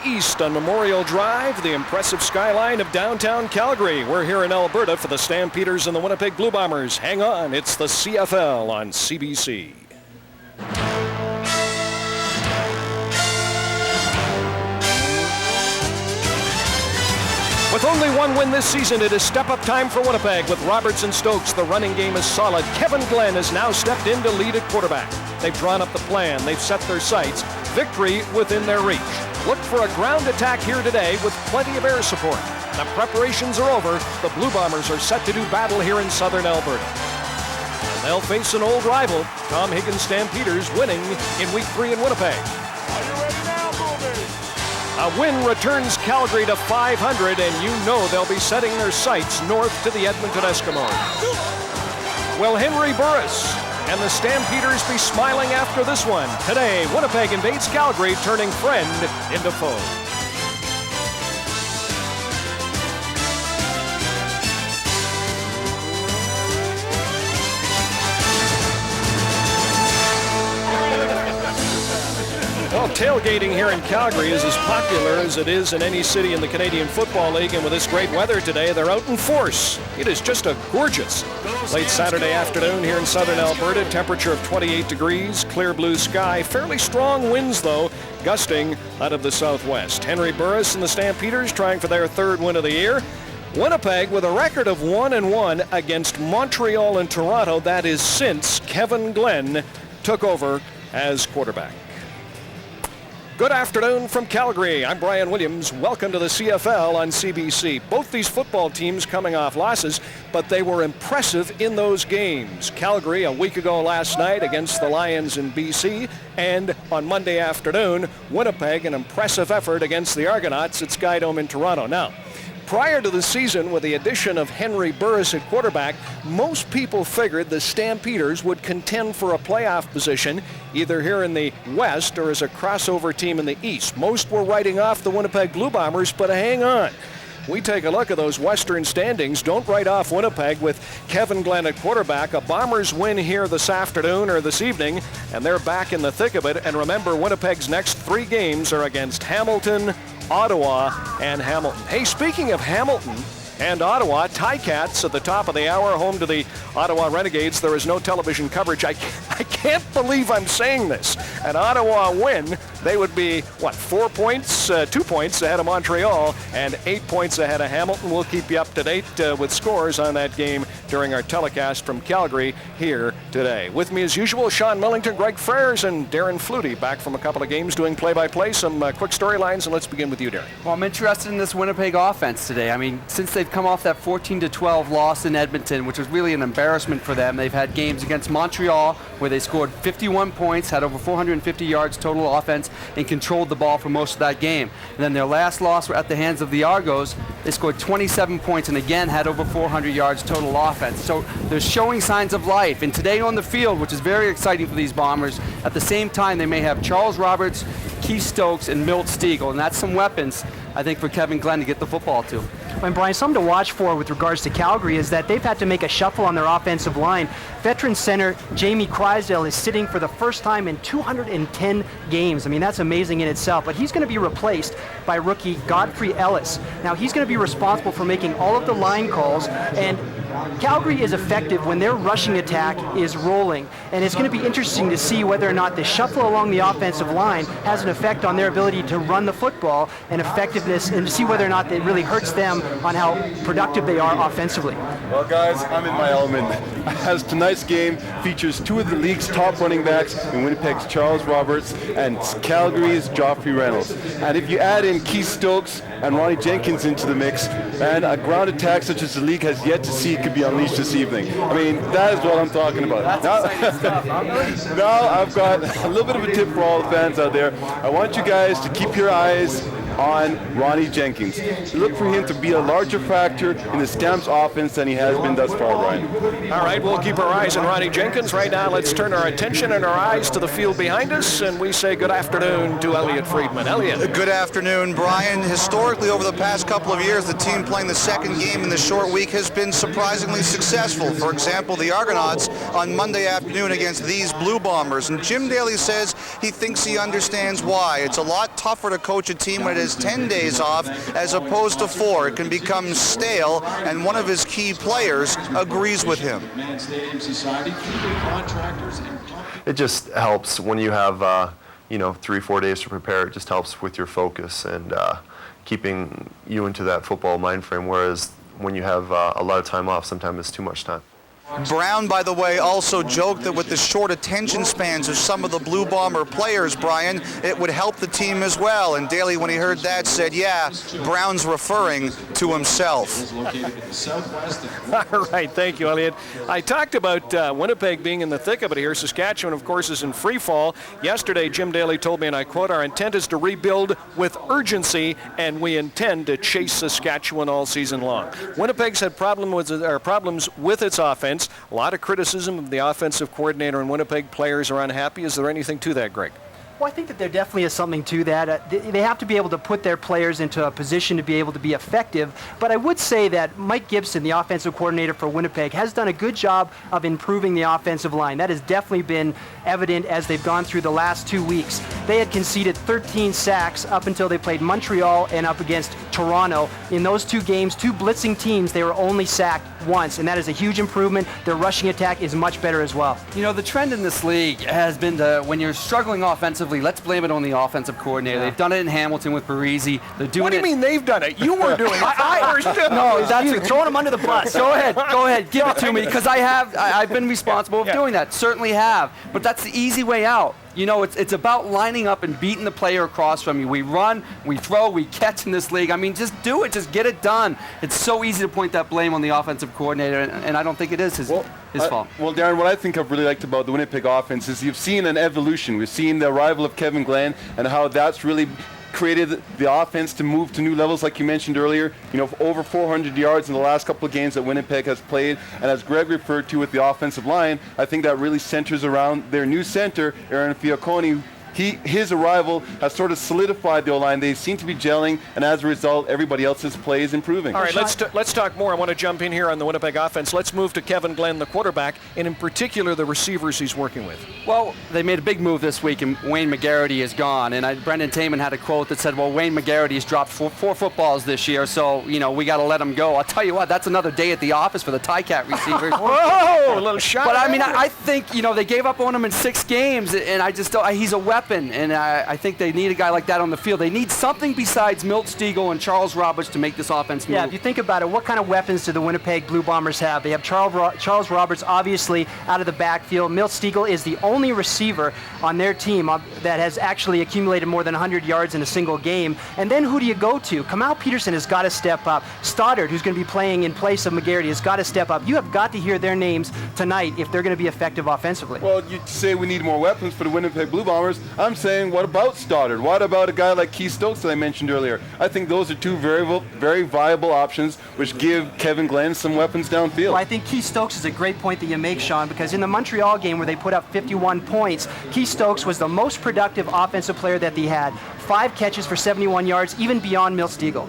East on Memorial Drive, the impressive skyline of downtown Calgary. We're here in Alberta for the Stampeders and the Winnipeg Blue Bombers. Hang on, it's the CFL on CBC. With only one win this season, it is step-up time for Winnipeg. With Roberts and Stokes, the running game is solid. Kevin Glenn has now stepped in to lead at quarterback. They've drawn up the plan. They've set their sights. Victory within their reach. Look for a ground attack here today with plenty of air support. The preparations are over. The Blue Bombers are set to do battle here in southern Alberta. And they'll face an old rival, Tom Higgins' Stampeders, winning in Week 3 in Winnipeg. Are you ready now, Booby? A win returns Calgary to 500, and you know they'll be setting their sights north to the Edmonton Eskimos. Will Henry Burris and the Stampeders be smiling after this one? Today, Winnipeg invades Calgary, turning friend into foe. Well, tailgating here in Calgary is as popular as it is in any city in the Canadian Football League, and with this great weather today, they're out in force. It is just a gorgeous late Saturday afternoon here in southern Alberta. Temperature of 28 degrees, clear blue sky. Fairly strong winds, though, gusting out of the southwest. Henry Burris and the Stampeders trying for their third win of the year. Winnipeg with a record of 1-1 against Montreal and Toronto. That is since Kevin Glenn took over as quarterback. Good afternoon from Calgary. I'm Brian Williams. Welcome to the CFL on CBC. Both these football teams coming off losses, but they were impressive in those games. Calgary a week ago last night against the Lions in BC, and on Monday afternoon, Winnipeg an impressive effort against the Argonauts at Skydome in Toronto. Now, prior to the season, with the addition of Henry Burris at quarterback, most people figured the Stampeders would contend for a playoff position, either here in the West or as a crossover team in the East. Most were writing off the Winnipeg Blue Bombers, but hang on. We take a look at those Western standings. Don't write off Winnipeg with Kevin Glenn at quarterback. A Bombers win here this afternoon or this evening, and they're back in the thick of it. And remember, Winnipeg's next 3 games are against Hamilton, Ottawa, and Hamilton. Hey, speaking of Hamilton and Ottawa, Ticats at the top of the hour, home to the Ottawa Renegades. There is no television coverage. I can't believe I'm saying this. An Ottawa win, they would be, 4 points, 2 points ahead of Montreal and 8 points ahead of Hamilton. We'll keep you up to date with scores on that game during our telecast from Calgary here today. With me as usual, Sean Millington, Greg Frères, and Darren Flutie back from a couple of games doing play-by-play. Some quick storylines, and let's begin with you, Darren. Well, I'm interested in this Winnipeg offense today. I mean, since they've come off that 14-12 loss in Edmonton, which was really an embarrassment for them, they've had games against Montreal where they scored 51 points, had over 450 yards total offense, and controlled the ball for most of that game. And then their last loss were at the hands of the Argos. They scored 27 points and again had over 400 yards total offense. So they're showing signs of life. And today on the field, which is very exciting for these Bombers, at the same time they may have Charles Roberts, Keith Stokes, and Milt Stegall. And that's some weapons, I think, for Kevin Glenn to get the football to. And Brian, something to watch for with regards to Calgary is that they've had to make a shuffle on their offensive line. Veteran center Jamie Crysdale is sitting for the first time in 210 games. I mean, that's amazing in itself. But he's going to be replaced by rookie Godfrey Ellis. Now, he's going to be responsible for making all of the line calls, and Calgary is effective when their rushing attack is rolling, and it's going to be interesting to see whether or not the shuffle along the offensive line has an effect on their ability to run the football and effectiveness, and to see whether or not it really hurts them on how productive they are offensively. Well, guys, I'm in my element, as tonight's game features 2 of the league's top running backs in Winnipeg's Charles Roberts and Calgary's Joffrey Reynolds. And if you add in Keith Stokes and Ronnie Jenkins into the mix, and a ground attack such as the league has yet to see could be unleashed this evening. I mean, that is what I'm talking about. Now I've got a little bit of a tip for all the fans out there. I want you guys to keep your eyes on Ronnie Jenkins. Look for him to be a larger factor in the Stamps offense than he has been thus far, Brian. All right, we'll keep our eyes on Ronnie Jenkins. Right now, let's turn our attention and our eyes to the field behind us, and we say good afternoon to Elliot Friedman. Elliot. Good afternoon, Brian. Historically, over the past couple of years, the team playing the second game in the short week has been surprisingly successful. For example, the Argonauts on Monday afternoon against these Blue Bombers. And Jim Daly says he thinks he understands why. It's a lot tougher to coach a team when it is is 10 days off as opposed to 4. It can become stale, and one of his key players agrees with him. It just helps when you have 3-4 days to prepare. It just helps with your focus and keeping you into that football mind frame, whereas when you have a lot of time off, sometimes it's too much time. Brown, by the way, also joked that with the short attention spans of some of the Blue Bomber players, Brian, it would help the team as well. And Daly, when he heard that, said, yeah, Brown's referring to himself. All right, thank you, Elliot. I talked about Winnipeg being in the thick of it here. Saskatchewan, of course, is in free fall. Yesterday, Jim Daly told me, and I quote, "Our intent is to rebuild with urgency, and we intend to chase Saskatchewan all season long." Winnipeg's had problems with its offense. A lot of criticism of the offensive coordinator, and Winnipeg players are unhappy. Is there anything to that, Greg? Well, I think that there definitely is something to that. They have to be able to put their players into a position to be able to be effective. But I would say that Mike Gibson, the offensive coordinator for Winnipeg, has done a good job of improving the offensive line. That has definitely been evident as they've gone through the last 2 weeks. They had conceded 13 sacks up until they played Montreal and up against Toronto. In those 2 games, 2 blitzing teams, they were only sacked once, and that is a huge improvement. Their rushing attack is much better as well. You know, the trend in this league has been when you're struggling offensively, let's blame it on the offensive coordinator. Yeah. They've done it in Hamilton with Parisi. They're doing What do you mean they've done it? You were doing it. No, that's you throwing them under the bus. Go ahead, give it to me, because I've been responsible of doing that. Certainly have, but that's the easy way out. You know, it's about lining up and beating the player across from you. We run, we throw, we catch in this league. I mean, just do it. Just get it done. It's so easy to point that blame on the offensive coordinator, and I don't think it is his fault. Well, Darren, what I think I've really liked about the Winnipeg offense is you've seen an evolution. We've seen the arrival of Kevin Glenn and how that's really created the offense to move to new levels, like you mentioned earlier. You know, over 400 yards in the last couple of games that Winnipeg has played. And as Greg referred to with the offensive line, I think that really centers around their new center, Aaron Fiaconi. His arrival has sort of solidified the O-line. They seem to be gelling, and as a result, everybody else's play is improving. All right, let's talk more. I want to jump in here on the Winnipeg offense. Let's move to Kevin Glenn, the quarterback, and in particular the receivers he's working with. Well, they made a big move this week, and Wayne McGarity is gone. And Brendan Taman had a quote that said, well, Wayne McGarity has dropped four footballs this year, so, you know, we got to let him go. I'll tell you what, that's another day at the office for the Ticat receivers. Whoa, a little shot. But, I mean, I think, you know, they gave up on him in 6 games, and I just don't, he's a weapon, and I think they need a guy like that on the field. They need something besides Milt Stegall and Charles Roberts to make this offense move. Yeah, if you think about it, what kind of weapons do the Winnipeg Blue Bombers have? They have Charles Roberts, obviously, out of the backfield. Milt Stegall is the only receiver on their team that has actually accumulated more than 100 yards in a single game. And then who do you go to? Kamal Peterson has got to step up. Stoddard, who's going to be playing in place of McGarity, has got to step up. You have got to hear their names tonight if they're going to be effective offensively. Well, you say we need more weapons for the Winnipeg Blue Bombers. I'm saying, what about Stoddard? What about a guy like Keith Stokes that I mentioned earlier? I think those are 2 very viable options which give Kevin Glenn some weapons downfield. Well, I think Keith Stokes is a great point that you make, Sean, because in the Montreal game where they put up 51 points, Keith Stokes was the most productive offensive player that they had. 5 catches for 71 yards, even beyond Milt Stegall.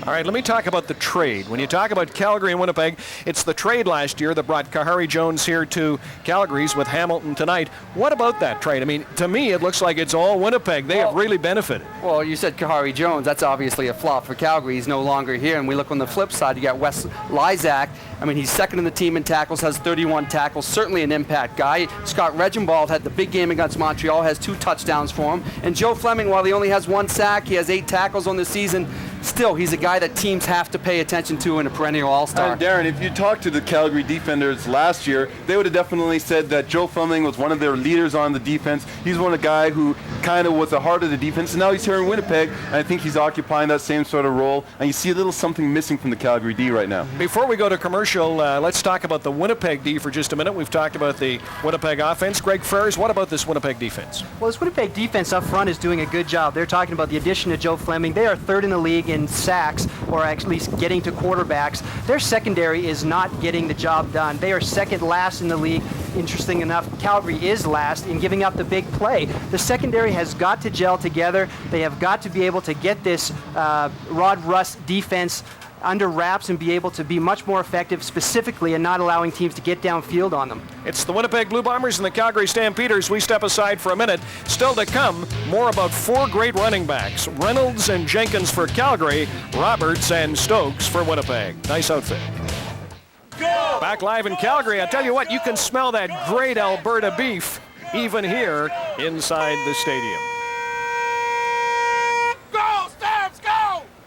All right, let me talk about the trade. When you talk about Calgary and Winnipeg, it's the trade last year that brought Kahari Jones here to Calgary's with Hamilton tonight. What about that trade? I mean, to me, it looks like it's all Winnipeg. They have really benefited. Well, you said Kahari Jones. That's obviously a flop for Calgary. He's no longer here. And we look on the flip side, you got Wes Lysak. I mean, he's second in the team in tackles, has 31 tackles, certainly an impact guy. Scott Regenbald had the big game against Montreal, has 2 touchdowns for him. And Joe Fleming, while he only has 1 sack, he has 8 tackles on the season. Still, he's a guy that teams have to pay attention to and a perennial all-star. And Darren, if you talked to the Calgary defenders last year, they would have definitely said that Joe Fleming was one of their leaders on the defense. He's one of the guys who kind of was the heart of the defense, and now he's here in Winnipeg, and I think he's occupying that same sort of role, and you see a little something missing from the Calgary D right now. Before we go to commercial, let's talk about the Winnipeg D for just a minute. We've talked about the Winnipeg offense. Greg Ferris, what about this Winnipeg defense? Well, this Winnipeg defense up front is doing a good job. They're talking about the addition of Joe Fleming. They are 3rd in the league in sacks, or at least getting to quarterbacks. Their secondary is not getting the job done. They are 2nd last in the league interesting enough, Calgary is last in giving up the big play. The secondary has got to gel together. They have got to be able to get this Rod Russ defense under wraps and be able to be much more effective specifically and not allowing teams to get downfield on them. It's the Winnipeg Blue Bombers and the Calgary Stampeders. We step aside for a minute. Still to come, more about 4 great running backs. Reynolds and Jenkins for Calgary, Roberts and Stokes for Winnipeg. Nice outfit. Go! Back live in Calgary. I tell you what, you can smell that great Alberta beef even here inside the stadium.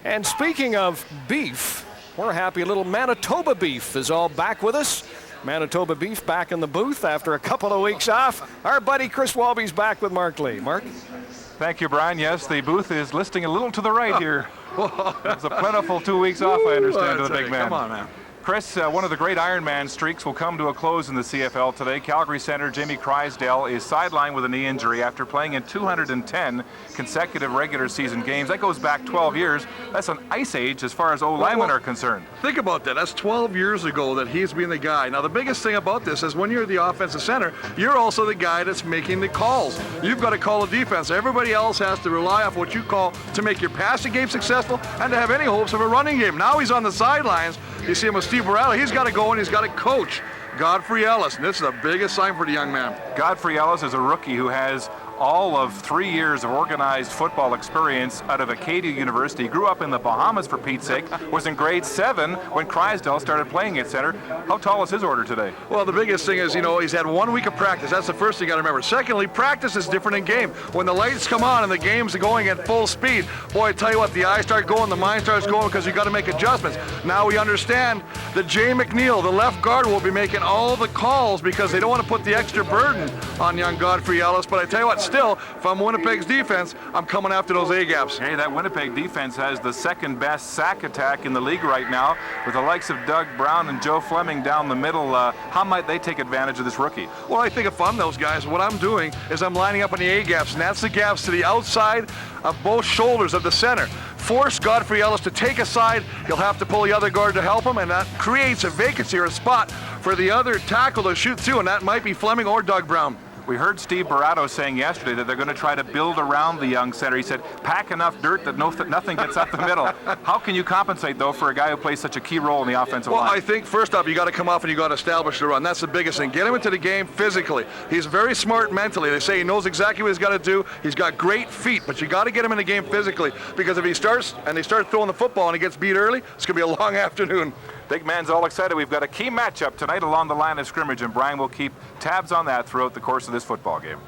And speaking of beef, we're happy little Manitoba beef is all back with us. Manitoba beef back in the booth after a couple of weeks off. Our buddy Chris Walby's back with Mark Lee. Mark? Thank you, Brian. Yes, the booth is listing a little to the right here. It's a plentiful 2 weeks off, I understand, to the big man. Come on, man. Chris, one of the great Ironman streaks will come to a close in the CFL today. Calgary center Jamie Crysdale is sidelined with a knee injury after playing in 210 consecutive regular season games. That goes back 12 years. That's an ice age as far as O-linemen are concerned. Think about that. That's 12 years ago that he's been the guy. Now, the biggest thing about this is when you're the offensive center, you're also the guy that's making the calls. You've got to call the defense. Everybody else has to rely on what you call to make your passing game successful and to have any hopes of a running game. Now he's on the sidelines. You see him with Steve Barrella. He's got to go and he's got to coach Godfrey Ellis. And this is the biggest sign for the young man. Godfrey Ellis is a rookie who has all of 3 years of organized football experience out of Acadia University. He grew up in the Bahamas, for Pete's sake, was in grade 7 when Crysdale started playing at center. How tall is his order today? Well, the biggest thing is, he's had 1 week of practice. That's the first thing you got to remember. Secondly, practice is different in game. When the lights come on and the game's going at full speed, boy, I tell you what, the eyes start going, the mind starts going because you got to make adjustments. Now we understand that Jay McNeil, the left guard, will be making all the calls because they don't want to put the extra burden on young Godfrey Ellis. But I tell you what, still, from Winnipeg's defense, I'm coming after those A-gaps. Hey, that Winnipeg defense has the second best sack attack in the league right now, with the likes of Doug Brown and Joe Fleming down the middle. How might they take advantage of this rookie? Well, I think if I'm those guys, what I'm doing is I'm lining up on the A-gaps, and that's the gaps to the outside of both shoulders of the center. Force Godfrey Ellis to take a side. He'll have to pull the other guard to help him, and that creates a vacancy or a spot for the other tackle to shoot through, and that might be Fleming or Doug Brown. We heard Steve Barato saying yesterday that they're going to try to build around the young center. He said, pack enough dirt that nothing gets up the middle. How can you compensate, though, for a guy who plays such a key role in the offensive line? Well, I think, first off, you got to come off and you got to establish the run. That's the biggest thing. Get him into the game physically. He's very smart mentally. They say he knows exactly what he's got to do. He's got great feet, but you got to get him in the game physically, because if he starts and they start throwing the football and he gets beat early, it's going to be a long afternoon. Big man's all excited. We've got a key matchup tonight along the line of scrimmage, and Brian will keep tabs on that throughout the course of this football game.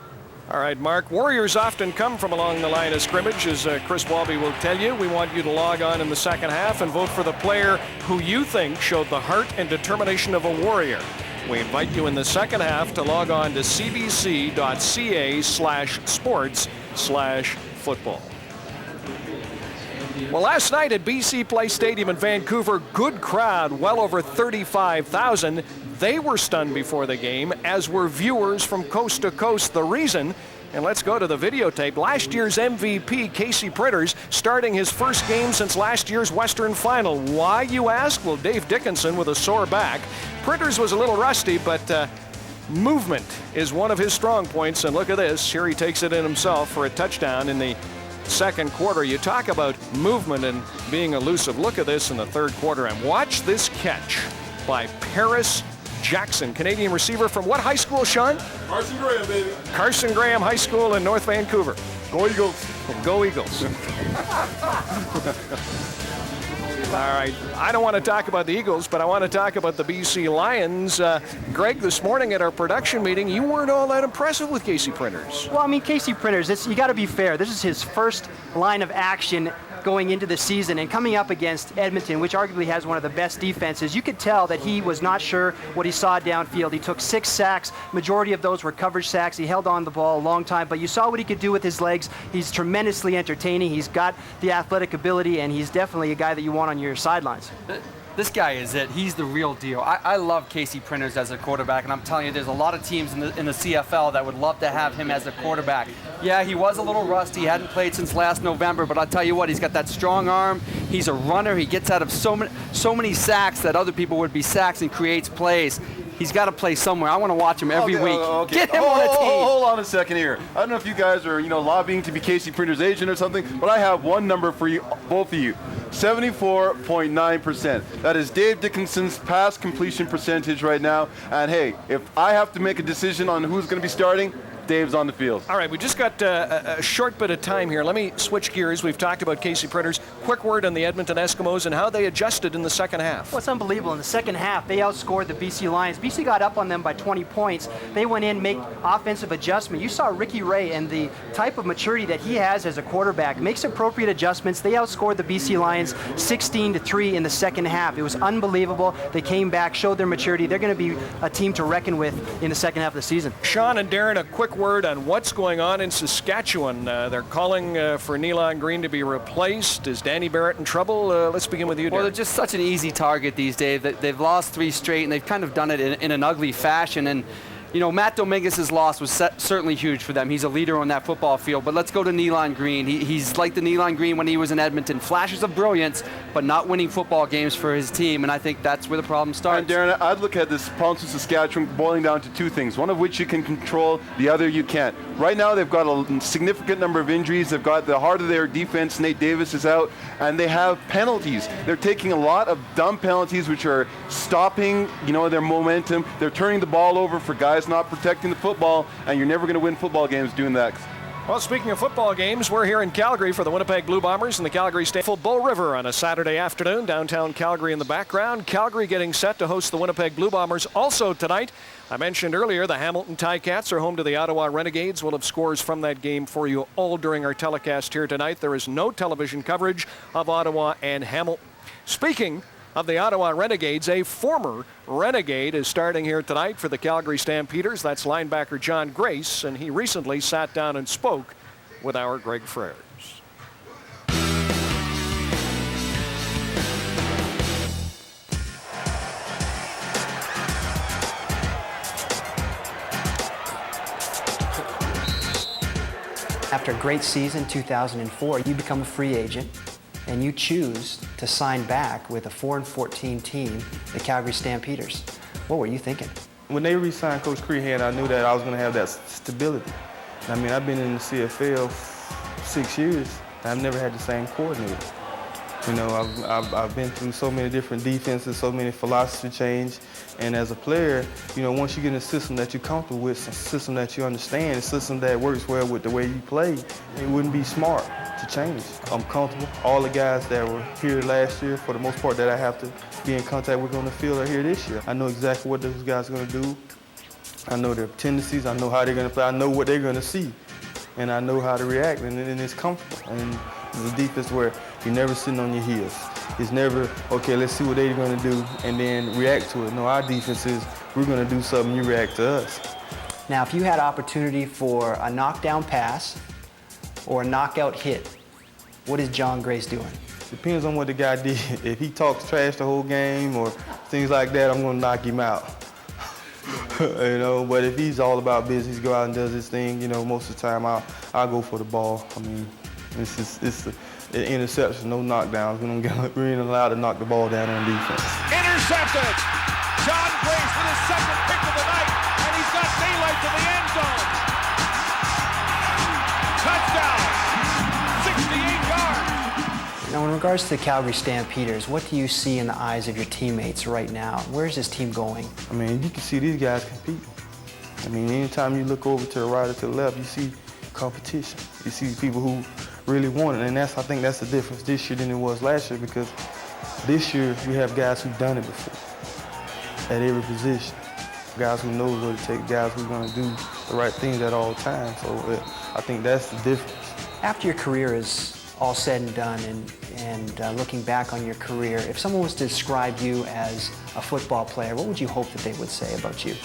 All right, Mark. Warriors often come from along the line of scrimmage, as Chris Walby will tell you. We want you to log on in the second half and vote for the player who you think showed the heart and determination of a Warrior. We invite you in the second half to log on to cbc.ca/sports/football. Well, last night at BC Place Stadium in Vancouver, good crowd, well over 35,000. They were stunned before the game, as were viewers from coast to coast. The reason, and let's go to the videotape, last year's MVP, Casey Pritters, starting his first game since last year's Western Final. Why, you ask? Well, Dave Dickinson with a sore back. Pritters was a little rusty, but movement is one of his strong points, and look at this. Here he takes it in himself for a touchdown in the second quarter. You talk about movement and being elusive. Look at this in the third quarter, and watch this catch by Paris Jackson, Canadian receiver from what high school, Sean? Carson Graham, baby. Carson Graham High School in North Vancouver. Go Eagles. Go Eagles. All right, I don't want to talk about the Eagles, but I want to talk about the BC Lions. Greg, this morning at our production meeting, you weren't all that impressive with Casey Pritters. Well, I mean, Casey Pritters, you got to be fair. This is his first line of action going into the season and coming up against Edmonton, which arguably has one of the best defenses. You could tell that he was not sure what he saw downfield. He took 6 sacks. Majority of those were coverage sacks. He held on the ball a long time, but you saw what he could do with his legs. He's tremendously entertaining. He's got the athletic ability, and he's definitely a guy that you want on your sidelines. This guy is it. He's the real deal. I love Casey Pritters as a quarterback, and I'm telling you, there's a lot of teams in the CFL that would love to have him as a quarterback. Yeah, he was a little rusty. He hadn't played since last November, but I'll tell you what, he's got that strong arm. He's a runner. He gets out of so many sacks that other people would be sacks and creates plays. He's got to play somewhere. I want to watch him every week. Okay. Get him on a team. Hold on a second here. I don't know if you guys are, lobbying to be Casey Printer's agent or something, but I have one number for you, both of you. 74.9%. That is Dave Dickinson's pass completion percentage right now. And hey, if I have to make a decision on who's going to be starting, Dave's on the field. All right, we just got a short bit of time here. Let me switch gears. We've talked about Casey Printers. Quick word on the Edmonton Eskimos and how they adjusted in the second half. Well, it's unbelievable. In the second half, they outscored the BC Lions. BC got up on them by 20 points. They went in, make offensive adjustment. You saw Ricky Ray and the type of maturity that he has as a quarterback. Makes appropriate adjustments. They outscored the BC Lions 16-3 in the second half. It was unbelievable. They came back, showed their maturity. They're going to be a team to reckon with in the second half of the season. Sean and Darren, a quick word on what's going on in Saskatchewan. They're calling for Nealon Green to be replaced. Is Danny Barrett in trouble? Let's begin with you, Darren. Well, they're just such an easy target these days. They've lost 3 straight, and they've kind of done it in an ugly fashion. And Matt Dominguez's loss was certainly huge for them. He's a leader on that football field. But let's go to Nealon Green. He's like the Nealon Green when he was in Edmonton. Flashes of brilliance, but not winning football games for his team. And I think that's where the problem starts. And Darren, I'd look at this problems with Saskatchewan boiling down to 2 things. One of which you can control, the other you can't. Right now, they've got a significant number of injuries. They've got the heart of their defense. Nate Davis is out, and they have penalties. They're taking a lot of dumb penalties, which are stopping, their momentum. They're turning the ball over for guys not protecting the football, and you're never going to win football games doing that. Well, speaking of football games, we're here in Calgary for the Winnipeg Blue Bombers and the Calgary Stampeders. Bull River on a Saturday afternoon, downtown Calgary in the background. Calgary getting set to host the Winnipeg Blue Bombers also tonight. I mentioned earlier the Hamilton Ticats are home to the Ottawa Renegades. We'll have scores from that game for you all during our telecast here tonight. There is no television coverage of Ottawa and Hamilton. Speaking of the Ottawa Renegades, a former Renegade is starting here tonight for the Calgary Stampeders. That's linebacker John Grace, and he recently sat down and spoke with our Greg Frères. After a great season, 2004, you become a free agent, and you choose to sign back with a 4-14 team, the Calgary Stampeders. What were you thinking? When they re-signed Coach Crehan, I knew that I was going to have that stability. I mean, I've been in the CFL 6 years. I've never had the same coordinator. I've been through so many different defenses, so many philosophy change, and as a player, once you get in a system that you're comfortable with, a system that you understand, a system that works well with the way you play, it wouldn't be smart to change. I'm comfortable. All the guys that were here last year, for the most part, that I have to be in contact with on the field are here this year. I know exactly what those guys are going to do. I know their tendencies. I know how they're going to play. I know what they're going to see, and I know how to react, and it's comfortable. And it's a defense where you're never sitting on your heels. It's never, okay, let's see what they're going to do and then react to it. No, our defense is, we're going to do something, you react to us. Now, if you had opportunity for a knockdown pass or a knockout hit, what is John Grace doing? Depends on what the guy did. If he talks trash the whole game or things like that, I'm going to knock him out. But if he's all about business, go out and does his thing, most of the time I'll go for the ball. I mean, it's an interception, no knockdowns. We ain't allowed to knock the ball down on defense. Intercepted! John Grace with his second pick of the night, and he's got daylight to the end zone. Touchdown! 68 yards! Now, in regards to the Calgary Stampeders, what do you see in the eyes of your teammates right now? Where's this team going? I mean, you can see these guys competing. I mean, anytime you look over to the right or to the left, you see competition. You see people who really want it, and I think that's the difference this year than it was last year, because this year we have guys who've done it before at every position. Guys who know what it takes, guys who are going to do the right things at all times. So I think that's the difference. After your career is all said and done, and looking back on your career, if someone was to describe you as a football player, what would you hope that they would say about you?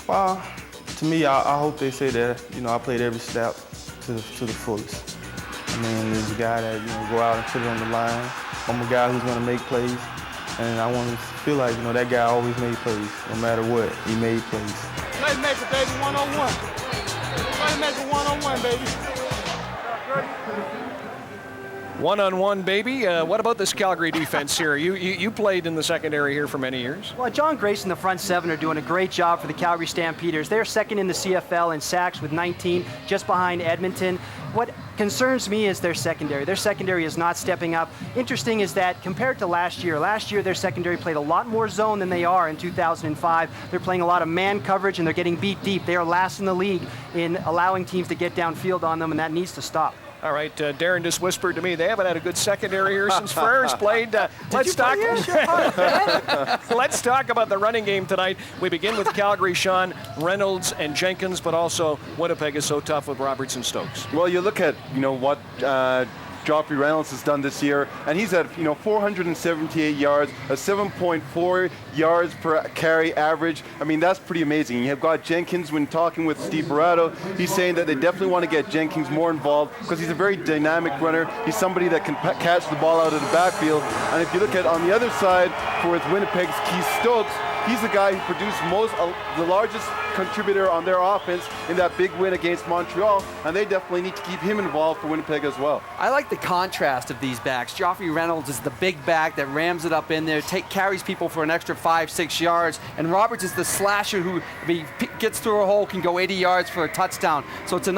Well, to me, I hope they say that I played every snap to the fullest. I mean, there's a guy that go out and put it on the line. I'm a guy who's going to make plays, and I want to feel like that guy always made plays, no matter what. He made plays. Playmaker, baby, one-on-one. Playmaker, one-on-one, baby. One-on-one, baby. What about this Calgary defense here? You played in the secondary here for many years. Well, John Grace and the front seven are doing a great job for the Calgary Stampeders. They're second in the CFL in sacks with 19, just behind Edmonton. What concerns me is their secondary. Their secondary is not stepping up. Interesting is that compared to last year their secondary played a lot more zone than they are in 2005. They're playing a lot of man coverage and they're getting beat deep. They are last in the league in allowing teams to get downfield on them, and that needs to stop. All right, Darren just whispered to me they haven't had a good secondary here since Ferrer's played. Let's talk. Let's talk about the running game tonight. We begin with Calgary, Sean, Reynolds and Jenkins, but also Winnipeg is so tough with Roberts and Stokes. Well, you look at what Joffrey Reynolds has done this year, and he's at 478 yards, a 7.4 yards per carry average. I mean, that's pretty amazing. You have got Jenkins, when talking with Steve Barato, he's saying that they definitely want to get Jenkins more involved because he's a very dynamic runner. He's somebody that can catch the ball out of the backfield. And if you look at on the other side, with Winnipeg's Keith Stokes, he's the guy who produced the largest contributor on their offense in that big win against Montreal, and they definitely need to keep him involved for Winnipeg as well. I like the contrast of these backs. Joffrey Reynolds is the big back that rams it up in there, carries people for an extra 5-6 yards, and Roberts is the slasher who, if he gets through a hole, can go 80 yards for a touchdown. So it's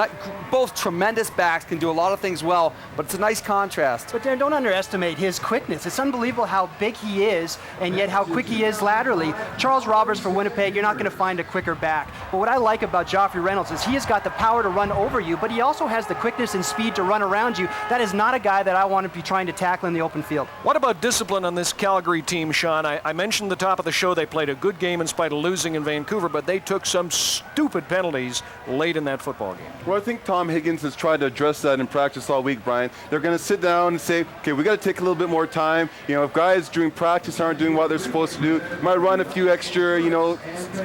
both tremendous backs, can do a lot of things well, but it's a nice contrast. But Darren, don't underestimate his quickness. It's unbelievable how big he is, and yet how quick he is laterally. Charles Roberts for Winnipeg, you're not going to find a quicker back. But what I like about Joffrey Reynolds is he has got the power to run over you, but he also has the quickness and speed to run around you. That is not a guy that I want to be trying to tackle in the open field. What about discipline on this Calgary team, Sean? I mentioned at the top of the show they played a good game in spite of losing in Vancouver, but they took some stupid penalties late in that football game. Well, I think Tom Higgins has tried to address that in practice all week, Brian. They're going to sit down and say, okay, we got to take a little bit more time. If guys during practice aren't doing what they're supposed to do, might run a few extra,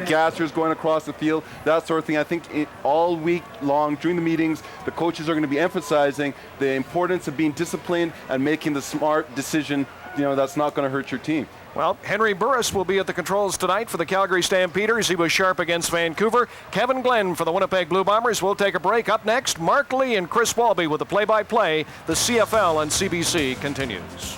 gassers going across the field, that sort of thing. I think all week long during the meetings, the coaches are going to be emphasizing the importance of being disciplined and making the smart decision, that's not going to hurt your team. Well, Henry Burris will be at the controls tonight for the Calgary Stampeders. He was sharp against Vancouver. Kevin Glenn for the Winnipeg Blue Bombers. We'll take a break. Up next, Mark Lee and Chris Walby with the play-by-play. The CFL on CBC continues.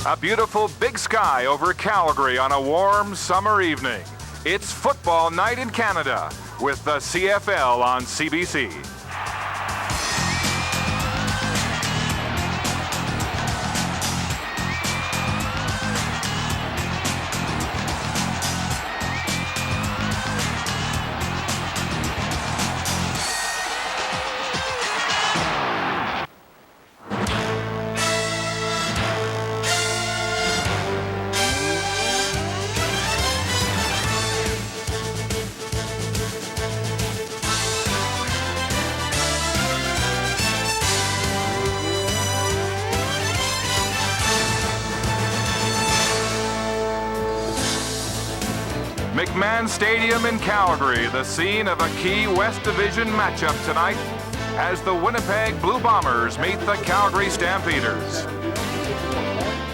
A beautiful big sky over Calgary on a warm summer evening. It's football night in Canada with the CFL on CBC. McMahon Stadium in Calgary, the scene of a key West Division matchup tonight as the Winnipeg Blue Bombers meet the Calgary Stampeders.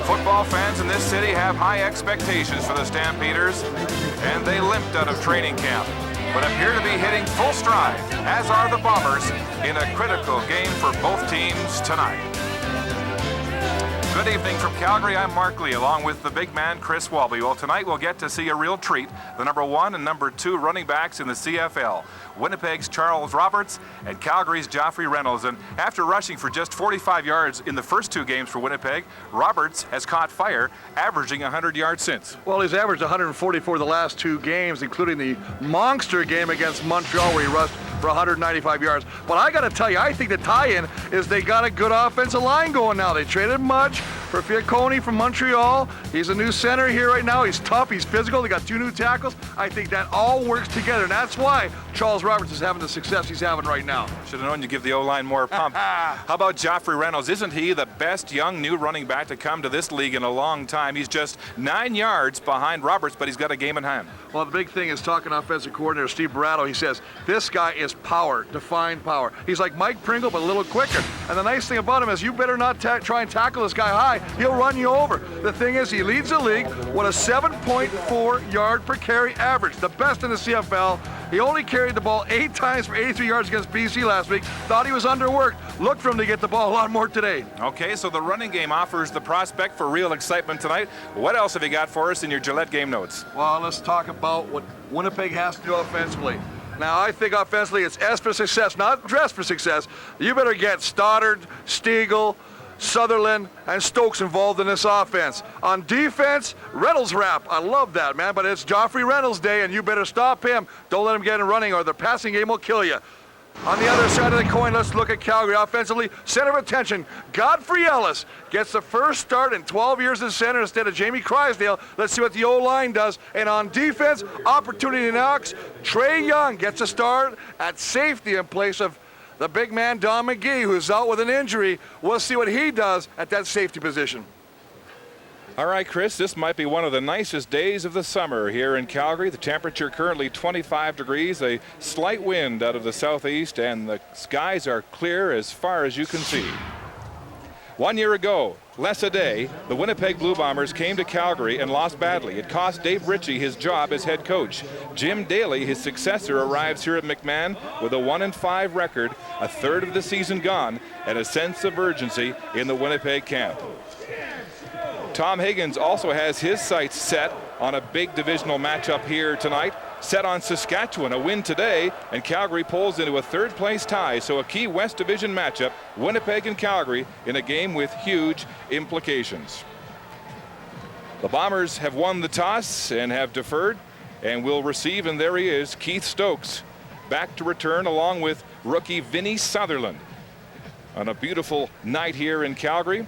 Football fans in this city have high expectations for the Stampeders, and they limped out of training camp, but appear to be hitting full stride, as are the Bombers, in a critical game for both teams tonight. Good evening from Calgary. I'm Mark Lee, along with the big man, Chris Walby. Well, tonight we'll get to see a real treat. The number 1 and number 2 running backs in the CFL. Winnipeg's Charles Roberts and Calgary's Joffrey Reynolds. And after rushing for just 45 yards in the first 2 games for Winnipeg, Roberts has caught fire, averaging 100 yards since. Well, he's averaged 144 the last 2 games, including the monster game against Montreal where he rushed for 195 yards. But I got to tell you, I think the tie-in is they got a good offensive line going now. They traded Mudge for Fiacone from Montreal. He's a new center here right now. He's tough, he's physical, they got 2 new tackles. I think that all works together, and that's why Charles Roberts is having the success he's having right now. Should have known you give the O-line more pump. How about Joffrey Reynolds? Isn't he the best young new running back to come to this league in a long time? He's just 9 yards behind Roberts, but he's got a game in hand. Well, the big thing is talking offensive coordinator Steve Bratto. He says, this guy is power, defined power. He's like Mike Pringle, but a little quicker. And the nice thing about him is you better not try and tackle this guy high. He'll run you over. The thing is, he leads the league with a 7.4 yard per carry average, the best in the CFL. He only carried the ball 8 times for 83 yards against BC last week. Thought he was underworked. Look for him to get the ball a lot more today. Okay, so the running game offers the prospect for real excitement tonight. What else have you got for us in your Gillette game notes? Well, let's talk about what Winnipeg has to do offensively. Now, I think offensively it's S for success, not dress for success. You better get Stoddard, Stiegel, Sutherland, and Stokes involved in this offense. On defense, Reynolds rap. I love that, man, but it's Joffrey Reynolds day, and you better stop him. Don't let him get in running, or the passing game will kill you. On the other side of the coin, let's look at Calgary. Offensively, center of attention, Godfrey Ellis gets the first start in 12 years in center instead of Jamie Crysdale. Let's see what the O-line does. And on defense, opportunity knocks. Trey Young gets a start at safety in place of the big man, Don McGee, who's out with an injury. We'll see what he does at that safety position. All right, Chris, this might be one of the nicest days of the summer here in Calgary. The temperature currently 25 degrees, a slight wind out of the southeast, and the skies are clear as far as you can see. 1 year ago, less a day, the Winnipeg Blue Bombers came to Calgary and lost badly. It cost Dave Ritchie his job as head coach. Jim Daly, his successor, arrives here at McMahon with a 1-5 record, a third of the season gone, and a sense of urgency in the Winnipeg camp. Tom Higgins also has his sights set on a big divisional matchup here tonight, set on Saskatchewan. A win today, and Calgary pulls into a third-place tie. So a key West Division matchup, Winnipeg and Calgary, in a game with huge implications. The Bombers have won the toss and have deferred, and will receive, and there he is, Keith Stokes, back to return along with rookie Vinnie Sutherland. On a beautiful night here in Calgary.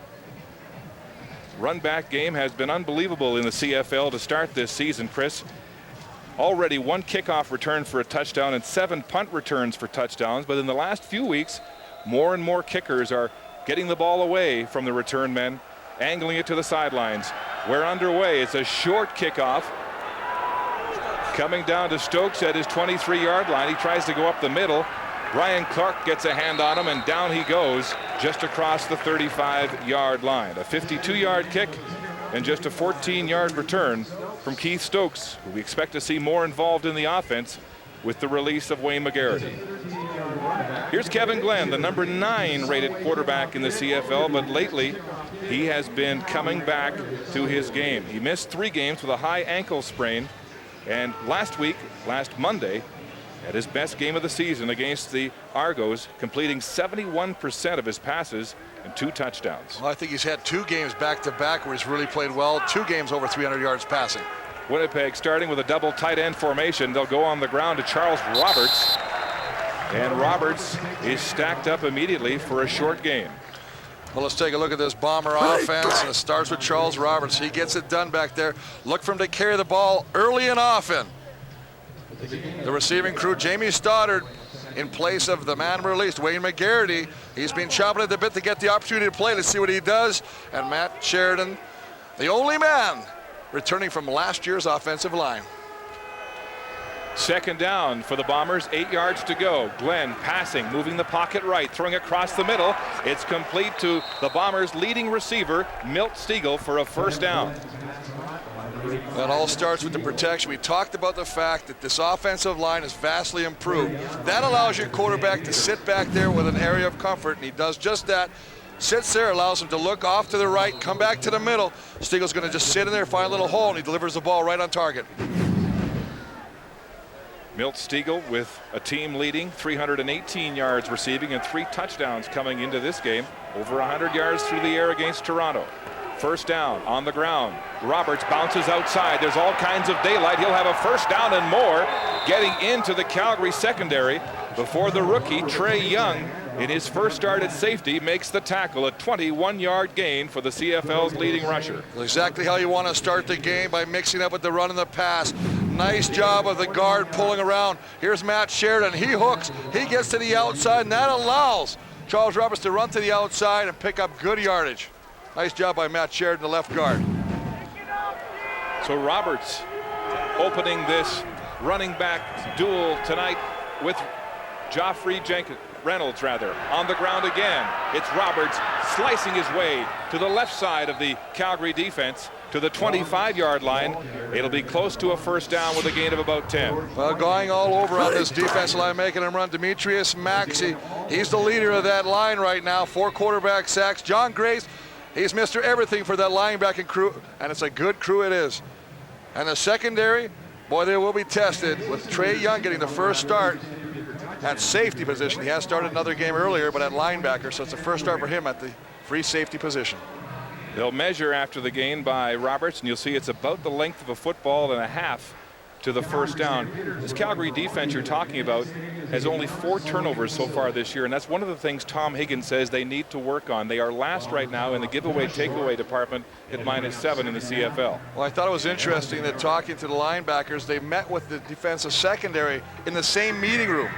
Run-back game has been unbelievable in the CFL to start this season, Chris. Already 1 kickoff return for a touchdown and 7 punt returns for touchdowns, but in the last few weeks, more and more kickers are getting the ball away from the return men, angling it to the sidelines. We're underway. It's a short kickoff. Coming down to Stokes at his 23-yard line. He tries to go up the middle. Brian Clark gets a hand on him, and down he goes just across the 35-yard line. A 52-yard kick and just a 14-yard return from Keith Stokes, who we expect to see more involved in the offense with the release of Wayne McGarity. Here's Kevin Glenn, the number 9 rated quarterback in the CFL, but lately he has been coming back to his game. He missed 3 games with a high ankle sprain, and last Monday, at his best game of the season against the Argos, completing 71% of his passes and 2 touchdowns. Well, I think he's had 2 games back-to-back where he's really played well. 2 games over 300 yards passing. Winnipeg starting with a double tight end formation. They'll go on the ground to Charles Roberts. And Roberts is stacked up immediately for a short gain. Well, let's take a look at this Bomber offense, and it starts with Charles Roberts. He gets it done back there. Look for him to carry the ball early and often. The receiving crew, Jamie Stoddard, in place of the man released, Wayne McGarity. He's been chopping at the bit to get the opportunity to play. Let's see what he does. And Matt Sheridan, the only man returning from last year's offensive line. Second down for the Bombers, 8 yards to go. Glenn passing, moving the pocket right, throwing across the middle. It's complete to the Bombers' leading receiver, Milt Stiegel, for a first down. That all starts with the protection. We talked about the fact that this offensive line is vastly improved. That allows your quarterback to sit back there with an area of comfort, and he does just that. Sits there, allows him to look off to the right, come back to the middle. Stiegel's going to just sit in there, find a little hole, and he delivers the ball right on target. Milt Stiegel with a team leading 318 yards receiving and 3 touchdowns coming into this game. Over 100 yards through the air against Toronto. First down on the ground. Roberts bounces outside. There's all kinds of daylight. He'll have a first down and more, getting into the Calgary secondary. before the rookie, Trey Young, in his first start at safety, makes the tackle, a 21-yard gain for the CFL's leading rusher. Exactly how you want to start the game, by mixing up with the run and the pass. Nice job of the guard pulling around. Here's Matt Sheridan. He hooks. He gets to the outside, and that allows Charles Roberts to run to the outside and pick up good yardage. Nice job by Matt Sheridan, the left guard. So Roberts opening this running back duel tonight with Reynolds on the ground again. It's Roberts slicing his way to the left side of the Calgary defense to the 25-yard line. It'll be close to a first down with a gain of about 10. Well, going all over on this defensive line, making him run. Demetrius Maxey, he's the leader of that line right now. 4 quarterback sacks. John Grace, he's Mr. Everything for that linebacking crew, and it's a good crew it is. And the secondary, boy, they will be tested with Trey Young getting the first start at safety position. He has started another game earlier, but at linebacker, so it's the first start for him at the free safety position. They'll measure after the gain by Roberts, and you'll see it's about the length of a football and a half to the first down. This Calgary defense you're talking about has only 4 turnovers so far this year, and that's one of the things Tom Higgins says they need to work on. They are last right now in the giveaway takeaway department at -7 in the CFL. Well, I thought it was interesting that talking to the linebackers, they met with the defensive secondary in the same meeting room.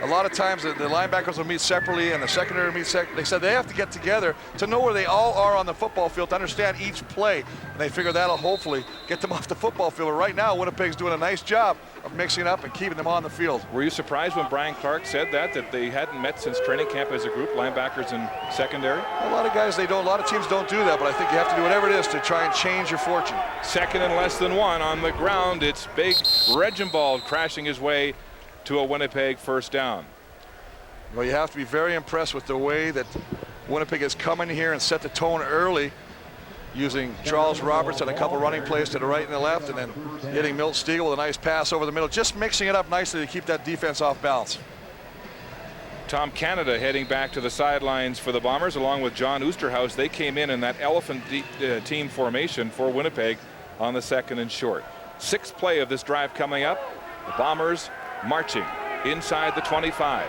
A lot of times the linebackers will meet separately and the secondary will meet separately. They said they have to get together to know where they all are on the football field, to understand each play. And they figure that'll hopefully get them off the football field. But right now, Winnipeg's doing a nice job of mixing it up and keeping them on the field. Were you surprised when Brian Clark said that they hadn't met since training camp as a group, linebackers and secondary? A lot of guys, a lot of teams don't do that, but I think you have to do whatever it is to try and change your fortune. Second and less than 1 on the ground. It's big Reginbald crashing his way to a Winnipeg first down. Well, you have to be very impressed with the way that Winnipeg has come in here and set the tone early, using Charles Roberts and a couple running plays to the right and the left, and then hitting Milt Stegall with a nice pass over the middle, just mixing it up nicely to keep that defense off balance. Tom Canada heading back to the sidelines for the Bombers, along with John Oosterhuis. They came in that elephant team formation for Winnipeg on the 2nd and short. 6th play of this drive coming up. The Bombers marching inside the 25.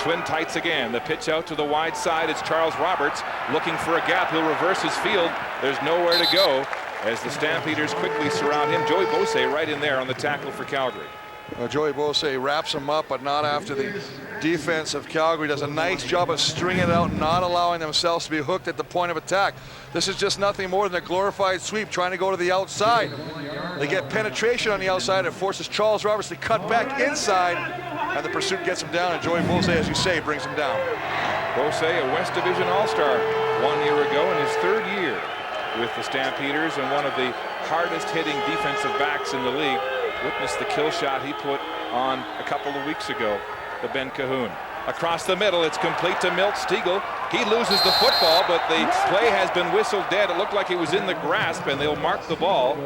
Twin tights again. The pitch out to the wide side. It's Charles Roberts looking for a gap. He'll reverse his field. There's nowhere to go as the Stampeders quickly surround him. Joey Bose right in there on the tackle for Calgary. Well, Joey Bose wraps him up, but not after the defense of Calgary does a nice job of stringing it out and not allowing themselves to be hooked at the point of attack. This is just nothing more than a glorified sweep trying to go to the outside. They get penetration on the outside. It forces Charles Roberts to cut back inside, and the pursuit gets him down, and Joey Bose, as you say, brings him down. Bose, a West Division All-Star 1 year ago in his 3rd year with the Stampeders, and one of the hardest hitting defensive backs in the league. Witness the kill shot he put on a couple of weeks ago, the Ben Cahoon. Across the middle, it's complete to Milt Stegall. He loses the football, but the play has been whistled dead. It looked like he was in the grasp, and they'll mark the ball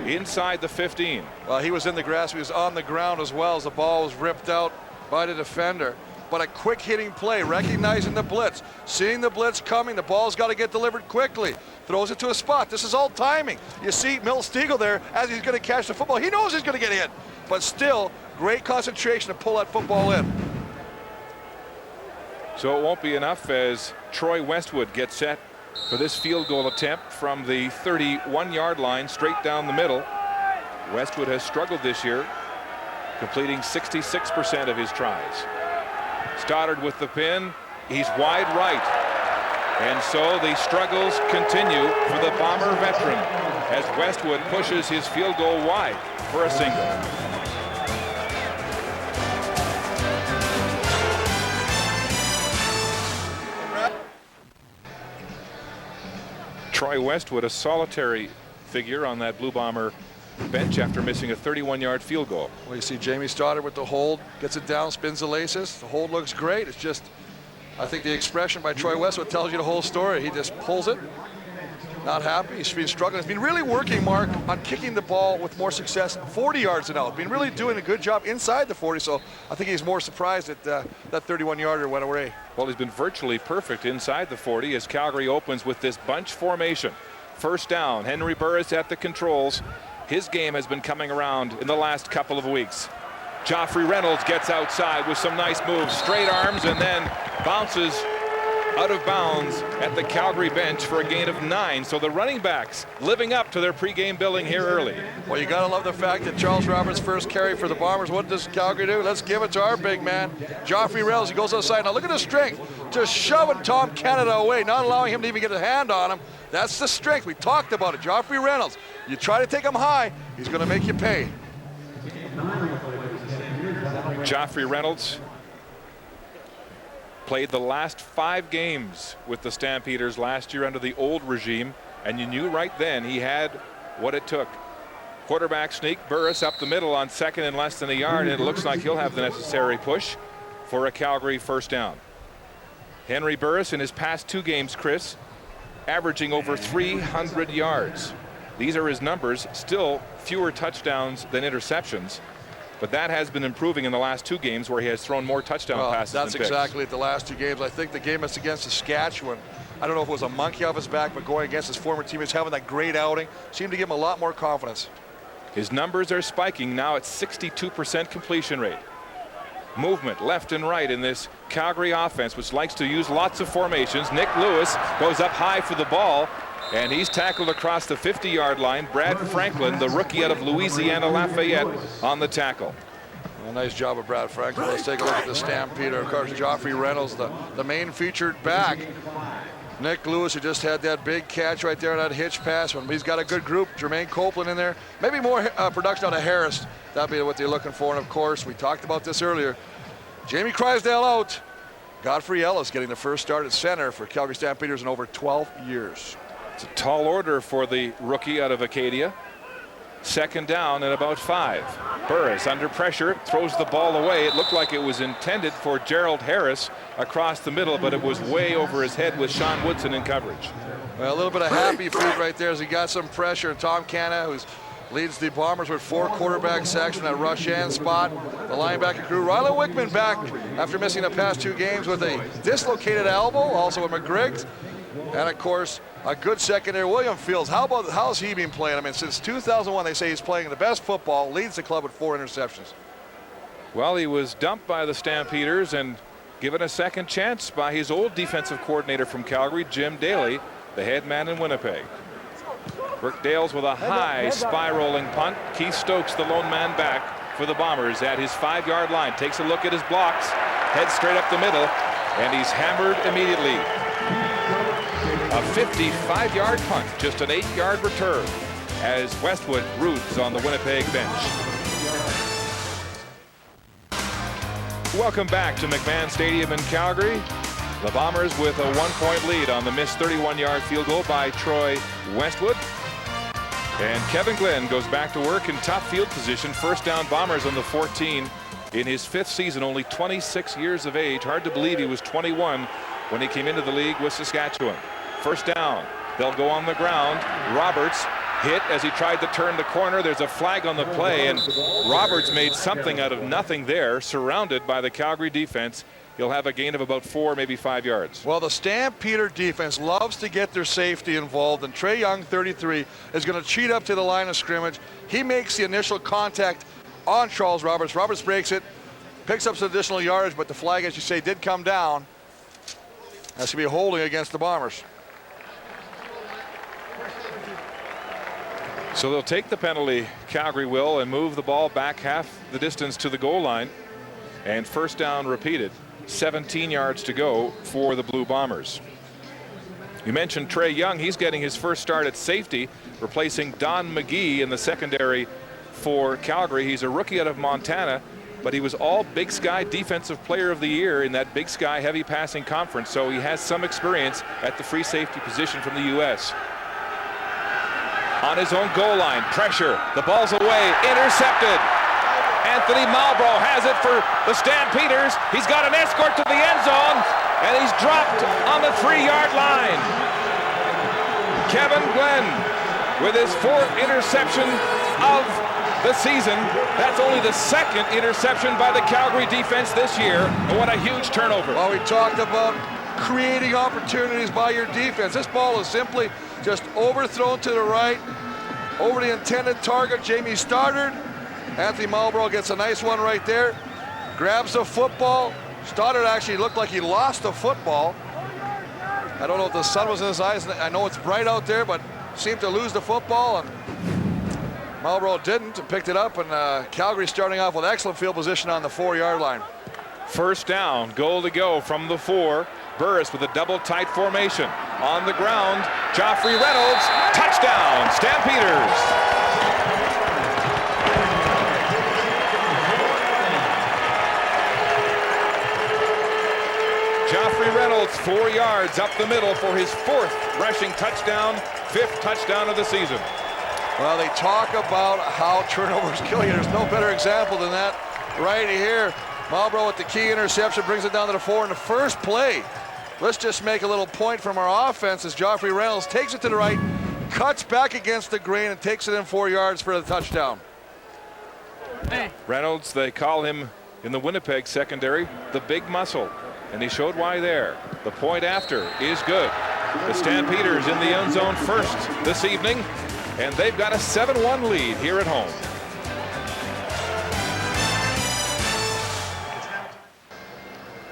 inside the 15. Well, he was in the grasp. He was on the ground as well as the ball was ripped out by the defender. But a quick hitting play, recognizing the blitz, seeing the blitz coming. The ball's got to get delivered quickly. Throws it to a spot. This is all timing. You see Milt Stegall there as he's going to catch the football. He knows he's going to get hit, but still great concentration to pull that football in. So it won't be enough as Troy Westwood gets set for this field goal attempt from the 31-yard line straight down the middle. Westwood has struggled this year, completing 66% of his tries. Stoddard with the pin. He's wide right. And so the struggles continue for the Bomber veteran as Westwood pushes his field goal wide for a single. Troy Westwood, a solitary figure on that Blue Bomber bench after missing a 31-yard field goal. Well, you see Jamie Stoddard with the hold, gets it down, spins the laces. The hold looks great. It's just, I think the expression by Troy Westwood tells you the whole story. He just pulls it, not happy. He's been struggling. He's been really working, Mark, on kicking the ball with more success 40 yards and out. Been really doing a good job inside the 40, so I think he's more surprised that that 31-yarder went away. Well, he's been virtually perfect inside the 40 as Calgary opens with this bunch formation. First down, Henry Burris at the controls. His game has been coming around in the last couple of weeks. Joffrey Reynolds gets outside with some nice moves, straight arms, and then bounces out of bounds at the Calgary bench for a gain of 9. So the running backs living up to their pregame billing here early. Well, you got to love the fact that Charles Roberts' first carry for the Bombers. What does Calgary do? Let's give it to our big man, Joffrey Reynolds. He goes outside. Now look at the strength. Just shoving Tom Canada away, not allowing him to even get a hand on him. That's the strength. We talked about it. Joffrey Reynolds. You try to take him high, he's going to make you pay. Joffrey Reynolds played the last 5 games with the Stampeders last year under the old regime, and you knew right then he had what it took. Quarterback sneak, Burris up the middle on second and less than a yard, and it looks like he'll have the necessary push for a Calgary first down. Henry Burris in his past 2 games, Chris, averaging over 300 yards. These are his numbers, still fewer touchdowns than interceptions. But that has been improving in the last 2 games where he has thrown more touchdown passes That's than picks. exactly the last 2 games. I think the game is against Saskatchewan. I don't know if it was a monkey off his back, but going against his former teammates, having that great outing, seemed to give him a lot more confidence. His numbers are spiking now at 62% completion rate. Movement left and right in this Calgary offense, which likes to use lots of formations. Nick Lewis goes up high for the ball, and he's tackled across the 50-yard line. Brad Franklin, the rookie out of Louisiana Lafayette, on the tackle. Well, nice job of Brad Franklin. Let's take a look at the Stampeder. Of course, Joffrey Reynolds, the main featured back. Nick Lewis, who just had that big catch right there on that hitch pass. When he's got a good group, Jermaine Copeland in there. Maybe more production out of Harris. That'd be what they're looking for. And of course, we talked about this earlier. Jamie Crysdale out. Godfrey Ellis getting the first start at center for Calgary Stampeders in over 12 years. It's a tall order for the rookie out of Acadia. Second down and about 5. Burris under pressure throws the ball away. It looked like it was intended for Gerald Harris across the middle, but it was way over his head with Sean Woodson in coverage. Well, a little bit of happy feet right there as he got some pressure. Tom Canna, who leads the Bombers with 4 quarterback sacks from that rush end spot. The linebacker crew. Rylan Wickman back after missing the past 2 games with a dislocated elbow, also with McGriggs. And of course, a good secondary. William Fields, how's he been playing? I mean, since 2001, they say he's playing the best football, leads the club with 4 interceptions. Well, he was dumped by the Stampeders and given a second chance by his old defensive coordinator from Calgary, Jim Daly, the head man in Winnipeg. Rick Dales with a high spiraling punt. Keith Stokes, the lone man back for the Bombers at his 5-yard line. Takes a look at his blocks, heads straight up the middle, and he's hammered immediately. A 55-yard punt, just an 8-yard return as Westwood broods on the Winnipeg bench. Welcome back to McMahon Stadium in Calgary. The Bombers with a 1-point lead on the missed 31-yard field goal by Troy Westwood. And Kevin Glenn goes back to work in top field position. First down Bombers on the 14 in his 5th season, only 26 years of age. Hard to believe he was 21 when he came into the league with Saskatchewan. First down. They'll go on the ground. Roberts hit as he tried to turn the corner. There's a flag on the play, and Roberts made something out of nothing there, surrounded by the Calgary defense. He'll have a gain of about 4, maybe 5 yards. Well, the Stampeder defense loves to get their safety involved, and Trey Young, 33, is going to cheat up to the line of scrimmage. He makes the initial contact on Charles Roberts. Roberts breaks it, picks up some additional yardage, but the flag, as you say, did come down. That's going to be holding against the Bombers. So they'll take the penalty, Calgary will, and move the ball back half the distance to the goal line. And first down repeated. 17 yards to go for the Blue Bombers. You mentioned Trey Young. He's getting his first start at safety, replacing Don McGee in the secondary for Calgary. He's a rookie out of Montana, but he was all Big Sky Defensive Player of the Year in that Big Sky heavy passing conference, so he has some experience at the free safety position from the U.S. On his own goal line, pressure, the ball's away, intercepted. Anthony Malbrough has it for the Stampeders. He's got an escort to the end zone, and he's dropped on the 3-yard line. Kevin Glenn with his 4th interception of the season. That's only the 2nd interception by the Calgary defense this year. And what a huge turnover. Well, we talked about creating opportunities by your defense. This ball is simply just overthrown to the right, over the intended target, Jamie Stoddard, Anthony Marlborough gets a nice one right there. Grabs the football. Stoddard actually looked like he lost the football. I don't know if the sun was in his eyes. I know it's bright out there, but seemed to lose the football. And Marlborough didn't and picked it up. And Calgary starting off with excellent field position on the 4-yard line. First down, goal to go from the 4. Burris with a double tight formation. On the ground, Joffrey Reynolds, touchdown, Stampeders. Joffrey Reynolds, 4 yards up the middle for his 4th rushing touchdown, 5th touchdown of the season. Well, they talk about how turnovers kill you. There's no better example than that right here. Marlborough with the key interception brings it down to the 4 in the first play. Let's just make a little point from our offense as Joffrey Reynolds takes it to the right, cuts back against the grain, and takes it in 4 yards for the touchdown. Reynolds, they call him in the Winnipeg secondary the big muscle, and he showed why there. The point after is good. The Stampeders in the end zone first this evening, and they've got a 7-1 lead here at home.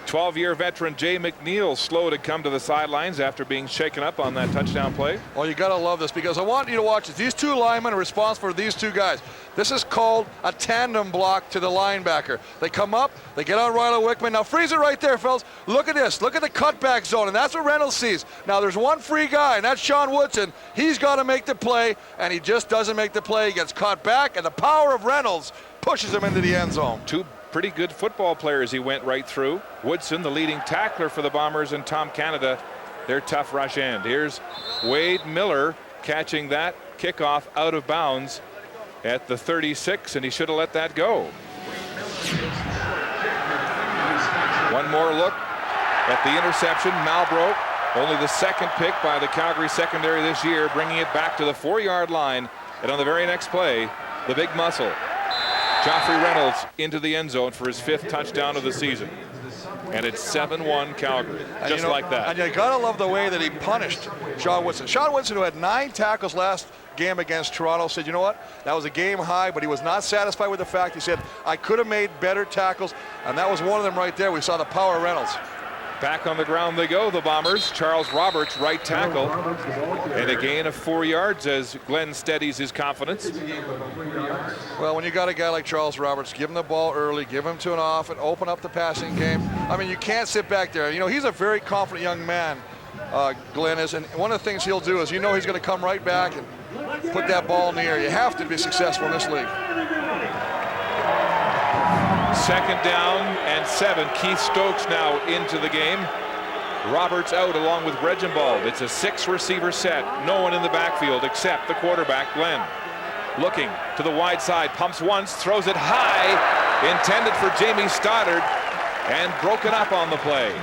'12-year veteran Jay McNeil slow to come to the sidelines after being shaken up on that touchdown play. Well, you got to love this because I want you to watch it. These two linemen are responsible for these two guys. This is called a tandem block to the linebacker. They come up, they get on Riley Wickman. Now freeze it right there, fellas. Look at this. Look at the cutback zone, and that's what Reynolds sees. Now there's one free guy, and that's Sean Woodson. He's got to make the play, and he just doesn't make the play. He gets caught back, and the power of Reynolds pushes him into the end zone. Two pretty good football players he went right through. Woodson, the leading tackler for the Bombers, and Tom Canada, their tough rush end. Here's Wade Miller catching that kickoff out of bounds at the 36, and he should have let that go. One more look at the interception. Marlborough, only the 2nd pick by the Calgary secondary this year, bringing it back to the 4-yard line. And on the very next play, the big muscle, Joffrey Reynolds, into the end zone for his 5th touchdown of the season. And it's 7-1 Calgary, just like that. And you gotta love the way that he punished Sean Woodson. Sean Woodson, who had 9 tackles last game against Toronto, said, you know what, that was a game high, but he was not satisfied with the fact. He said, I could have made better tackles, and that was one of them right there. We saw the power of Reynolds. Back on the ground they go, the Bombers. Charles Roberts, right tackle, and a gain of 4 yards as Glenn steadies his confidence. Well, when you got a guy like Charles Roberts, give him the ball early, give him to an off, and open up the passing game. I mean, you can't sit back there. You know, he's a very confident young man, Glenn is, and one of the things he'll do is, you know, he's going to come right back and put that ball in the air. You have to be successful in this league. 2nd down and 7. Keith Stokes now into the game. Roberts out along with Reginbald. It's a 6-receiver set. No one in the backfield except the quarterback, Glenn. Looking to the wide side, pumps once, throws it high, intended for Jamie Stoddard, and broken up on the play.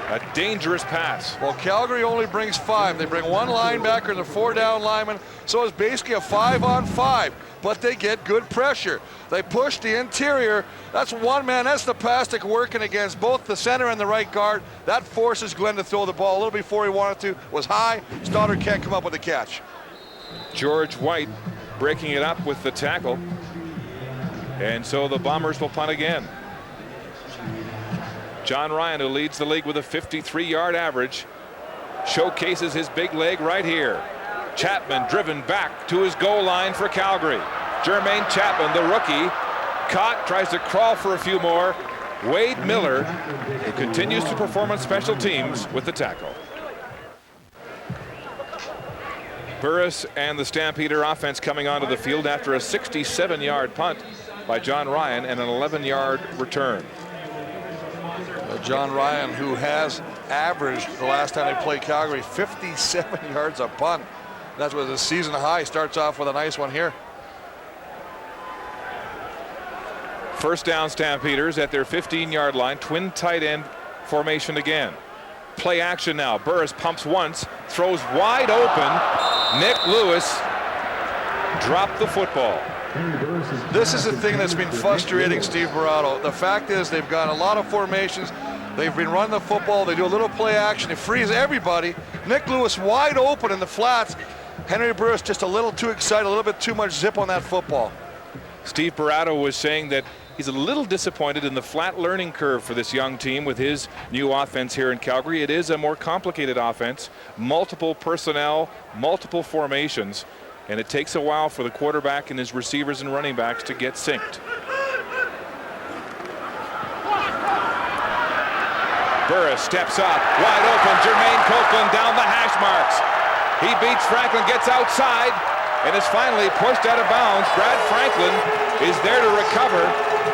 A dangerous pass. Well, Calgary only brings 5. They bring 1 linebacker and a 4-down lineman, so it's basically a 5-on-5, but they get good pressure. They push the interior. That's one man. That's the plastic working against both the center and the right guard. That forces Glenn to throw the ball a little before he wanted to. It was high. Stoddard can't come up with the catch. George White breaking it up with the tackle. And so the Bombers will punt again. John Ryan, who leads the league with a 53-yard average, showcases his big leg right here. Chapman driven back to his goal line for Calgary. Jermaine Chapman, the rookie, caught, tries to crawl for a few more. Wade Miller, who continues to perform on special teams, with the tackle. Burris and the Stampeder offense coming onto the field after a 67-yard punt by John Ryan and an 11-yard return. John Ryan, who has averaged the last time they played Calgary 57 yards a punt. That was a season high. Starts off with a nice one here. First down Stampeders at their 15-yard line. Twin tight end formation again. Play action now. Burris pumps once, throws wide open. Nick Lewis dropped the football. This is the thing that's been frustrating Steve Barato. The fact is they've got a lot of formations. They've been running the football. They do a little play action. They freeze everybody. Nick Lewis wide open in the flats. Henry Burris just a little too excited, a little bit too much zip on that football. Steve Barato was saying that he's a little disappointed in the flat learning curve for this young team with his new offense here in Calgary. It is a more complicated offense, multiple personnel, multiple formations, and it takes a while for the quarterback and his receivers and running backs to get synced. Burris steps up, wide open, Jermaine Copeland down the hash marks. He beats Franklin, gets outside, and is finally pushed out of bounds. Brad Franklin is there to recover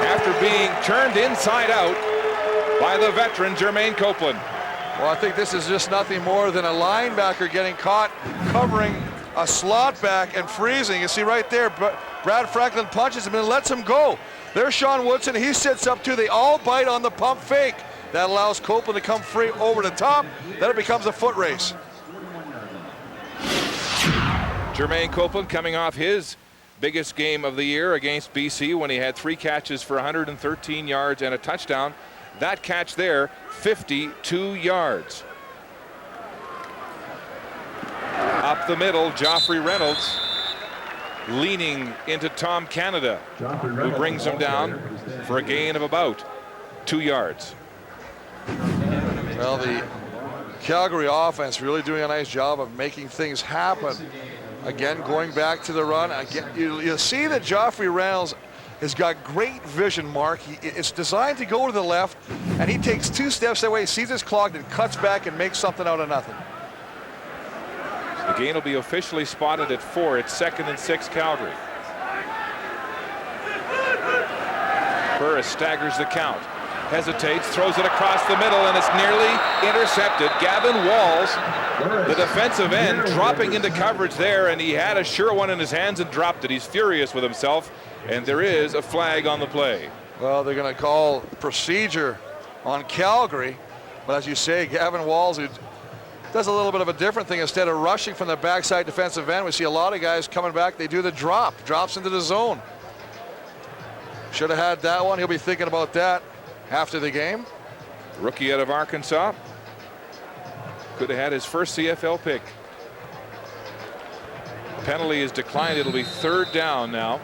after being turned inside out by the veteran Jermaine Copeland. Well, I think this is just nothing more than a linebacker getting caught covering a slot back and freezing. You see right there, Brad Franklin punches him and lets him go. There's Sean Woodson. He sits up too. They all bite on the pump fake. That allows Copeland to come free over the top. Then it becomes a foot race. Jermaine Copeland coming off his biggest game of the year against BC when he had 3 catches for 113 yards and a touchdown. That catch there, 52 yards. Up the middle, Joffrey Reynolds leaning into Tom Canada, who brings him down for a gain of about 2 yards. Well, the Calgary offense really doing a nice job of making things happen. Again, going back to the run. Again, you see that Joffrey Reynolds has got great vision, Mark. It's designed to go to the left, and he takes 2 steps that way, sees his clock, and cuts back and makes something out of nothing. The gain will be officially spotted at 4. It's 2nd and 6 Calgary. Burris staggers the count. Hesitates, throws it across the middle, and it's nearly intercepted. Gavin Walls, the defensive end, dropping into coverage there, and he had a sure one in his hands and dropped it. He's furious with himself, and there is a flag on the play. Well, they're going to call procedure on Calgary, but as you say, Gavin Walls, who does a little bit of a different thing. Instead of rushing from the backside defensive end, we see a lot of guys coming back. They do the drops into the zone. Should have had that one. He'll be thinking about that after the game. Rookie out of Arkansas. Could have had his first CFL pick. Penalty is declined. It'll be 3rd down now.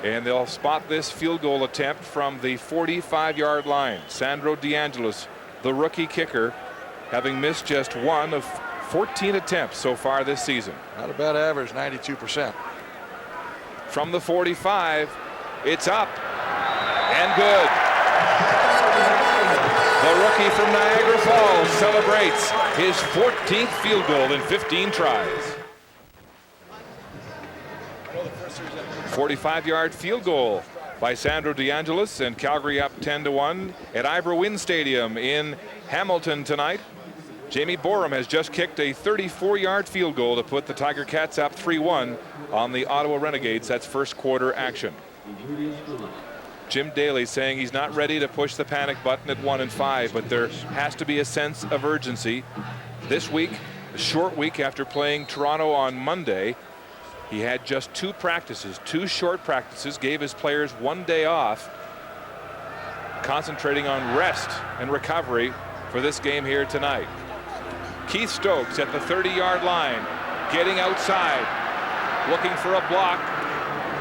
And they'll spot this field goal attempt from the 45-yard line. Sandro DeAngelis, the rookie kicker, having missed just 1 of 14 attempts so far this season. Not a bad average, 92%. From the 45, it's up and good. The rookie from Niagara Falls celebrates his 14th field goal in 15 tries. 45-yard field goal by Sandro DeAngelis, and Calgary up 10-1 at Ivor Wynne Stadium in Hamilton tonight. Jamie Borum has just kicked a 34-yard field goal to put the Tiger Cats up 3-1 on the Ottawa Renegades. That's first quarter action. Jim Daly saying he's not ready to push the panic button at 1 and 5, but there has to be a sense of urgency. This week, a short week after playing Toronto on Monday, he had just 2 practices, 2 short practices, gave his players 1 day off, concentrating on rest and recovery for this game here tonight. Keith Stokes at the 30-yard line, getting outside, looking for a block,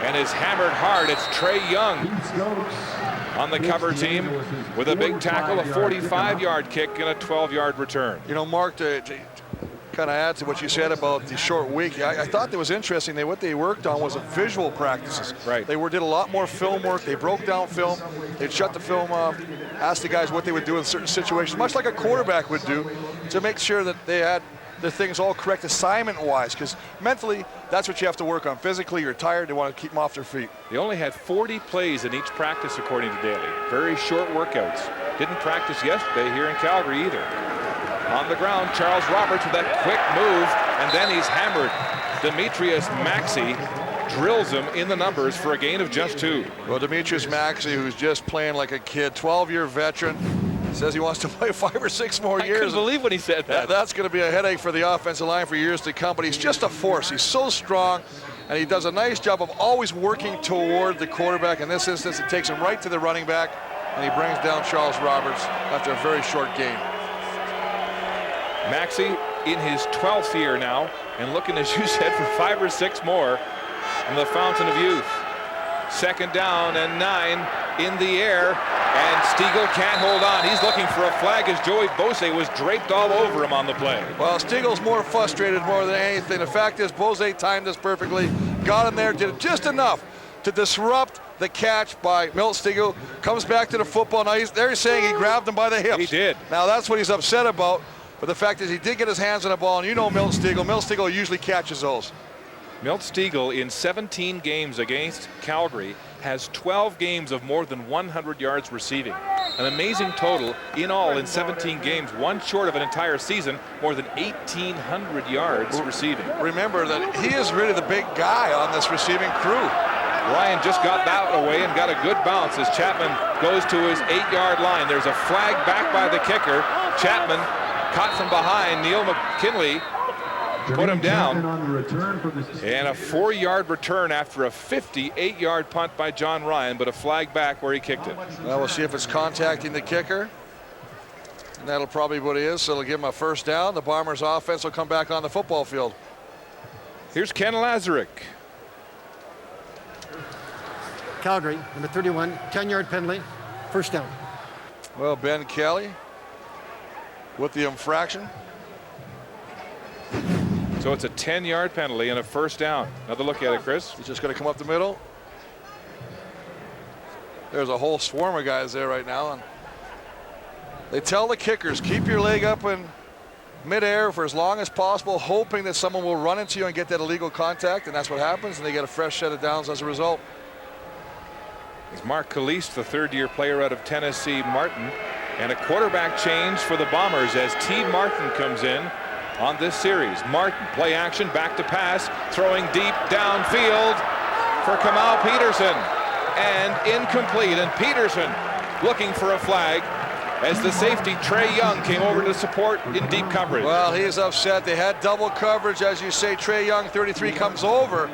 and is hammered hard. It's Trey Young on the cover team with a big tackle, a 45-yard kick, and a 12-yard return. You know, Mark, to kind of add to what you said about the short week, I thought that was interesting. What they worked on was visual practices. Right. They did a lot more film work. They broke down film. They'd shut the film off, asked the guys what they would do in certain situations, much like a quarterback would do, to make sure that they had the things all correct assignment-wise, because mentally, that's what you have to work on. Physically, you're tired. They want to keep them off their feet. They only had 40 plays in each practice, according to Daly. Very short workouts. Didn't practice yesterday here in Calgary either. On the ground, Charles Roberts with that quick move, and then he's hammered. Demetrius Maxey drills him in the numbers for a gain of just 2. Well, Demetrius Maxey, who's just playing like a kid, 12-year veteran, says he wants to play 5 or 6 more years. I couldn't believe when he said that. That's going to be a headache for the offensive line for years to come, but he's just a force. He's so strong, and he does a nice job of always working toward the quarterback. In this instance, it takes him right to the running back, and he brings down Charles Roberts after a very short game. Maxey in his 12th year now, and looking, as you said, for 5 or 6 more. from the fountain of youth. Second down and 9 in the air, and Stiegel can't hold on. He's looking for a flag as Joey Bose was draped all over him on the play. Well, Stiegel's more frustrated more than anything. The fact is, Bose timed this perfectly, got him there, did just enough to disrupt the catch by Milt Stiegel. Comes back to the football. Now he's saying he grabbed him by the hips. He did. Now that's what he's upset about. But the fact is, he did get his hands on the ball, and you know Milt Stiegel. Milt Stiegel usually catches those. Milt Stiegel in 17 games against Calgary has 12 games of more than 100 yards receiving. An amazing total in all in 17 games, one short of an entire season, more than 1,800 yards receiving. Remember that he is really the big guy on this receiving crew. Ryan just got that away and got a good bounce as Chapman goes to his 8-yard line. There's a flag back by the kicker. Chapman caught from behind. Neil McKinley put him down. And a 4-yard return after a 58-yard punt by John Ryan, but a flag back where he kicked it. Well, we'll see if it's contacting the kicker. And that'll probably be what it is, so it'll give him a first down. The Bombers offense will come back on the football field. Here's Ken Lazarick. Calgary, number 31, 10-yard penalty, first down. Well, Ben Kelly with the infraction. So it's a 10-yard penalty and a first down. Another look at it, Chris. He's just going to come up the middle. There's a whole swarm of guys there right now. And they tell the kickers, keep your leg up in midair for as long as possible, hoping that someone will run into you and get that illegal contact, and that's what happens, and they get a fresh set of downs as a result. It's Mark Caliste, the third-year player out of Tennessee Martin, and a quarterback change for the Bombers as T. Martin comes in on this series. Martin, play action, back to pass, throwing deep downfield for Kamal Peterson, and incomplete, and Peterson looking for a flag as the safety Trey Young came over to support in deep coverage. Well, he's upset. They had double coverage, as you say. Trey Young, 33, comes over.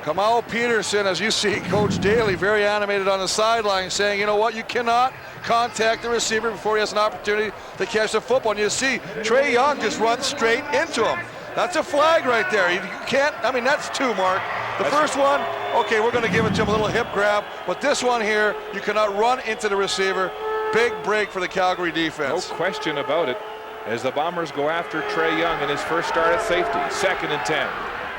Kamal Peterson, as you see, Coach Daly very animated on the sideline, saying, you know what, you cannot contact the receiver before he has an opportunity to catch the football. And you see Trey Young just runs straight into him. That's a flag right there. You can't, I mean, that's two, Mark. The first one, okay, we're going to give it to him, a little hip grab. But this one here, you cannot run into the receiver. Big break for the Calgary defense. No question about it as the Bombers go after Trey Young in his first start at safety. 2nd and 10.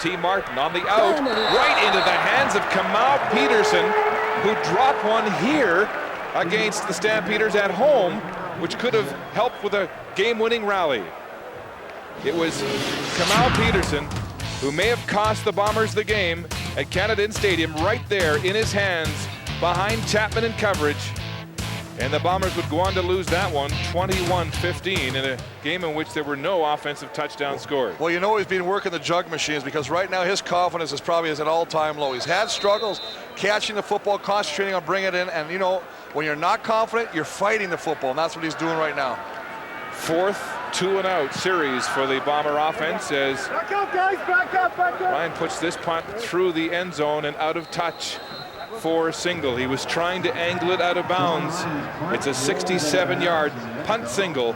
T. Martin on the out, right into the hands of Kamal Peterson, who dropped one here against the Stampeders at home, which could have helped with a game-winning rally. It was Kamal Peterson who may have cost the Bombers the game at Canada Stadium, right there in his hands behind Chapman in coverage. And the Bombers would go on to lose that one 21-15 in a game in which there were no offensive touchdowns scored. Well, you know he's been working the jug machines, because right now his confidence is probably at an all-time low. He's had struggles catching the football, concentrating on bringing it in, and you know, when you're not confident, you're fighting the football, and that's what he's doing right now. 4th 2-and-out series for the Bomber offense as Back up, guys, back up. Ryan puts this punt through the end zone and out of touch for single. He was trying to angle it out of bounds. It's a 67-yard punt single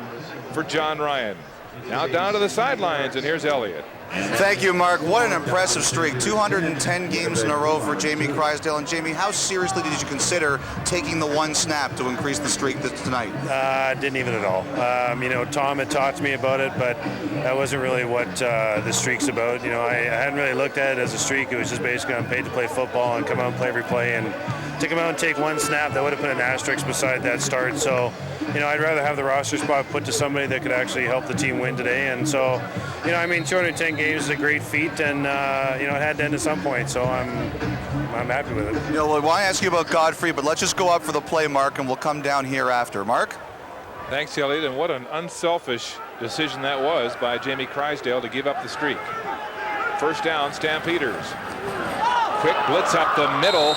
for John Ryan. Now down to the sidelines, and here's Elliott. Thank you, Mark. What an impressive streak. 210 games in a row for Jamie Crysdale. And Jamie, how seriously did you consider taking the one snap to increase the streak tonight? Didn't even at all. You know, Tom had talked to me about it, but that wasn't really what the streak's about. You know, I hadn't really looked at it as a streak. It was just basically I'm paid to play football and come out and play every play. And to come out and take one snap, that would have put an asterisk beside that start. So, you know, I'd rather have the roster spot put to somebody that could actually help the team win today. And so, you know, I mean, 210 games is a great feat, and you know, it had to end at some point. So I'm happy with it. You know, I want to ask you about Godfrey, but let's just go up for the play, Mark, and we'll come down here after. Mark? Thanks, Elliott, and what an unselfish decision that was by Jamie Crysdale to give up the streak. First down, Stampeders. Quick blitz up the middle.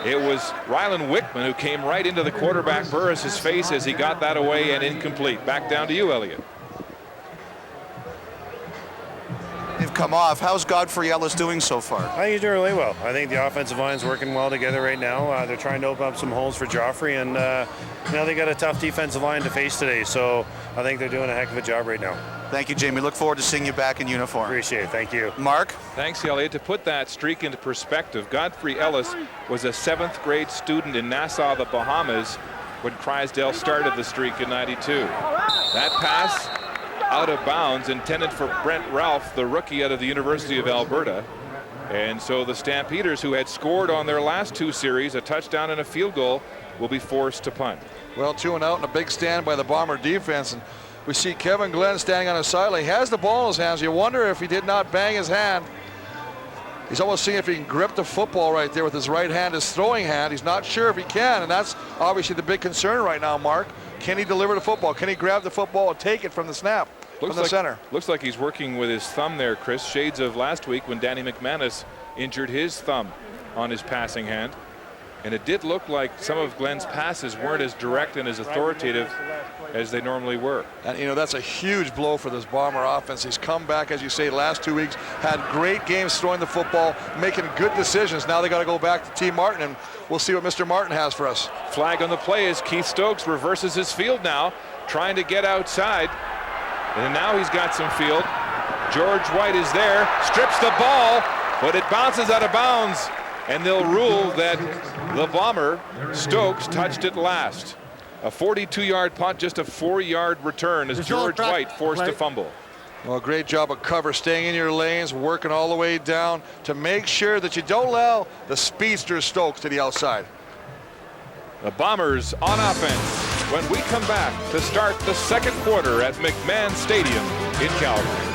It was Rylan Wickman who came right into the quarterback Burris's face as he got that away and incomplete. Back down to you, Elliott. they've come off. How's Godfrey Ellis doing so far? I think he's doing really well. I think the offensive line's working well together right now. They're trying to open up some holes for Joffrey, and they got a tough defensive line to face today, so I think they're doing a heck of a job right now. Thank you, Jamie. Look forward to seeing you back in uniform. Appreciate it. Thank you. Mark? Thanks, Elliot. To put that streak into perspective, Godfrey Ellis was a 7th grade student in Nassau, the Bahamas, when Crysdale started the streak in '92. That pass out of bounds, intended for Brent Ralph, the rookie out of the University of Alberta. And so the Stampeders, who had scored on their last 2 series, a touchdown and a field goal, will be forced to punt. Well, 2-and-out and a big stand by the Bomber defense. And we see Kevin Glenn standing on his sideline. He has the ball in his hands. You wonder if he did not bang his hand. He's almost seeing if he can grip the football right there with his right hand, his throwing hand. He's not sure if he can, and that's obviously the big concern right now, Mark. Can he deliver the football? Can he grab the football and take it from the snap, from the center? Looks like he's working with his thumb there, Chris. Shades of last week when Danny McManus injured his thumb on his passing hand. And it did look like some of Glenn's passes weren't as direct and as authoritative as they normally were. And, that's a huge blow for this Bomber offense. He's come back, as you say, last 2 weeks, had great games throwing the football, making good decisions. Now they got to go back to T. Martin, and we'll see what Mr. Martin has for us. Flag on the play as Keith Stokes reverses his field now, trying to get outside. And now he's got some field. George White is there, strips the ball, but it bounces out of bounds. And they'll rule that the Bomber, Stokes, touched it last. A 42-yard punt, just a 4-yard return as George White forced to fumble. Well, great job of cover, staying in your lanes, working all the way down to make sure that you don't allow the speedster Stokes to the outside. The Bombers on offense when we come back to start the second quarter at McMahon Stadium in Calgary.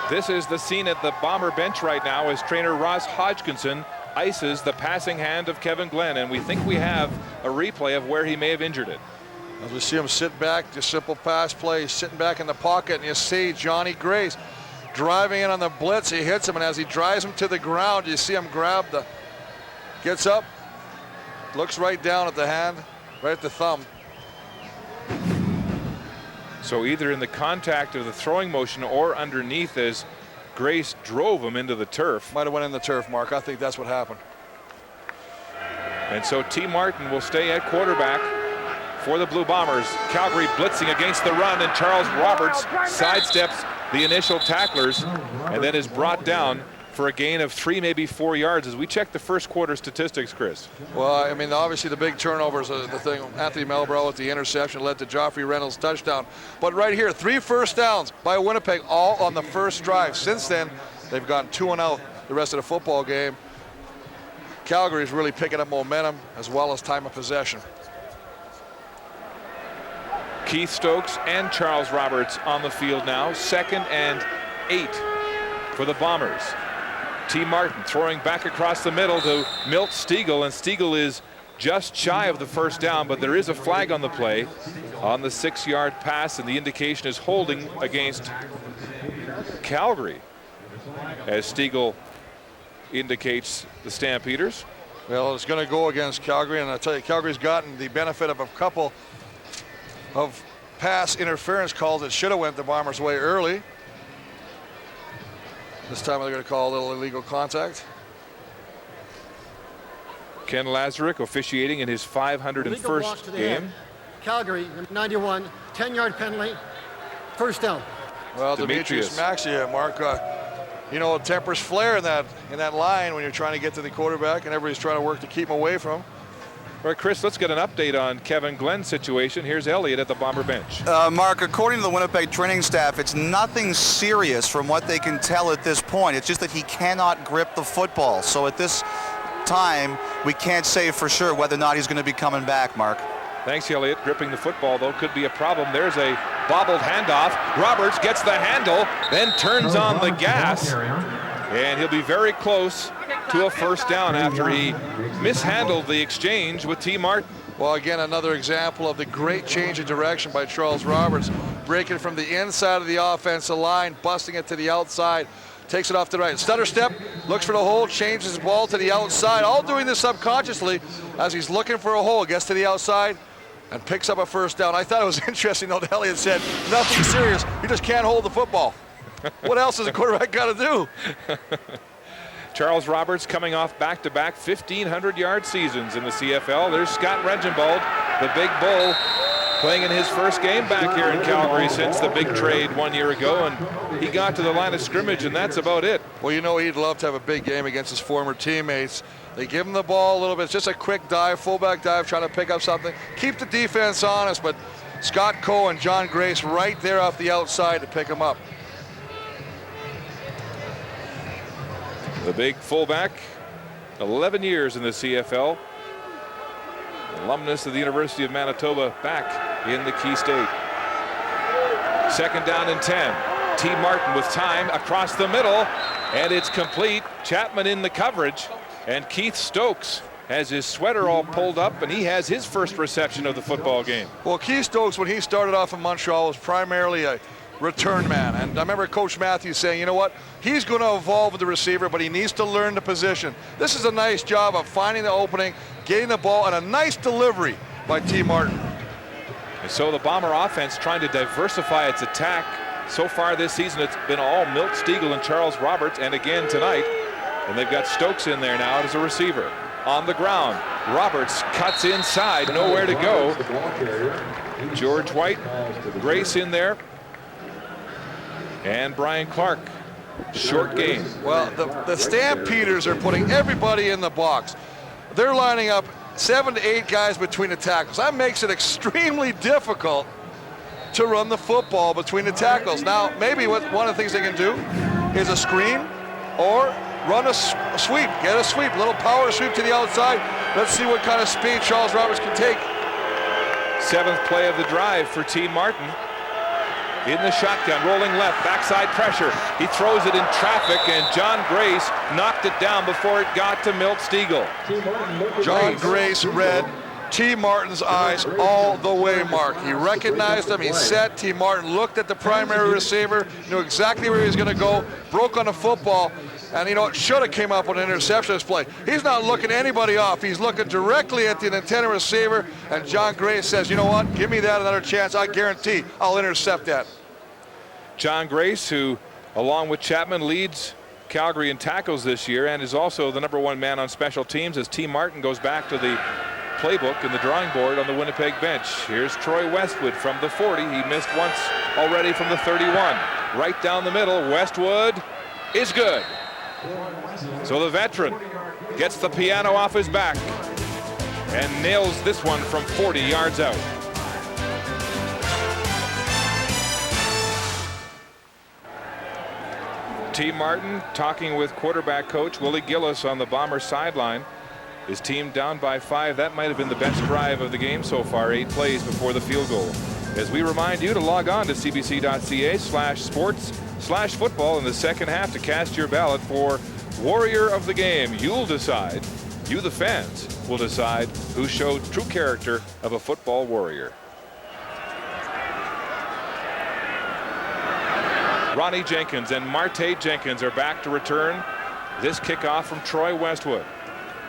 This is the scene at the Bomber bench right now as trainer Ross Hodgkinson ices the passing hand of Kevin Glenn, and we think we have a replay of where he may have injured it. As we see him sit back, just simple pass play, he's sitting back in the pocket, and you see Johnny Grace driving in on the blitz. He hits him, and as he drives him to the ground, you see him grab gets up, looks right down at the hand, right at the thumb. So either in the contact of the throwing motion or underneath as Grace drove him into the turf. Might have went in the turf, Mark. I think that's what happened. And so T. Martin will stay at quarterback for the Blue Bombers. Calgary blitzing against the run, and Charles Roberts sidesteps the initial tacklers and then is brought down for a gain of 3, maybe 4 yards as we check the first quarter statistics, Chris. Well, I mean, obviously the big turnovers are the thing. Anthony Melbrow with the interception led to Joffrey Reynolds' touchdown. But right here, 3 first downs by Winnipeg, all on the first drive. Since then, they've gone 2-and-out the rest of the football game. Calgary is really picking up momentum as well as time of possession. Keith Stokes and Charles Roberts on the field now. 2nd and 8 for the Bombers. T. Martin throwing back across the middle to Milt Stiegel, and Stiegel is just shy of the first down, but there is a flag on the play on the 6-yard pass, and the indication is holding against Calgary as Stiegel indicates the Stampeders. Well, it's going to go against Calgary, and I tell you, Calgary's gotten the benefit of a couple of pass interference calls that should have went the Bombers' way early. This time they're going to call a little illegal contact. Ken Lazaruk officiating in his 501st game. Calgary, 91, 10-yard penalty, first down. Well, Demetrius Maxia, Mark, tempers flare in that line when you're trying to get to the quarterback and everybody's trying to work to keep him away from him. All right, Chris, let's get an update on Kevin Glenn's situation. Here's Elliott at the Bomber bench. Mark, according to the Winnipeg training staff, it's nothing serious from what they can tell at this point. It's just that he cannot grip the football. So at this time, we can't say for sure whether or not he's going to be coming back, Mark. Thanks, Elliott. Gripping the football, though, could be a problem. There's a bobbled handoff. Roberts gets the handle, then turns on the gas, and he'll be very close to a first down after he mishandled the exchange with T. Martin. Well, again, another example of the great change of direction by Charles Roberts, breaking from the inside of the offensive line, busting it to the outside, takes it off to the right. Stutter step, looks for the hole, changes his ball to the outside, all doing this subconsciously as he's looking for a hole, gets to the outside and picks up a first down. I thought it was interesting, though, that Elliott said, nothing serious, he just can't hold the football. What else does a quarterback got to do? Charles Roberts coming off back-to-back 1,500-yard seasons in the CFL. There's Scott Reginbald, the big bull, playing in his first game back here in Calgary since the big trade 1 year ago, and he got to the line of scrimmage, and that's about it. Well, you know he'd love to have a big game against his former teammates. They give him the ball a little bit. It's just a quick dive, fullback dive, trying to pick up something. Keep the defense honest, but Scott Coe and John Grace right there off the outside to pick him up. The big fullback, 11 years in the CFL. Alumnus of the University of Manitoba, back in the Key State. Second down and 10. T. Martin with time across the middle, and it's complete. Chapman in the coverage, and Keith Stokes has his sweater all pulled up, and he has his first reception of the football game. Well, Keith Stokes, when he started off in Montreal, was primarily a return man, and I remember Coach Matthews saying, you know what, he's going to evolve with the receiver, but he needs to learn the position. This is a nice job of finding the opening, getting the ball, and a nice delivery by T. Martin. And so the Bomber offense trying to diversify its attack. So far this season, it's been all Milt Stegall and Charles Roberts, and again tonight. And they've got Stokes in there now as a receiver. On the ground, Roberts cuts inside, nowhere to go. George White, Grace in there, and Brian Clark. Short game. Well, the Stampeders are putting everybody in the box. They're lining up 7 to 8 guys between the tackles. That makes it extremely difficult to run the football between the tackles. Now, maybe one of the things they can do is a screen or run a sweep. Get a sweep, a little power sweep to the outside. Let's see what kind of speed Charles Roberts can take. 7th play of the drive for T. Martin. In the shotgun, rolling left, backside pressure. He throws it in traffic, and John Grace knocked it down before it got to Milt Stegall. John Grace read T. Martin's eyes all the way, Mark. He recognized him, he set. T. Martin looked at the primary receiver, knew exactly where he was going to go, broke on the football, and you know, it should have came up with an interception this play. He's not looking anybody off. He's looking directly at the intended receiver, and John Grace says, you know what, give me that another chance. I guarantee I'll intercept that. John Grace, who, along with Chapman, leads Calgary in tackles this year and is also the #1 man on special teams as T. Martin goes back to the playbook and the drawing board on the Winnipeg bench. Here's Troy Westwood from the 40. He missed once already from the 31. Right down the middle, Westwood is good. So the veteran gets the piano off his back and nails this one from 40 yards out. T. Martin talking with quarterback coach Willie Gillis on the Bomber sideline. His team down by 5. That might have been the best drive of the game so far. 8 plays before the field goal. As we remind you to log on to cbc.ca/sports/football in the second half to cast your ballot for Warrior of the Game. You'll decide, you the fans will decide who showed true character of a football warrior. Ronnie Jenkins and Marte Jenkins are back to return this kickoff from Troy Westwood.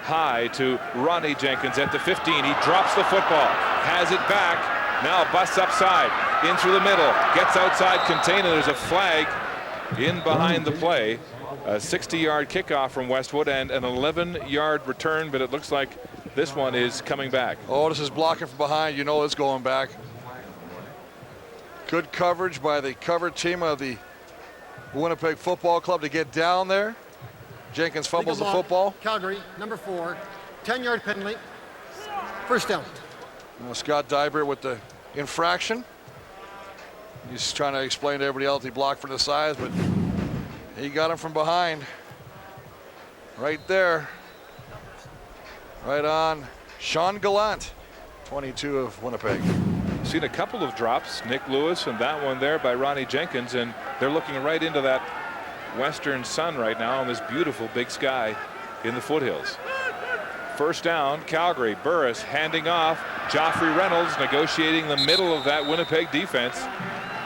High to Ronnie Jenkins at the 15. He drops the football, has it back, now busts upside, in through the middle, gets outside contained, and there's a flag in behind the play. A 60-yard kickoff from Westwood and an 11-yard return, but it looks like this one is coming back. Oh, this is blocking from behind. You know it's going back. Good coverage by the cover team of the Winnipeg Football Club to get down there. Jenkins fumbles the football. Calgary, #4, 10-yard penalty. First down. Well, Scott Dybert with the infraction. He's trying to explain to everybody else he blocked for the size, but he got him from behind. Right there. Right on Sean Gallant, 22 of Winnipeg. Seen a couple of drops, Nick Lewis and that one there by Ronnie Jenkins, and they're looking right into that western sun right now on this beautiful big sky in the foothills. First down, Calgary. Burris handing off. Joffrey Reynolds negotiating the middle of that Winnipeg defense,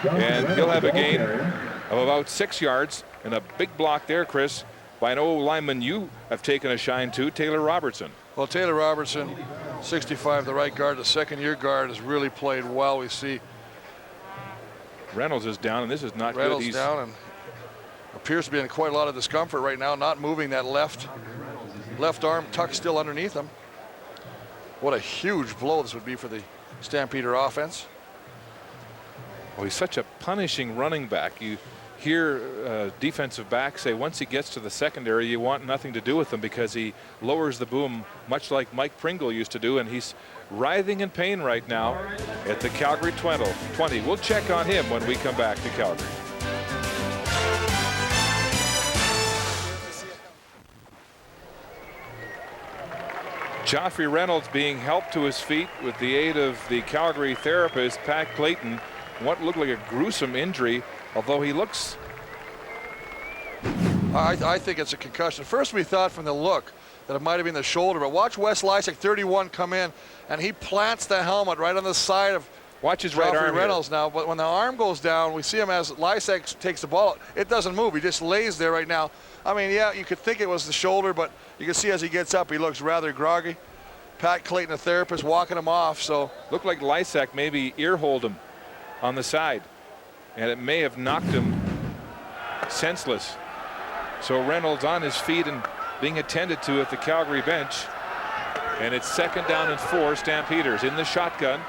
and he'll have a gain of about 6 yards And a big block there, Chris, by an old lineman you have taken a shine to, Taylor Robertson. Well, Taylor Robertson, 65, the right guard, the second-year guard, has really played well. We see Reynolds is down, and this is not Reynolds good. He's down and appears to be in quite a lot of discomfort right now, not moving that left arm, tucked still underneath him. What a huge blow this would be for the Stampeder offense. Well, he's such a punishing running back. You hear defensive backs say once he gets to the secondary, you want nothing to do with him because he lowers the boom, much like Mike Pringle used to do, and he's writhing in pain right now at the Calgary 20. We'll check on him when we come back to Calgary. Joffrey Reynolds being helped to his feet with the aid of the Calgary therapist, Pat Clayton. What looked like a gruesome injury, although he looks... I think it's a concussion. First we thought from the look that it might have been the shoulder, but watch Wes Lysak, 31, come in, and he plants the helmet right on the side of Watch his right arm Reynolds here. now, but when the arm goes down, we see him as Lysak takes the ball. It doesn't move. He just lays there right now. I mean, yeah, you could think it was the shoulder, but you can see as he gets up, he looks rather groggy. Pat Clayton, a therapist, walking him off. So looked like Lysak maybe ear-holed him on the side, and it may have knocked him senseless. So Reynolds on his feet and being attended to at the Calgary bench. And it's 2nd down and 4, Stampeders in the shotgun.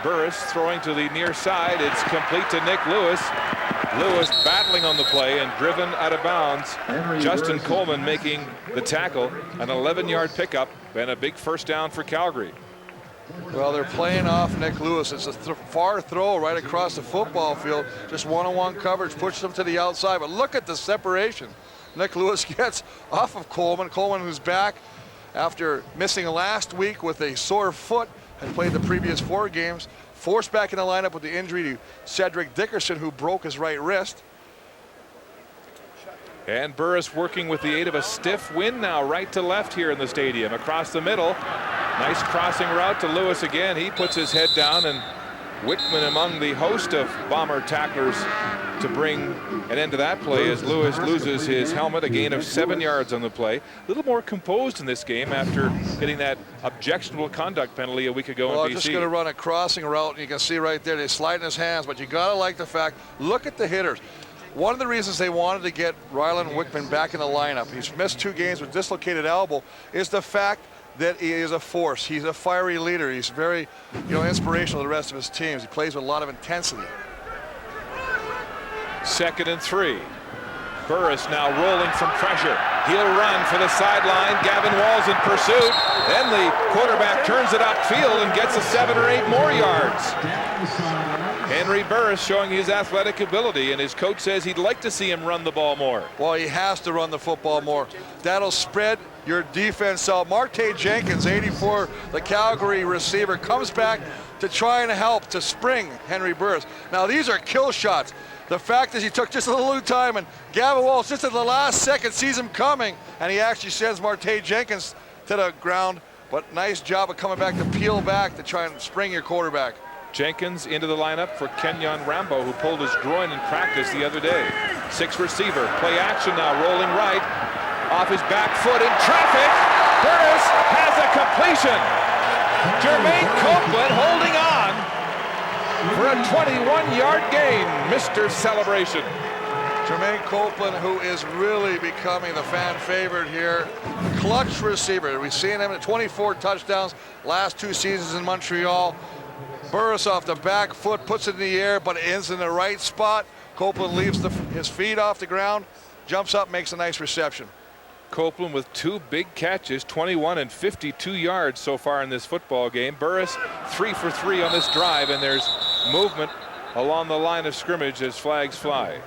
Burris throwing to the near side. It's complete to Nick Lewis. Lewis battling on the play and driven out of bounds. Justin Coleman making the tackle. An 11-yard pickup and a big first down for Calgary. Well, they're playing off Nick Lewis. It's a far throw right across the football field. Just one-on-one coverage, pushes them to the outside. But look at the separation. Nick Lewis gets off of Coleman. Coleman, who's back after missing last week with a sore foot, had played the previous 4 games. Forced back in the lineup with the injury to Cedric Dickerson, who broke his right wrist. And Burris working with the aid of a stiff wind now, right to left here in the stadium, across the middle. Nice crossing route to Lewis again. He puts his head down, and Wickman among the host of Bomber tacklers to bring an end to that play as Lewis loses his helmet, a gain of 7 yards on the play. A little more composed in this game after getting that objectionable conduct penalty a week ago in BC. Well, just going to run a crossing route, and you can see right there, they slide in his hands, but you got to like the fact, look at the hitters. One of the reasons they wanted to get Ryland Wickman back in the lineup, he's missed 2 games with dislocated elbow, is the fact that he is a force. He's a fiery leader. He's very, inspirational to the rest of his teams. He plays with a lot of intensity. 2nd and 3. Burris now rolling from pressure. He'll run for the sideline. Gavin Wall's in pursuit. Then the quarterback turns it upfield and gets a 7 or 8 more yards. Henry Burris showing his athletic ability, and his coach says he'd like to see him run the ball more. Well, he has to run the football more. That'll spread your defense out. Marte Jenkins, 84, the Calgary receiver, comes back to try and help to spring Henry Burris. Now, these are kill shots. The fact is he took just a little time, and Gavin Walsh just at the last second sees him coming, and he actually sends Marte Jenkins to the ground. But nice job of coming back to peel back to try and spring your quarterback. Jenkins into the lineup for Kenyon Rambo, who pulled his groin in practice the other day. 6 receiver, play action now, rolling right. Off his back foot in traffic. Burris has a completion. Jermaine Copeland holding on for a 21-yard gain. Mr. Celebration. Jermaine Copeland, who is really becoming the fan favorite here. Clutch receiver. We've seen him at 24 touchdowns last 2 seasons in Montreal. Burris off the back foot, puts it in the air, but it ends in the right spot. Copeland leaves his feet off the ground, jumps up, makes a nice reception. Copeland with 2 big catches, 21 and 52 yards so far in this football game. Burris 3 for 3 on this drive, and there's movement along the line of scrimmage as flags fly.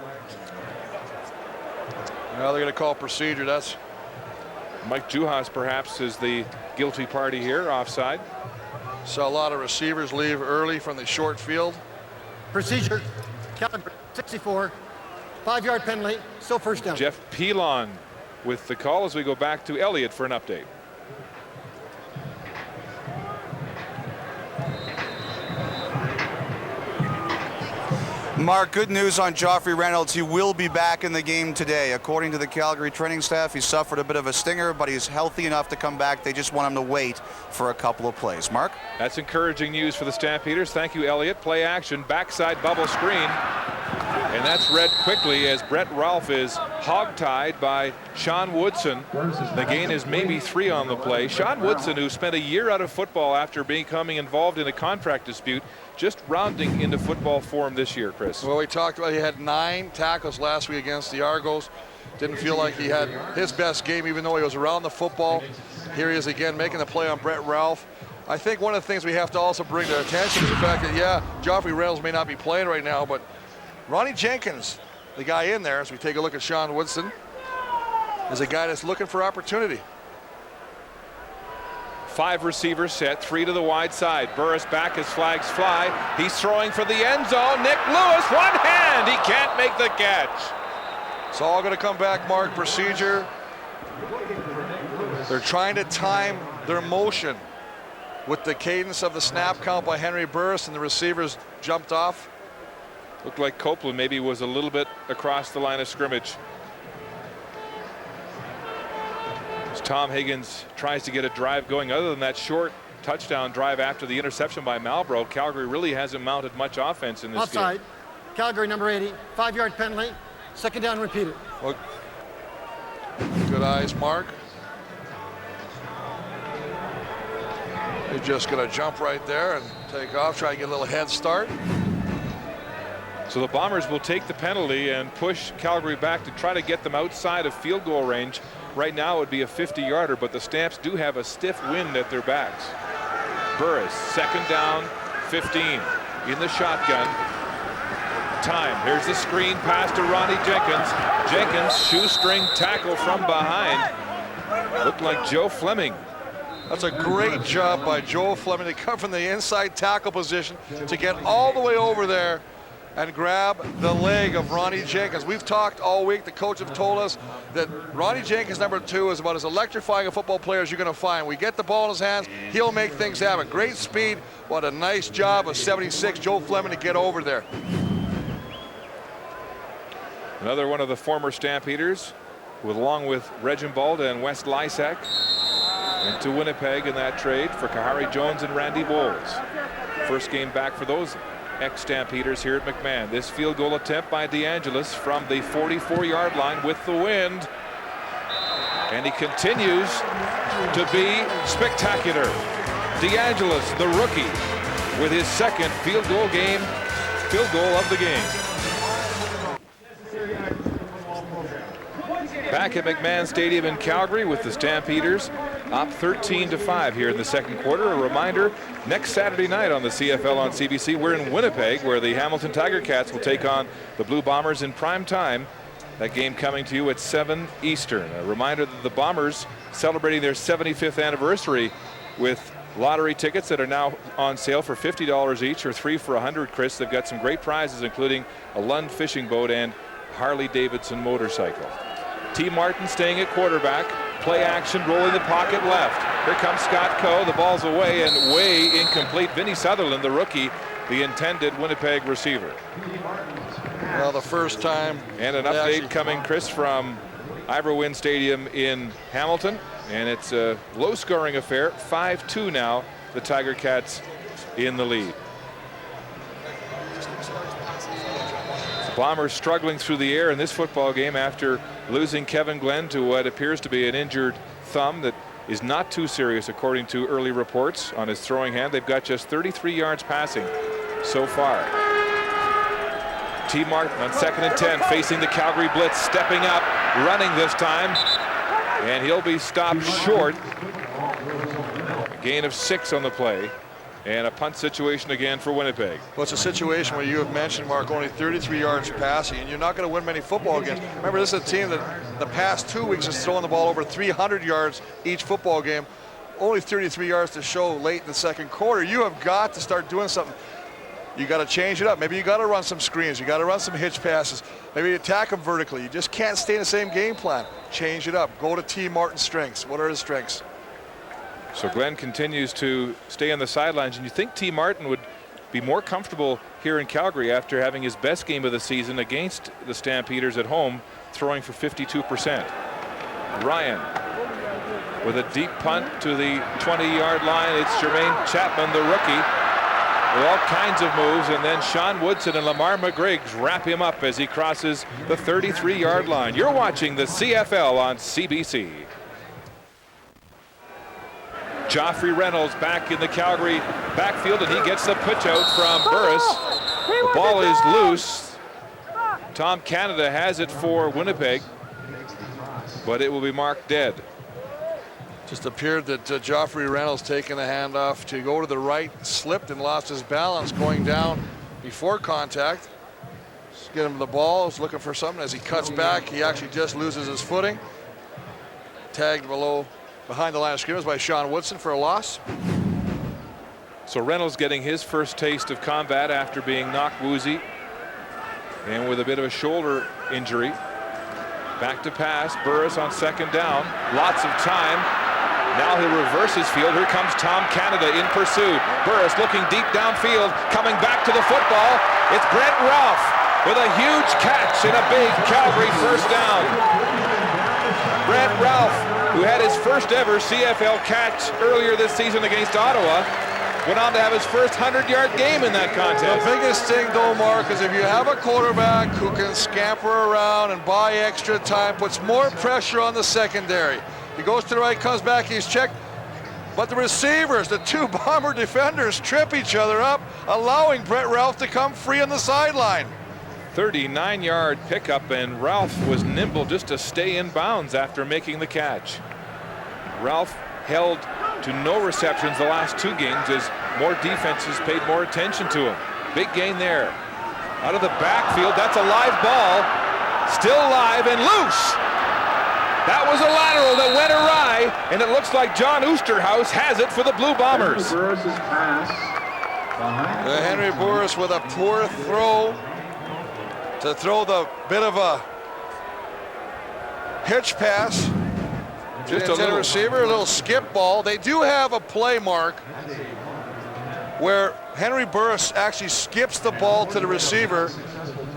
Now they're going to call procedure. That's Mike Juhas perhaps is the guilty party here, offside. Saw a lot of receivers leave early from the short field. Procedure, Calgary, 64, 5-yard penalty, still first down. Jeff Pilon with the call as we go back to Elliott for an update. Mark, good news on Joffrey Reynolds. He will be back in the game today. According to the Calgary training staff, he suffered a bit of a stinger, but he's healthy enough to come back. They just want him to wait for a couple of plays. Mark? That's encouraging news for the Stampeders. Thank you, Elliott. Play action, backside bubble screen. And that's read quickly as Brett Ralph is hog-tied by Sean Woodson. The gain is maybe 3 on the play. Sean Woodson, who spent a year out of football after becoming involved in a contract dispute, just rounding into football form this year, Chris. Well, we talked about he had 9 tackles last week against the Argos. Didn't feel like he had his best game, even though he was around the football. Here he is again making the play on Brett Ralph. I think one of the things we have to also bring to attention is the fact that, yeah, Joffrey Reynolds may not be playing right now, but Ronnie Jenkins, the guy in there, as we take a look at Sean Woodson, is a guy that's looking for opportunity. 5 receivers set, 3 to the wide side. Burris back as flags fly. He's throwing for the end zone. Nick Lewis, one hand. He can't make the catch. It's all going to come back, Mark. Procedure. They're trying to time their motion with the cadence of the snap count by Henry Burris, and the receivers jumped off. Looked like Copeland maybe was a little bit across the line of scrimmage. As Tom Higgins tries to get a drive going, other than that short touchdown drive after the interception by Malbrough, Calgary really hasn't mounted much offense in this Offside. game. Calgary number 80, 5-yard penalty, second down repeated. Look. Good eyes, Mark. They're just going to jump right there and take off, try to get a little head start. So the Bombers will take the penalty and push Calgary back to try to get them outside of field goal range. Right now it would be a 50-yarder, but the Stamps do have a stiff wind at their backs. Burris, second down, 15 in the shotgun. Time. Here's the screen pass to Ronnie Jenkins. Jenkins, shoestring tackle from behind. Looked like Joe Fleming. That's a great job by Joe Fleming to come from the inside tackle position to get all the way over there and grab the leg of Ronnie Jenkins. We've talked all week, the coach have told us that Ronnie Jenkins, number 2, is about as electrifying a football player as you're going to find. We get the ball in his hands, he'll make things happen. Great speed. What a nice job of 76 Joe Fleming to get over there. Another one of the former Stampeders, along with Reginbald and West Lysak, went to Winnipeg in that trade for Kahari Jones and Randy Bowles. First game back for those ex-Stampeders here at McMahon. This field goal attempt by DeAngelis from the 44-yard line with the wind. And he continues to be spectacular. DeAngelis, the rookie, with his second field goal of the game. Back at McMahon Stadium in Calgary with the Stampeders up 13-5 here in the second quarter. A reminder, next Saturday night on the CFL on CBC, we're in Winnipeg, where the Hamilton Tiger Cats will take on the Blue Bombers in prime time. That game coming to you at 7 Eastern. A reminder that the Bombers celebrating their 75th anniversary with lottery tickets that are now on sale for $50 each, or 3 for $100, Chris. They've got some great prizes, including a Lund fishing boat and Harley Davidson motorcycle. T. Martin staying at quarterback. Play action, rolling the pocket left. Here comes Scott Coe. The ball's away and way incomplete. Vinny Sutherland, the rookie, the intended Winnipeg receiver. Well, the first time. And an update coming, Chris, from Ivor Wynne Stadium in Hamilton. And it's a low-scoring affair. 5-2 now. The Tiger Cats in the lead. Bombers struggling through the air in this football game after losing Kevin Glenn to what appears to be an injured thumb that is not too serious according to early reports on his throwing hand. They've got just 33 yards passing so far. T. Martin on 2nd and 10 facing the Calgary blitz, stepping up, running this time, and he'll be stopped short. A gain of 6 on the play. And a punt situation again for Winnipeg. Well, it's a situation where you have mentioned, Mark, only 33 yards passing, and you're not going to win many football games. Remember, this is a team that the past 2 weeks has thrown the ball over 300 yards each football game. Only 33 yards to show late in the second quarter. You have got to start doing something. You got to change it up. Maybe you got to run some screens. You got to run some hitch passes. Maybe attack them vertically. You just can't stay in the same game plan. Change it up. Go to T. Martin's strengths. What are his strengths? So Glenn continues to stay on the sidelines, and you think T. Martin would be more comfortable here in Calgary after having his best game of the season against the Stampeders at home, throwing for 52%. Ryan with a deep punt to the 20-yard line. It's Jermaine Chapman, the rookie, with all kinds of moves, and then Sean Woodson and Lamar McGriggs wrap him up as he crosses the 33-yard line. You're watching the CFL on CBC. Joffrey Reynolds back in the Calgary backfield, and he gets the pitch out from Burris. The ball is loose. Tom Canada has it for Winnipeg, but it will be marked dead. Just appeared that Joffrey Reynolds taking the handoff to go to the right, slipped and lost his balance going down before contact. Just get him the ball, was looking for something. As he cuts back, he actually just loses his footing. Tagged behind the line of scrimmage by Sean Woodson for a loss. So Reynolds getting his first taste of combat after being knocked woozy and with a bit of a shoulder injury. Back to pass, Burris on second down, lots of time. Now he'll reverse his field. Here comes Tom Canada in pursuit. Burris looking deep downfield, coming back to the football. It's Brent Ralph with a huge catch and a big Calgary first down. Brent Ralph, who had his first ever CFL catch earlier this season against Ottawa, went on to have his first 100-yard game in that contest. The biggest thing, though, Mark, is if you have a quarterback who can scamper around and buy extra time, puts more pressure on the secondary. He goes to the right, comes back, he's checked. But the receivers, the two Bomber defenders, trip each other up, allowing Brett Ralph to come free on the sideline. 39-yard pickup, and Ralph was nimble just to stay in bounds after making the catch. Ralph held to no receptions the last two games as more defenses paid more attention to him. Big gain there. Out of the backfield, that's a live ball. Still live and loose. That was a lateral that went awry, and it looks like John Oosterhouse has it for the Blue Bombers. Henry Burris with a poor throw to throw the bit of a hitch pass. Just a little receiver, a little skip ball. They do have a play, Mark, where Henry Burris actually skips the ball to the receiver.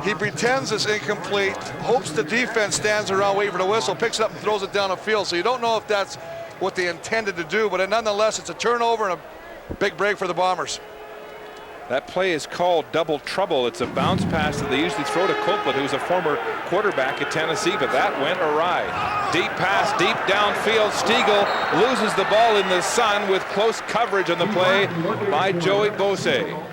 He pretends it's incomplete, hopes the defense stands around waiting for the whistle, picks it up and throws it down the field. So you don't know if that's what they intended to do, but nonetheless, it's a turnover and a big break for the Bombers. That play is called double trouble. It's a bounce pass that they usually throw to Copeland, who's a former quarterback at Tennessee, but that went awry. Deep pass, deep downfield. Stiegel loses the ball in the sun with close coverage on the play by Joey Bose.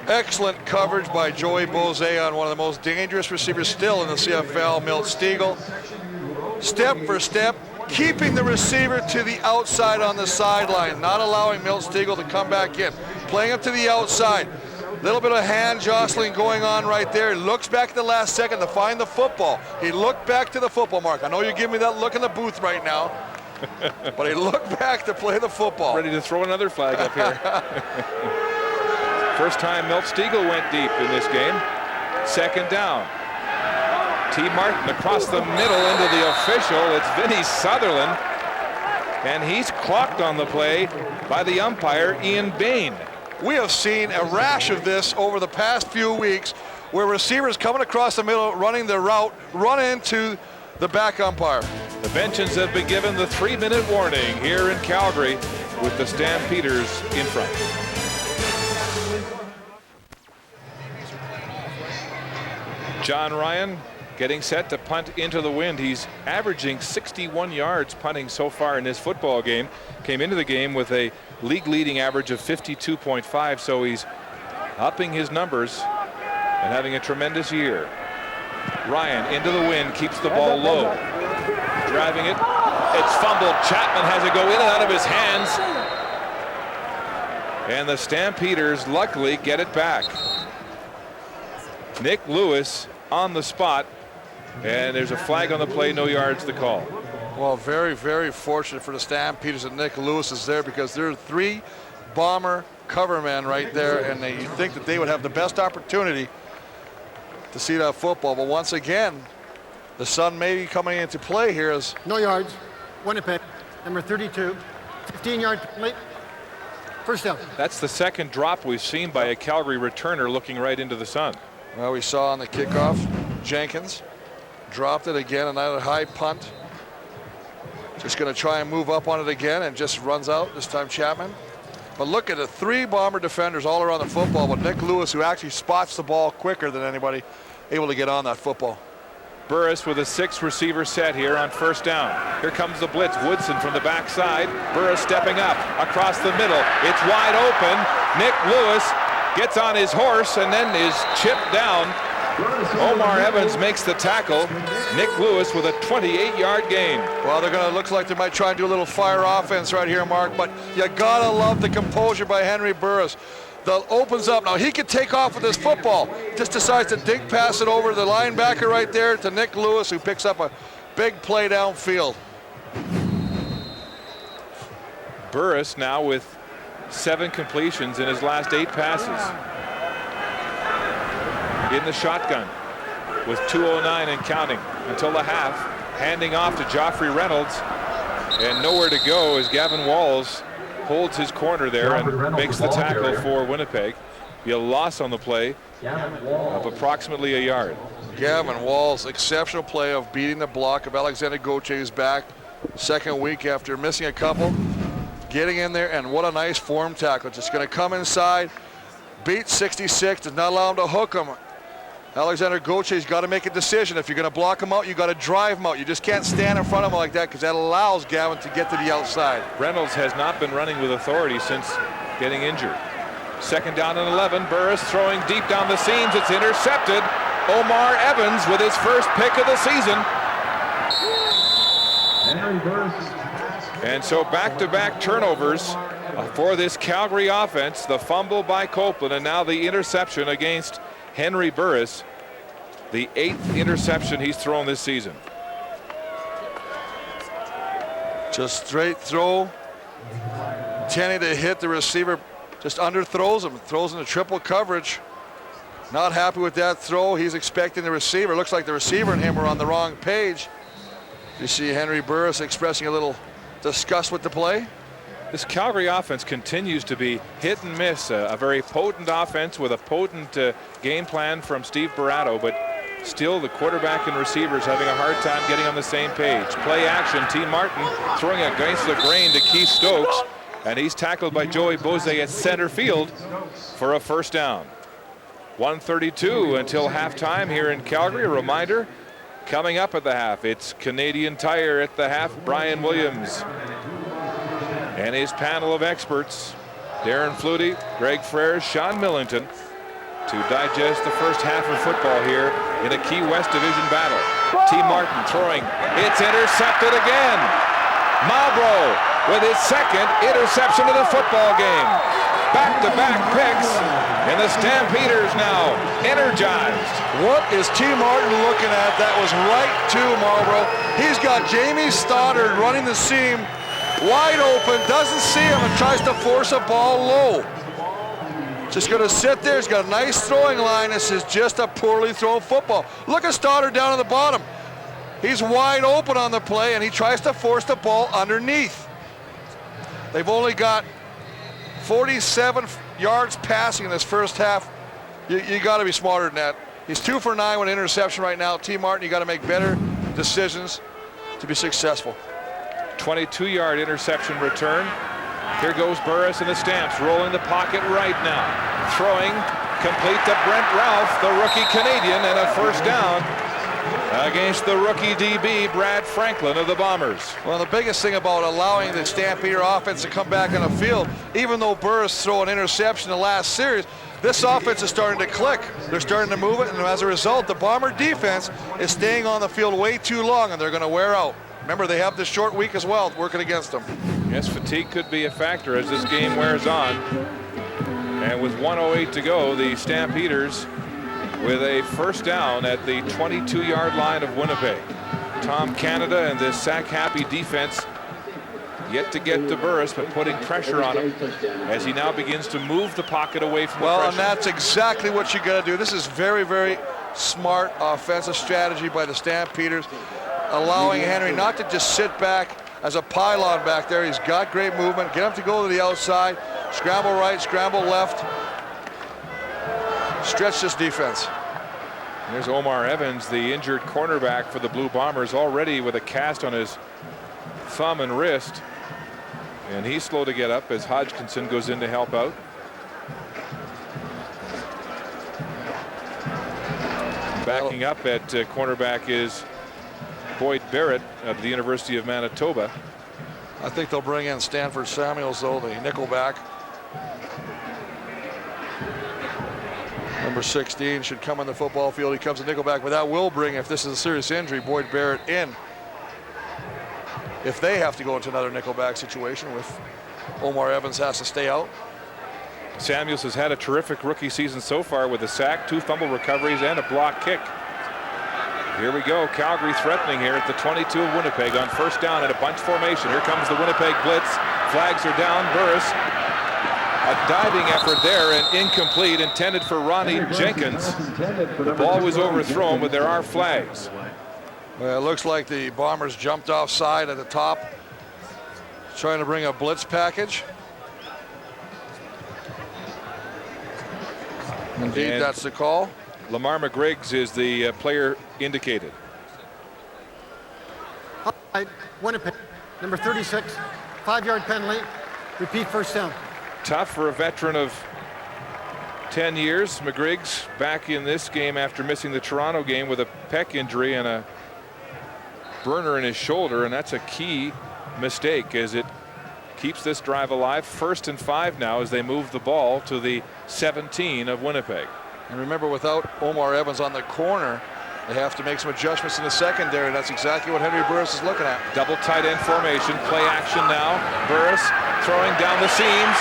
Excellent coverage by Joey Bose on one of the most dangerous receivers still in the CFL, Milt Stiegel. Step for step, keeping the receiver to the outside on the sideline, not allowing Milt Stiegel to come back in. Playing up to the outside. Little bit of hand jostling going on right there. Looks back at the last second to find the football. He looked back to the football, Mark. I know you're giving me that look in the booth right now, but he looked back to play the football. Ready to throw another flag up here. First time Milt Stiegel went deep in this game. Second down. T. Martin across the middle into the official. It's Vinny Sutherland, and he's clocked on the play by the umpire, Ian Bain. We have seen a rash of this over the past few weeks where receivers coming across the middle, running the route, run into the back umpire. The Benchins have been given the 3-minute warning here in Calgary with the Stampeders in front. John Ryan getting set to punt into the wind. He's averaging 61 yards punting so far in this football game. Came into the game with a league-leading average of 52.5, so he's upping his numbers and having a tremendous year. Ryan into the wind, keeps the ball low. Driving it. It's fumbled. Chapman has it go in and out of his hands. And the Stampeders luckily get it back. Nick Lewis on the spot. And there's a flag on the play, no yards to call. Well, very, very fortunate for the Stampeders that Nick Lewis is there, because there are 3 Bomber cover men right there, and you think that they would have the best opportunity to see that football. But once again, the sun may be coming into play here as... No yards. Winnipeg, number 32. 15-yard penalty. First down. That's the second drop we've seen by a Calgary returner looking right into the sun. Well, we saw on the kickoff, Jenkins dropped it again, another high punt. Just going to try and move up on it again and just runs out, this time Chapman. But look at the 3 Bomber defenders all around the football, but Nick Lewis, who actually spots the ball quicker than anybody, able to get on that football. Burris with a 6 receiver set here on first down. Here comes the blitz. Woodson from the backside. Burris stepping up across the middle. It's wide open. Nick Lewis gets on his horse and then is chipped down. Omar Evans makes the tackle. Nick Lewis with a 28-yard gain. Well, they're going to look like they might try and do a little fire offense right here, Mark, but you got to love the composure by Henry Burris. That opens up. Now, he could take off with this football. Just decides to dig pass it over to the linebacker right there to Nick Lewis, who picks up a big play downfield. Burris now with 7 completions in his last 8 passes. In the shotgun with 2:09 and counting until the half. Handing off to Joffrey Reynolds. And nowhere to go as Gavin Walls holds his corner there and makes the tackle for Winnipeg. Be a loss on the play of approximately a yard. Gavin Walls, exceptional play of beating the block of Alexander Gauthier, back second week after missing a couple. Getting in there, and what a nice form tackle. Just going to come inside, beat 66, does not allow him to hook him. Alexander Gauthier's got to make a decision. If you're going to block him out, you got to drive him out. You just can't stand in front of him like that because that allows Gavin to get to the outside. Reynolds has not been running with authority since getting injured. Second down and 11. Burris throwing deep down the seams. It's intercepted. Omar Evans with his first pick of the season. And so back-to-back turnovers for this Calgary offense. The fumble by Copeland and now the interception against Henry Burris, the 8th interception he's thrown this season. Just straight throw, intending to hit the receiver, just underthrows him, throws into triple coverage. Not happy with that throw. He's expecting the receiver. Looks like the receiver and him were on the wrong page. You see Henry Burris expressing a little disgust with the play. This Calgary offense continues to be hit and miss. A very potent offense with a potent game plan from Steve Barato, but still the quarterback and receivers having a hard time getting on the same page. Play action, T. Martin throwing against the grain to Keith Stokes, and he's tackled by Joey Bose at center field for a first down. 1:32 until halftime here in Calgary. A reminder, coming up at the half, it's Canadian Tire at the half. Brian Williams and his panel of experts, Darren Flutie, Greg Frere, Sean Millington, to digest the first half of football here in a Key West Division battle. T. Martin throwing. It's intercepted again. Marlborough with his second interception of the football game. Back-to-back picks, and the Stampeders now energized. What is T. Martin looking at? That was right to Marlborough. He's got Jamie Stoddard running the seam, wide open, doesn't see him, and tries to force a ball low. Just going to sit there. He's got a nice throwing line. This is just a poorly thrown football. Look at Stoddard down at the bottom. He's wide open on the play, and he tries to force the ball underneath. They've only got 47 yards passing in this first half. You got to be smarter than that. He's 2 for 9 with an interception right now. T. Martin, you got to make better decisions to be successful. 22-yard interception return. Here goes Burris and the Stamps, rolling the pocket right now. Throwing complete to Brent Ralph, the rookie Canadian, and a first down against the rookie DB, Brad Franklin of the Bombers. Well, the biggest thing about allowing the Stampeder offense to come back on the field, even though Burris threw an interception in the last series, this offense is starting to click. They're starting to move it, and as a result, the Bomber defense is staying on the field way too long, and they're going to wear out. Remember, they have this short week as well working against them. Yes, fatigue could be a factor as this game wears on. And with 1:08 to go, the Stampeders with a first down at the 22-yard line of Winnipeg. Tom Canada and this sack-happy defense yet to get to Burris, but putting pressure on him as he now begins to move the pocket away from the pressure. And that's exactly what you got to do. This is very, very smart offensive strategy by the Stampeders, allowing Henry not to just sit back as a pylon back there. He's got great movement. Get him to go to the outside. Scramble right, scramble left. Stretch this defense. There's Omar Evans, the injured cornerback for the Blue Bombers, already with a cast on his thumb and wrist. And he's slow to get up as Hodgkinson goes in to help out. Backing up at cornerback is Boyd Barrett of the University of Manitoba. I think they'll bring in Stanford Samuels, though, the nickelback. Number 16 should come on the football field. He comes a nickelback, but that will bring, if this is a serious injury, Boyd Barrett in. If they have to go into another nickelback situation with Omar Evans has to stay out. Samuels has had a terrific rookie season so far with a sack, 2 fumble recoveries, and a block kick. Here we go. Calgary threatening here at the 22 of Winnipeg on first down at a bunch formation. Here comes the Winnipeg blitz. Flags are down. Burris. A diving effort there and incomplete, intended for Ronnie Jenkins. The ball was overthrown, but there are flags. Well, it looks like the Bombers jumped offside at the top, trying to bring a blitz package. Indeed, And that's the call. Lamar McGriggs is the player indicated. Winnipeg, number 36, 5-yard penalty. Repeat first down. Tough for a veteran of 10 years. McGriggs back in this game after missing the Toronto game with a pec injury and a burner in his shoulder, and that's a key mistake as it keeps this drive alive. 1st and 5 now as they move the ball to the 17 of Winnipeg. And remember, without Omar Evans on the corner, they have to make some adjustments in the secondary. That's exactly what Henry Burris is looking at. Double tight end formation, play action now. Burris throwing down the seams.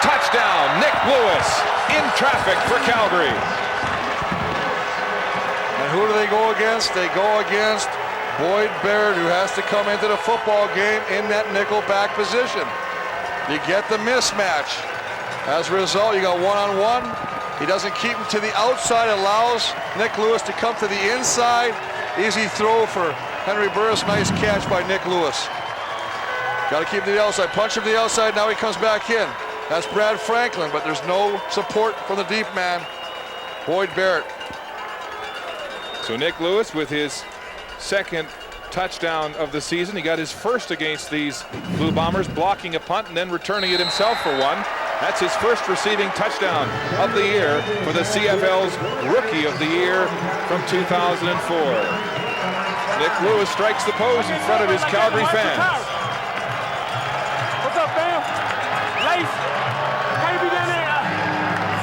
Touchdown, Nick Lewis in traffic for Calgary. And who do they go against? They go against Boyd Barrett, who has to come into the football game in that nickel back position. You get the mismatch. As a result, you got one-on-one. He doesn't keep him to the outside, allows Nick Lewis to come to the inside. Easy throw for Henry Burris. Nice catch by Nick Lewis. Got to keep him to the outside. Punch him to the outside. Now he comes back in. That's Brad Franklin, but there's no support from the deep man, Boyd Barrett. So Nick Lewis with his 2nd touchdown of the season. He got his 1st against these Blue Bombers, blocking a punt and then returning it himself for one. That's his 1st receiving touchdown of the year for the CFL's Rookie of the Year from 2004. Nick Lewis strikes the pose in front of his Calgary fans. What's up, fam? Lace. How you be down there?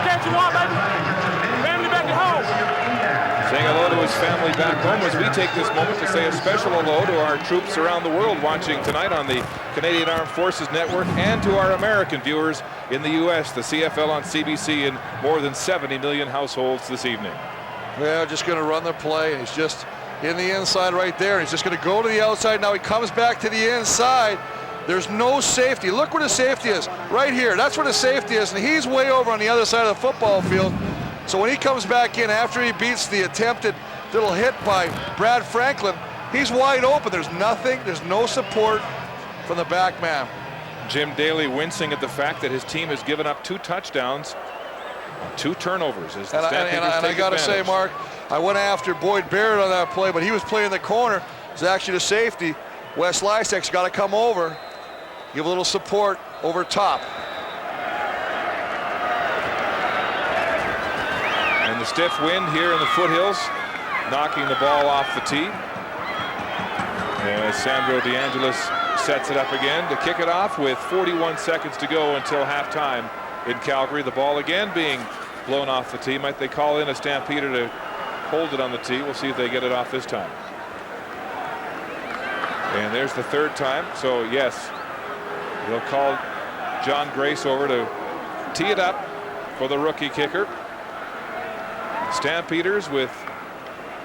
Saskatchewan, baby. Family back at home. Saying hello to his family back home as we take this moment to say a special hello to our troops around the world watching tonight on the Canadian Armed Forces Network and to our American viewers in the U.S. The CFL on CBC in more than 70 million households this evening. Yeah, just going to run the play. He's just in the inside right there. He's just going to go to the outside. Now he comes back to the inside. There's no safety. Look where the safety is. Right here. That's where the safety is. And he's way over on the other side of the football field. So when he comes back in after he beats the attempted little hit by Brad Franklin, he's wide open. There's nothing. There's no support from the back man. Jim Daly wincing at the fact that his team has given up 2 touchdowns, 2 turnovers. As the and I got to say, Mark, I went after Boyd Barrett on that play, but he was playing the corner. It's actually the safety. Wes Lysek's got to come over, give a little support over top. And the stiff wind here in the foothills, knocking the ball off the tee. As Sandro DeAngelis sets it up again to kick it off with 41 seconds to go until halftime in Calgary. The ball again being blown off the tee. Might they call in a Stampeder to hold it on the tee? We'll see if they get it off this time. And there's the 3rd time. So yes, they'll call John Grace over to tee it up for the rookie kicker. Stampeders with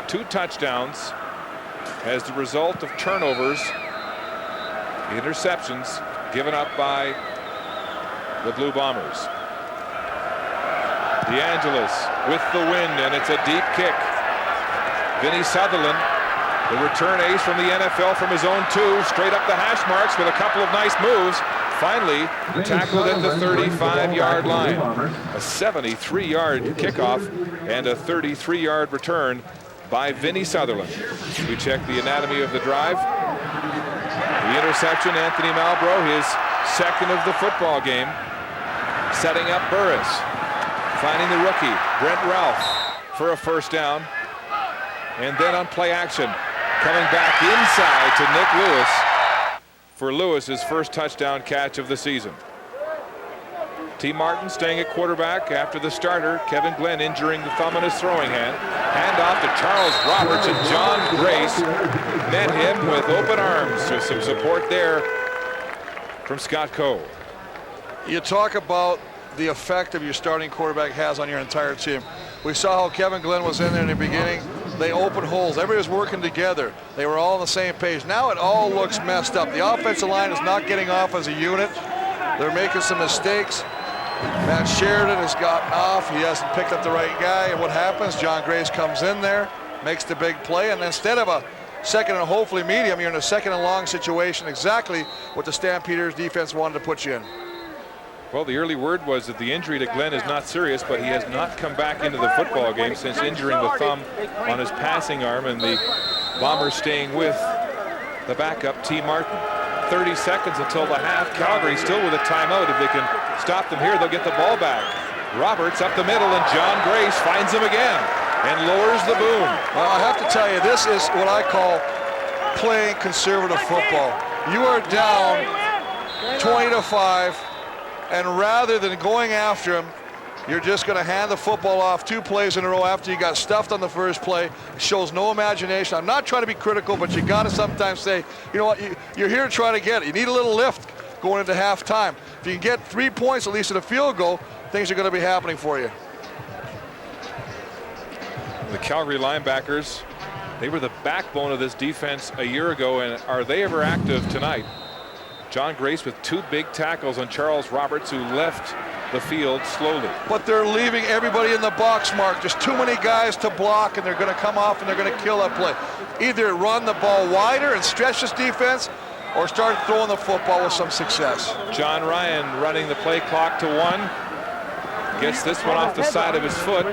2 touchdowns as the result of turnovers, interceptions given up by the Blue Bombers. DeAngelis with the wind, and it's a deep kick. Vinny Sutherland The return ace from the NFL from his own 2, straight up the hash marks with a couple of nice moves. Finally tackled at the 35-yard line. A 73-yard kickoff and a 33-yard return by Vinny Sutherland. We check the anatomy of the drive. The interception, Anthony Malbrough, his second of the football game. Setting up Burris. Finding the rookie, Brent Ralph, for a first down. And then on play action, coming back inside to Nick Lewis for Lewis's first touchdown catch of the season. T. Martin staying at quarterback after the starter, Kevin Glenn, injuring the thumb in his throwing hand. Hand off to Charles Roberts, and John Grace met him with open arms. So some support there from Scott Coe. You talk about the effect of your starting quarterback has on your entire team. We saw how Kevin Glenn was in there in the beginning. They opened holes. Everybody was working together. They were all on the same page. Now it all looks messed up. The offensive line is not getting off as a unit. They're making some mistakes. Matt Sheridan has gotten off. He hasn't picked up the right guy. And what happens? John Grace comes in there, makes the big play, and instead of a second and hopefully medium, you're in a second and long situation, exactly what the Stampeders defense wanted to put you in. Well, the early word was that the injury to Glenn is not serious, but he has not come back into the football game since injuring the thumb on his passing arm, and the Bombers staying with the backup, T. Martin. 30 seconds until the half. Calgary still with a timeout. If they can stop them here, they'll get the ball back. Roberts up the middle, and John Grace finds him again and lowers the boom. Well, I have to tell you, this is what I call playing conservative football. You are down 20-5. And rather than going after him, you're just going to hand the football off 2 plays in a row after you got stuffed on the first play. It shows no imagination. I'm not trying to be critical, but you got to sometimes say, you know what, you're here to try to get it. You need a little lift going into halftime. If you can get 3 points, at least at a field goal, things are going to be happening for you. The Calgary linebackers, they were the backbone of this defense a year ago, and are they ever active tonight? John Grace with 2 big tackles on Charles Roberts, who left the field slowly. But they're leaving everybody in the box, Mark. Just too many guys to block, and they're going to come off and they're going to kill that play. Either run the ball wider and stretch this defense, or start throwing the football with some success. John Ryan running the play clock to 1. Gets this one off the side of his foot.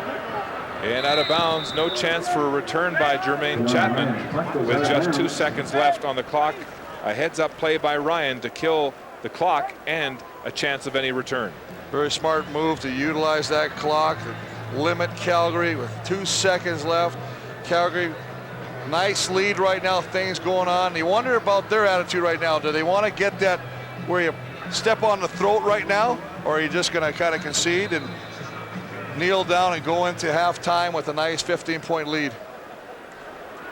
And out of bounds, no chance for a return by Jermaine Chapman with just 2 seconds left on the clock. A heads-up play by Ryan to kill the clock and a chance of any return. Very smart move to utilize that clock to limit Calgary with 2 seconds left. Calgary, nice lead right now, things going on. You wonder about their attitude right now. Do they want to get that where you step on the throat right now, or are you just going to kind of concede and kneel down and go into halftime with a nice 15-point lead?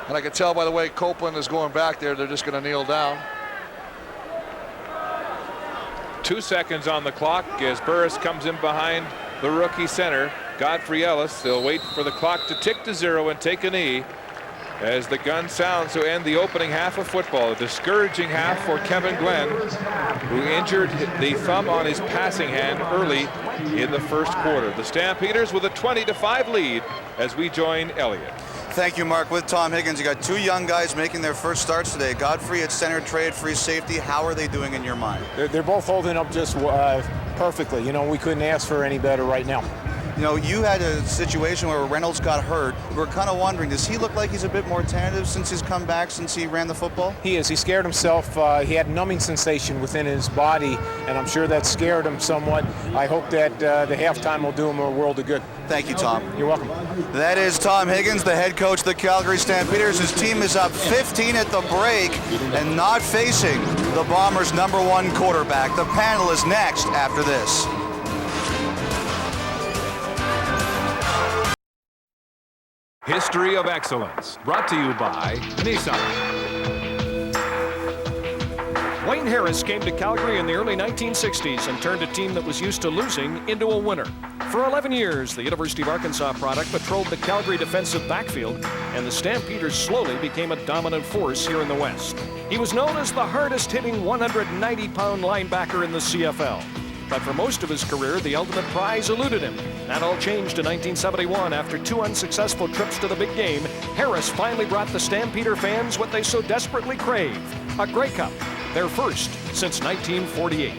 And I can tell by the way Copeland is going back there, they're just going to kneel down. 2 seconds on the clock as Burris comes in behind the rookie center, Godfrey Ellis. They'll wait for the clock to tick to 0 and take a knee as the gun sounds to end the opening half of football. A discouraging half for Kevin Glenn, who injured the thumb on his passing hand early in the first quarter. The Stampeders with a 20-5 lead as we join Elliott. Thank you, Mark. With Tom Higgins, you got 2 young guys making their first starts today. Godfrey at center, Trey at free safety. How are they doing in your mind? They're both holding up just perfectly. You know, we couldn't ask for any better right now. You know, you had a situation where Reynolds got hurt. We're kind of wondering, does he look like he's a bit more tentative since he's come back, since he ran the football? He is. He scared himself. He had numbing sensation within his body, and I'm sure that scared him somewhat. I hope that the halftime will do him a world of good. Thank you, Tom. You're welcome. That is Tom Higgins, the head coach of the Calgary Stampeders. His team is up 15 at the break and not facing the Bombers' #1 quarterback. The panel is next after this. History of Excellence, brought to you by Nissan. Wayne Harris came to Calgary in the early 1960s and turned a team that was used to losing into a winner. For 11 years, the University of Arkansas product patrolled the Calgary defensive backfield, and the Stampeders slowly became a dominant force here in the West. He was known as the hardest-hitting 190-pound linebacker in the CFL. But for most of his career, the ultimate prize eluded him. That all changed in 1971 after 2 unsuccessful trips to the big game. Harris finally brought the Stampeder fans what they so desperately crave, a Grey Cup, their first since 1948.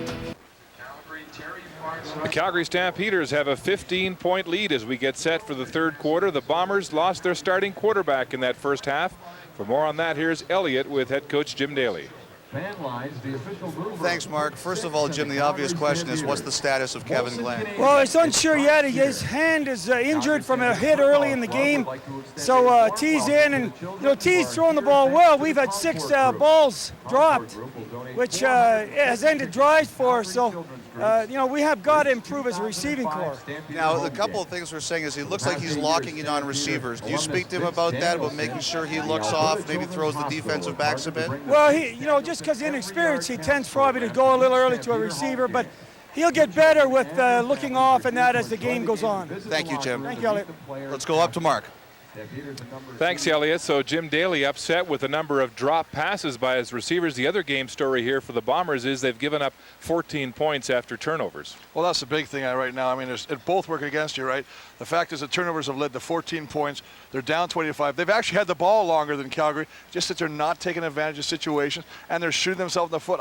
The Calgary Stampeders have a 15-point lead as we get set for the third quarter. The Bombers lost their starting quarterback in that first half. For more on that, here's Elliott with head coach Jim Daly. Thanks, Mark. First of all, Jim, the obvious question is, what's the status of Kevin Glenn? Well, it's unsure yet. His hand is injured from a hit early in the game. So T's in, and T's throwing the ball well. We've had 6 balls dropped, which has ended drives for us. So we have got to improve as a receiving corps. Now, a couple of things we're saying is he looks like he's locking in on receivers. Do you speak to him about that, about making sure he looks off, maybe throws the defensive backs a bit? Well, just because inexperienced, he tends probably to go a little early to a receiver, but he'll get better with looking off and that as the game goes on. Thank you, Jim. Thank you, Elliott. Let's go up to Mark. Thanks, Elliott. So Jim Daly upset with a number of drop passes by his receivers. The other game story here for the Bombers is they've given up 14 points after turnovers. Well, that's the big thing right now. I mean, it both work against you, right? The fact is the turnovers have led to 14 points. They're down 25. They've actually had the ball longer than Calgary, just that they're not taking advantage of situations, and they're shooting themselves in the foot.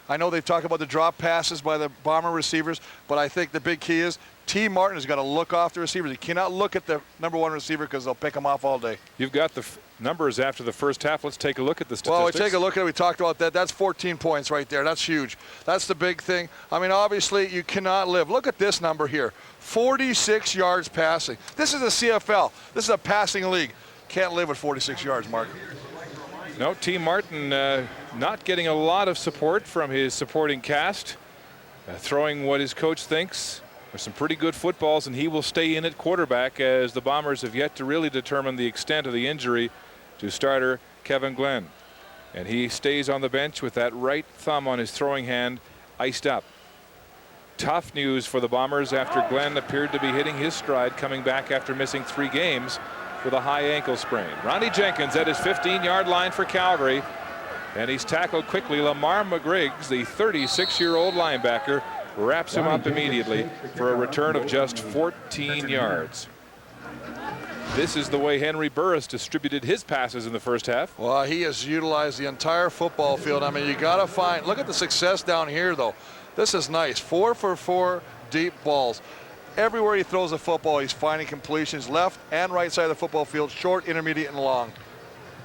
I know they've talked about the drop passes by the Bomber receivers, but I think the big key is T. Martin has got to look off the receivers. He cannot look at the number 1 receiver because they'll pick him off all day. You've got the numbers after the first half. Let's take a look at the statistics. Well, we take a look at it. We talked about that. That's 14 points right there. That's huge. That's the big thing. I mean, obviously, you cannot live. Look at this number here, 46 yards passing. This is a CFL. This is a passing league. Can't live with 46 yards, Mark. No, T. Martin not getting a lot of support from his supporting cast, throwing what his coach thinks are some pretty good footballs, and he will stay in at quarterback as the Bombers have yet to really determine the extent of the injury to starter Kevin Glenn. And he stays on the bench with that right thumb on his throwing hand iced up. Tough news for the Bombers after Glenn appeared to be hitting his stride, coming back after missing 3 games with a high ankle sprain. Ronnie Jenkins at his 15-yard line for Calgary, and he's tackled quickly. Lamar McGriggs, the 36-year-old linebacker, wraps him up immediately for a return of just 14 yards. This is the way Henry Burris distributed his passes in the first half. Well, he has utilized the entire football field. I mean, you got to find, look at the success down here, though. This is nice. 4 for 4 deep balls. Everywhere he throws the football, he's finding completions left and right side of the football field, short, intermediate, and long.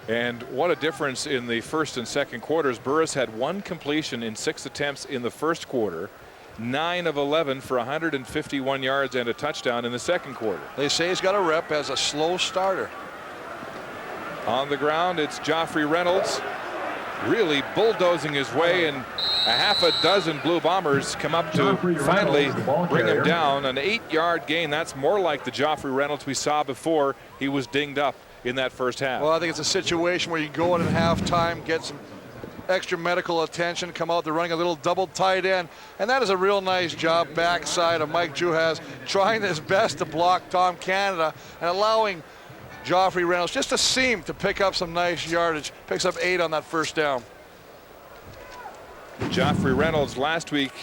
And what a difference in the first and second quarters. Burris had 1 completion in 6 attempts in the first quarter, 9 of 11 for 151 yards and a touchdown in the second quarter. They say he's got a rep as a slow starter. On the ground, it's Joffrey Reynolds really bulldozing his way, and a half a dozen Blue Bombers come up to finally bring him down. An 8-yard gain. That's more like the Joffrey Reynolds we saw before he was dinged up in that first half. Well, I think it's a situation where you go in at halftime, get some extra medical attention, come out, they're running a little double tight end, and that is a real nice job backside of Mike Juhas, trying his best to block Tom Canada and allowing Joffrey Reynolds just to seem to pick up some nice yardage. Picks up 8 on that first down. Joffrey Reynolds last week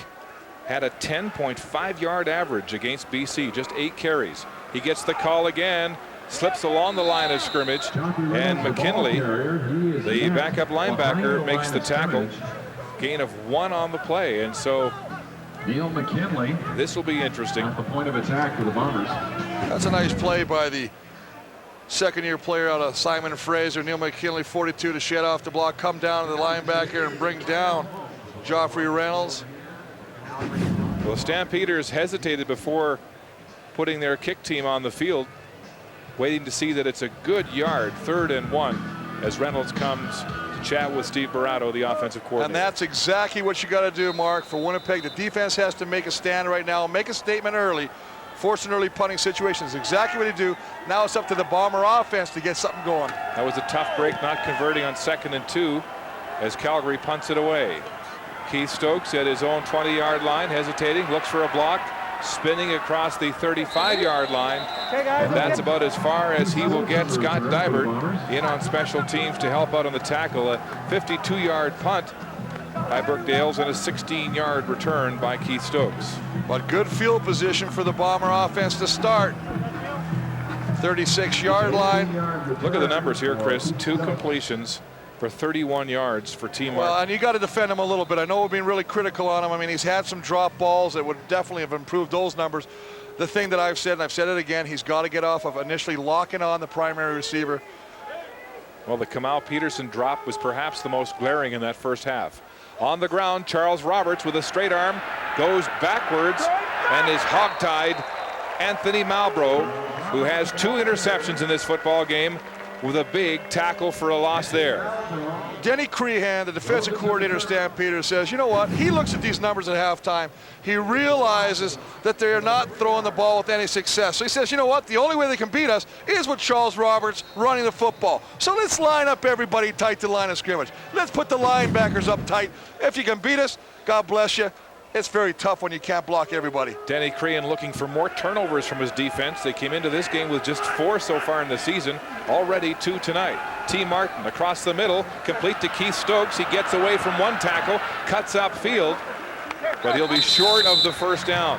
had a 10.5-yard average against BC, just 8 carries. He gets the call again, slips along the line of scrimmage, and McKinley, the backup linebacker, makes the tackle. Gain of 1 on the play, and so Neil McKinley, this will be interesting. At the point of attack for the Bombers. That's a nice play by the second-year player out of Simon Fraser. Neil McKinley, 42, to shed off the block, come down to the linebacker and bring down Joffrey Reynolds. Well, Stampeders hesitated before putting their kick team on the field, waiting to see that it's a good yard, 3rd and 1, as Reynolds comes to chat with Steve Barato, the offensive coordinator. And that's exactly what you got to do, Mark, for Winnipeg. The defense has to make a stand right now, make a statement early, force an early punting situation. Is exactly what they do. Now it's up to the Bomber offense to get something going. That was a tough break, not converting on 2nd and 2 as Calgary punts it away. Keith Stokes at his own 20-yard line, hesitating, looks for a block, spinning across the 35-yard line. And that's about as far as he will get. Scott Dybert in on special teams to help out on the tackle. A 52-yard punt by Burkdales and a 16-yard return by Keith Stokes. But good field position for the Bomber offense to start. 36-yard line. Look at the numbers here, Chris. 2 completions for 31 yards for T. Martin. Well, and you got to defend him a little bit. I know we're being really critical on him. I mean, he's had some drop balls that would definitely have improved those numbers. The thing that I've said, and I've said it again, he's got to get off of initially locking on the primary receiver. Well, the Kamal Peterson drop was perhaps the most glaring in that first half. On the ground, Charles Roberts with a straight arm goes backwards and is hogtied. Anthony Malbrough, who has 2 interceptions in this football game, with a big tackle for a loss there. Denny Crehan, the defensive coordinator of Stampeders, says, you know what? He looks at these numbers at halftime. He realizes that they're not throwing the ball with any success. So he says, you know what? The only way they can beat us is with Charles Roberts running the football. So let's line up everybody tight to the line of scrimmage. Let's put the linebackers up tight. If you can beat us, God bless you. It's very tough when you can't block everybody. Denny Crehan looking for more turnovers from his defense. They came into this game with just 4 so far in the season, already 2 tonight. T. Martin across the middle, complete to Keith Stokes. He gets away from 1 tackle, cuts upfield, but he'll be short of the first down.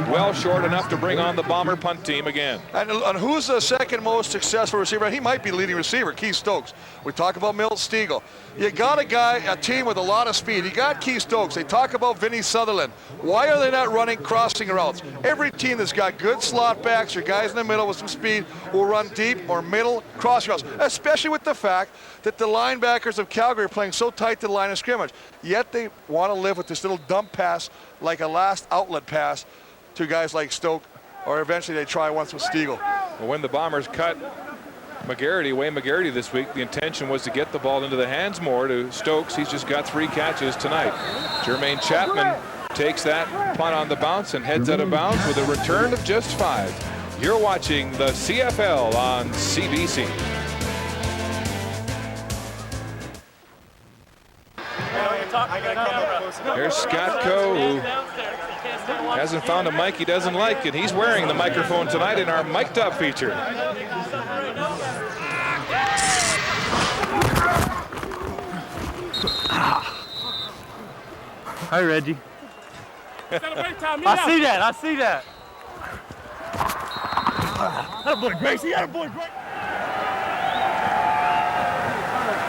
Well short enough to bring on the Bomber punt team again. And who's the second most successful receiver? He might be leading receiver, Keith Stokes. We talk about Milt Stegall. You got a team with a lot of speed. You got Keith Stokes. They talk about Vinny Sutherland. Why are they not running crossing routes? Every team that's got good slot backs or guys in the middle with some speed will run deep or middle crossing routes, especially with the fact that the linebackers of Calgary are playing so tight to the line of scrimmage. Yet they want to live with this little dump pass like a last outlet pass to guys like Stoke, or eventually they try once with Stegall. Well, when the Bombers cut Wayne McGarity this week, the intention was to get the ball into the hands more to Stokes. He's just got 3 catches tonight. Jermaine Chapman takes that punt on the bounce and heads out of bounds with a return of just 5. You're watching the CFL on CBC. Here's Scott Coe, who hasn't found a mic he doesn't like, and he's wearing the microphone tonight in our Mic'd Up feature. Hi, Reggie. I see that. Attaboy, Gracie. Attaboy, Gracie.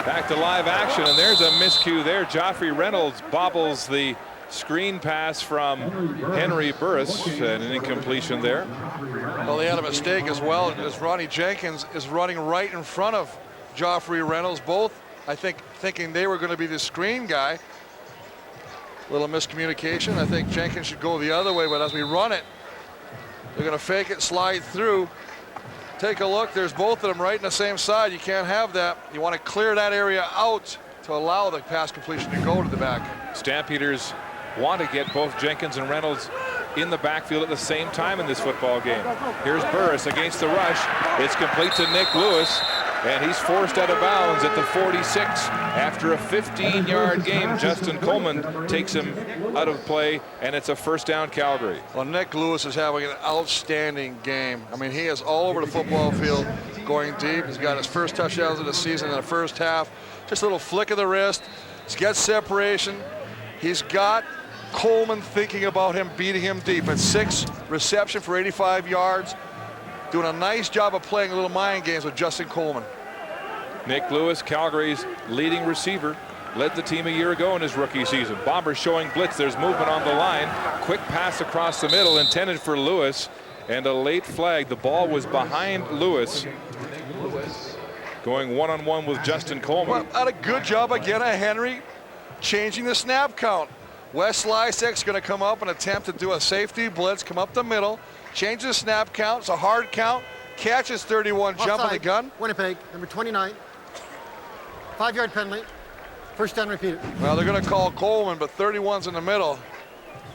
Back to live action, and there's a miscue there. Joffrey Reynolds bobbles the screen pass from Henry Burris, and an incompletion there. Well, they had a mistake as well, as Ronnie Jenkins is running right in front of Joffrey Reynolds, both, I think, thinking they were going to be the screen guy. Little miscommunication. I think Jenkins should go the other way, but as we run it, they're going to fake it, slide through. Take a look. There's both of them right in the same side. You can't have that. You want to clear that area out to allow the pass completion to go to the back. Stampeders want to get both Jenkins and Reynolds in the backfield at the same time in this football game. Here's Burris against the rush. It's complete to Nick Lewis, and he's forced out of bounds at the 46. After a 15-yard game, Justin Coleman takes him out of play, and it's a first down Calgary. Well, Nick Lewis is having an outstanding game. I mean, he is all over the football field going deep. He's got his first touchdowns of the season in the first half. Just a little flick of the wrist. He's got separation. He's got Coleman thinking about him, beating him deep. At 6 reception for 85 yards. Doing a nice job of playing a little mind games with Justin Coleman. Nick Lewis, Calgary's leading receiver, led the team a year ago in his rookie season. Bombers showing blitz. There's movement on the line. Quick pass across the middle intended for Lewis, and a late flag. The ball was behind Lewis, going one-on-one with Justin Coleman. Well, a good job again of Henry changing the snap count. Wes Lysek's going to come up and attempt to do a safety blitz, come up the middle, change the snap count. It's a hard count. Catches 31, jump in the gun. Winnipeg, number 29. 5-yard penalty. First down repeated. Well, they're going to call Coleman, but 31's in the middle.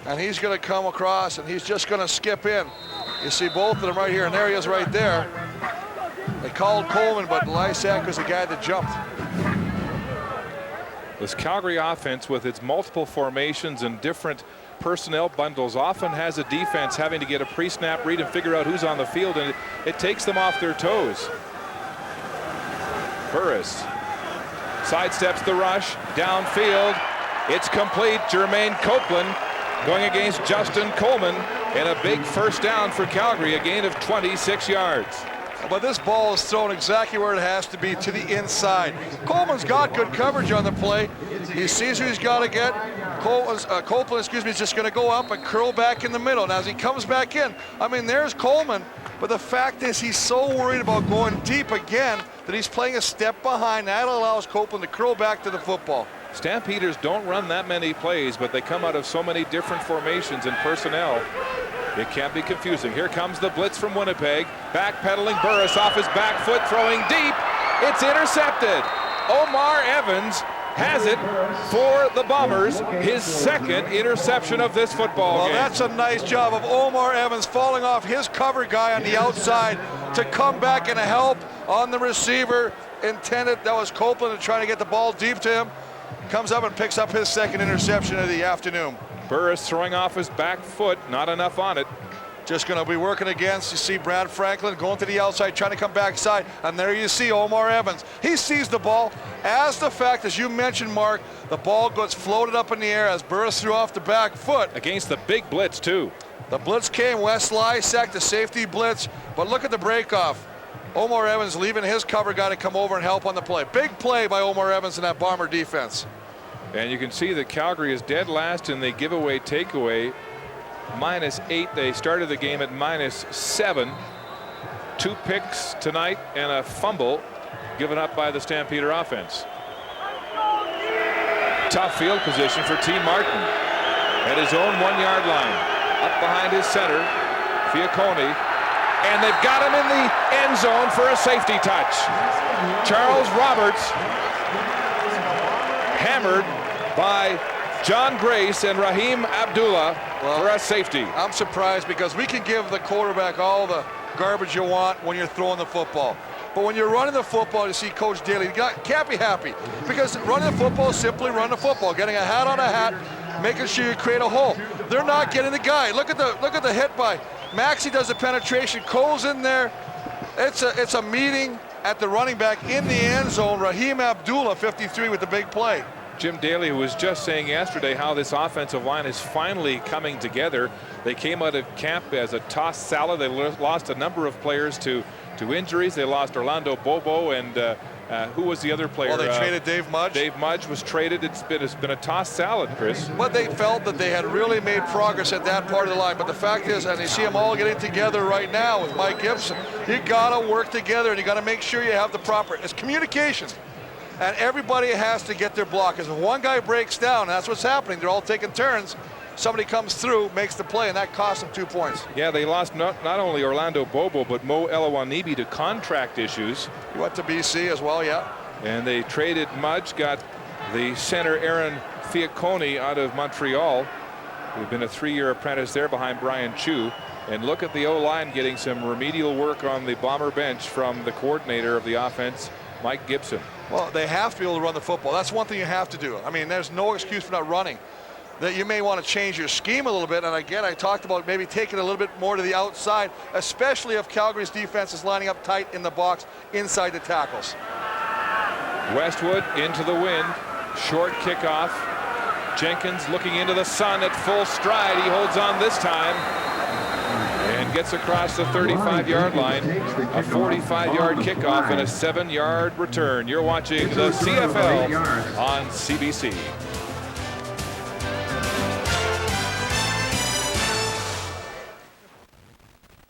And he's going to come across, and he's just going to skip in. You see both of them right here, and there he is right there. They called Coleman, but Lysek was the guy that jumped. This Calgary offense, with its multiple formations and different personnel bundles, often has a defense having to get a pre-snap read and figure out who's on the field, and it takes them off their toes. Burris sidesteps the rush, downfield. It's complete. Jermaine Copeland going against Justin Coleman, and a big first down for Calgary, a gain of 26 yards. but this ball is thrown exactly where it has to be, to the inside. Coleman's got good coverage on the play. He sees who he's got to get. Copeland, is just going to go up and curl back in the middle. And as he comes back in, I mean, there's Coleman, but the fact is he's so worried about going deep again that he's playing a step behind. That allows Copeland to curl back to the football. Stampeders don't run that many plays, but they come out of so many different formations and personnel. It can be confusing. Here comes the blitz from Winnipeg. Backpedaling Burris off his back foot, throwing deep. It's intercepted. Omar Evans has it for the Bombers, his second interception of this football game. Well, that's a nice job of Omar Evans falling off his cover guy on the outside to come back and help on the receiver intended. That was Copeland trying to get the ball deep to him. Comes up and picks up his second interception of the afternoon. Burris throwing off his back foot, not enough on it. Just going to be working against, you see Brad Franklin going to the outside, trying to come backside, and there you see Omar Evans. He sees the ball. As the fact, as you mentioned, Mark, the ball gets floated up in the air as Burris threw off the back foot. Against the big blitz, too. The blitz came, Wes Lysak, the safety blitz, but look at the breakoff. Omar Evans leaving his cover guy to come over and help on the play. Big play by Omar Evans in that Bomber defense. And you can see that Calgary is dead last in the giveaway takeaway. -8. They started the game at -7. 2 picks tonight and a fumble given up by the Stampeder offense. Tough field position for T. Martin at his own 1-yard line. Up behind his center, Fiacone. And they've got him in the end zone for a safety touch. Charles Roberts hammered by John Grace and Raheem Abdullah for a safety. I'm surprised because we can give the quarterback all the garbage you want when you're throwing the football. But when you're running the football, you see Coach Daly, can't be happy. Because running the football is simply running the football. Getting a hat on a hat, making sure you create a hole. They're not getting the guy. Look at the hit by Maxey does the penetration. Cole's in there. It's a meeting at the running back in the end zone. Raheem Abdullah, 53, with the big play. Jim Daly was just saying yesterday how this offensive line is finally coming together. They came out of camp as a tossed salad. They lost a number of players to injuries. They lost Orlando Bobo and who was the other player? Well, they traded Dave Mudge. Dave Mudge was traded. It's been a tossed salad, Chris. But they felt that they had really made progress at that part of the line. But the fact is, and you see them all getting together right now with Mike Gibson, you got to work together and you got to make sure you have the proper, it's communication. And everybody has to get their block. Because if one guy breaks down, and that's what's happening, they're all taking turns, somebody comes through, makes the play, and that cost them 2 points. Yeah, they lost not only Orlando Bobo, but Mo Elawanibi to contract issues. He went to BC as well, yeah. And they traded Mudge, got the center Aaron Fiacone out of Montreal, who'd been a 3-year apprentice there behind Brian Chu. And look at the O-line getting some remedial work on the Bomber bench from the coordinator of the offense, Mike Gibson. Well, they have to be able to run the football. That's one thing you have to do. I mean, there's no excuse for not running. That you may want to change your scheme a little bit. And again, I talked about maybe taking a little bit more to the outside, especially if Calgary's defense is lining up tight in the box inside the tackles. Westwood into the wind. Short kickoff. Jenkins looking into the sun at full stride. He holds on this time and gets across the 35-yard line. A 45-yard kickoff and a 7-yard return. You're watching the CFL on CBC.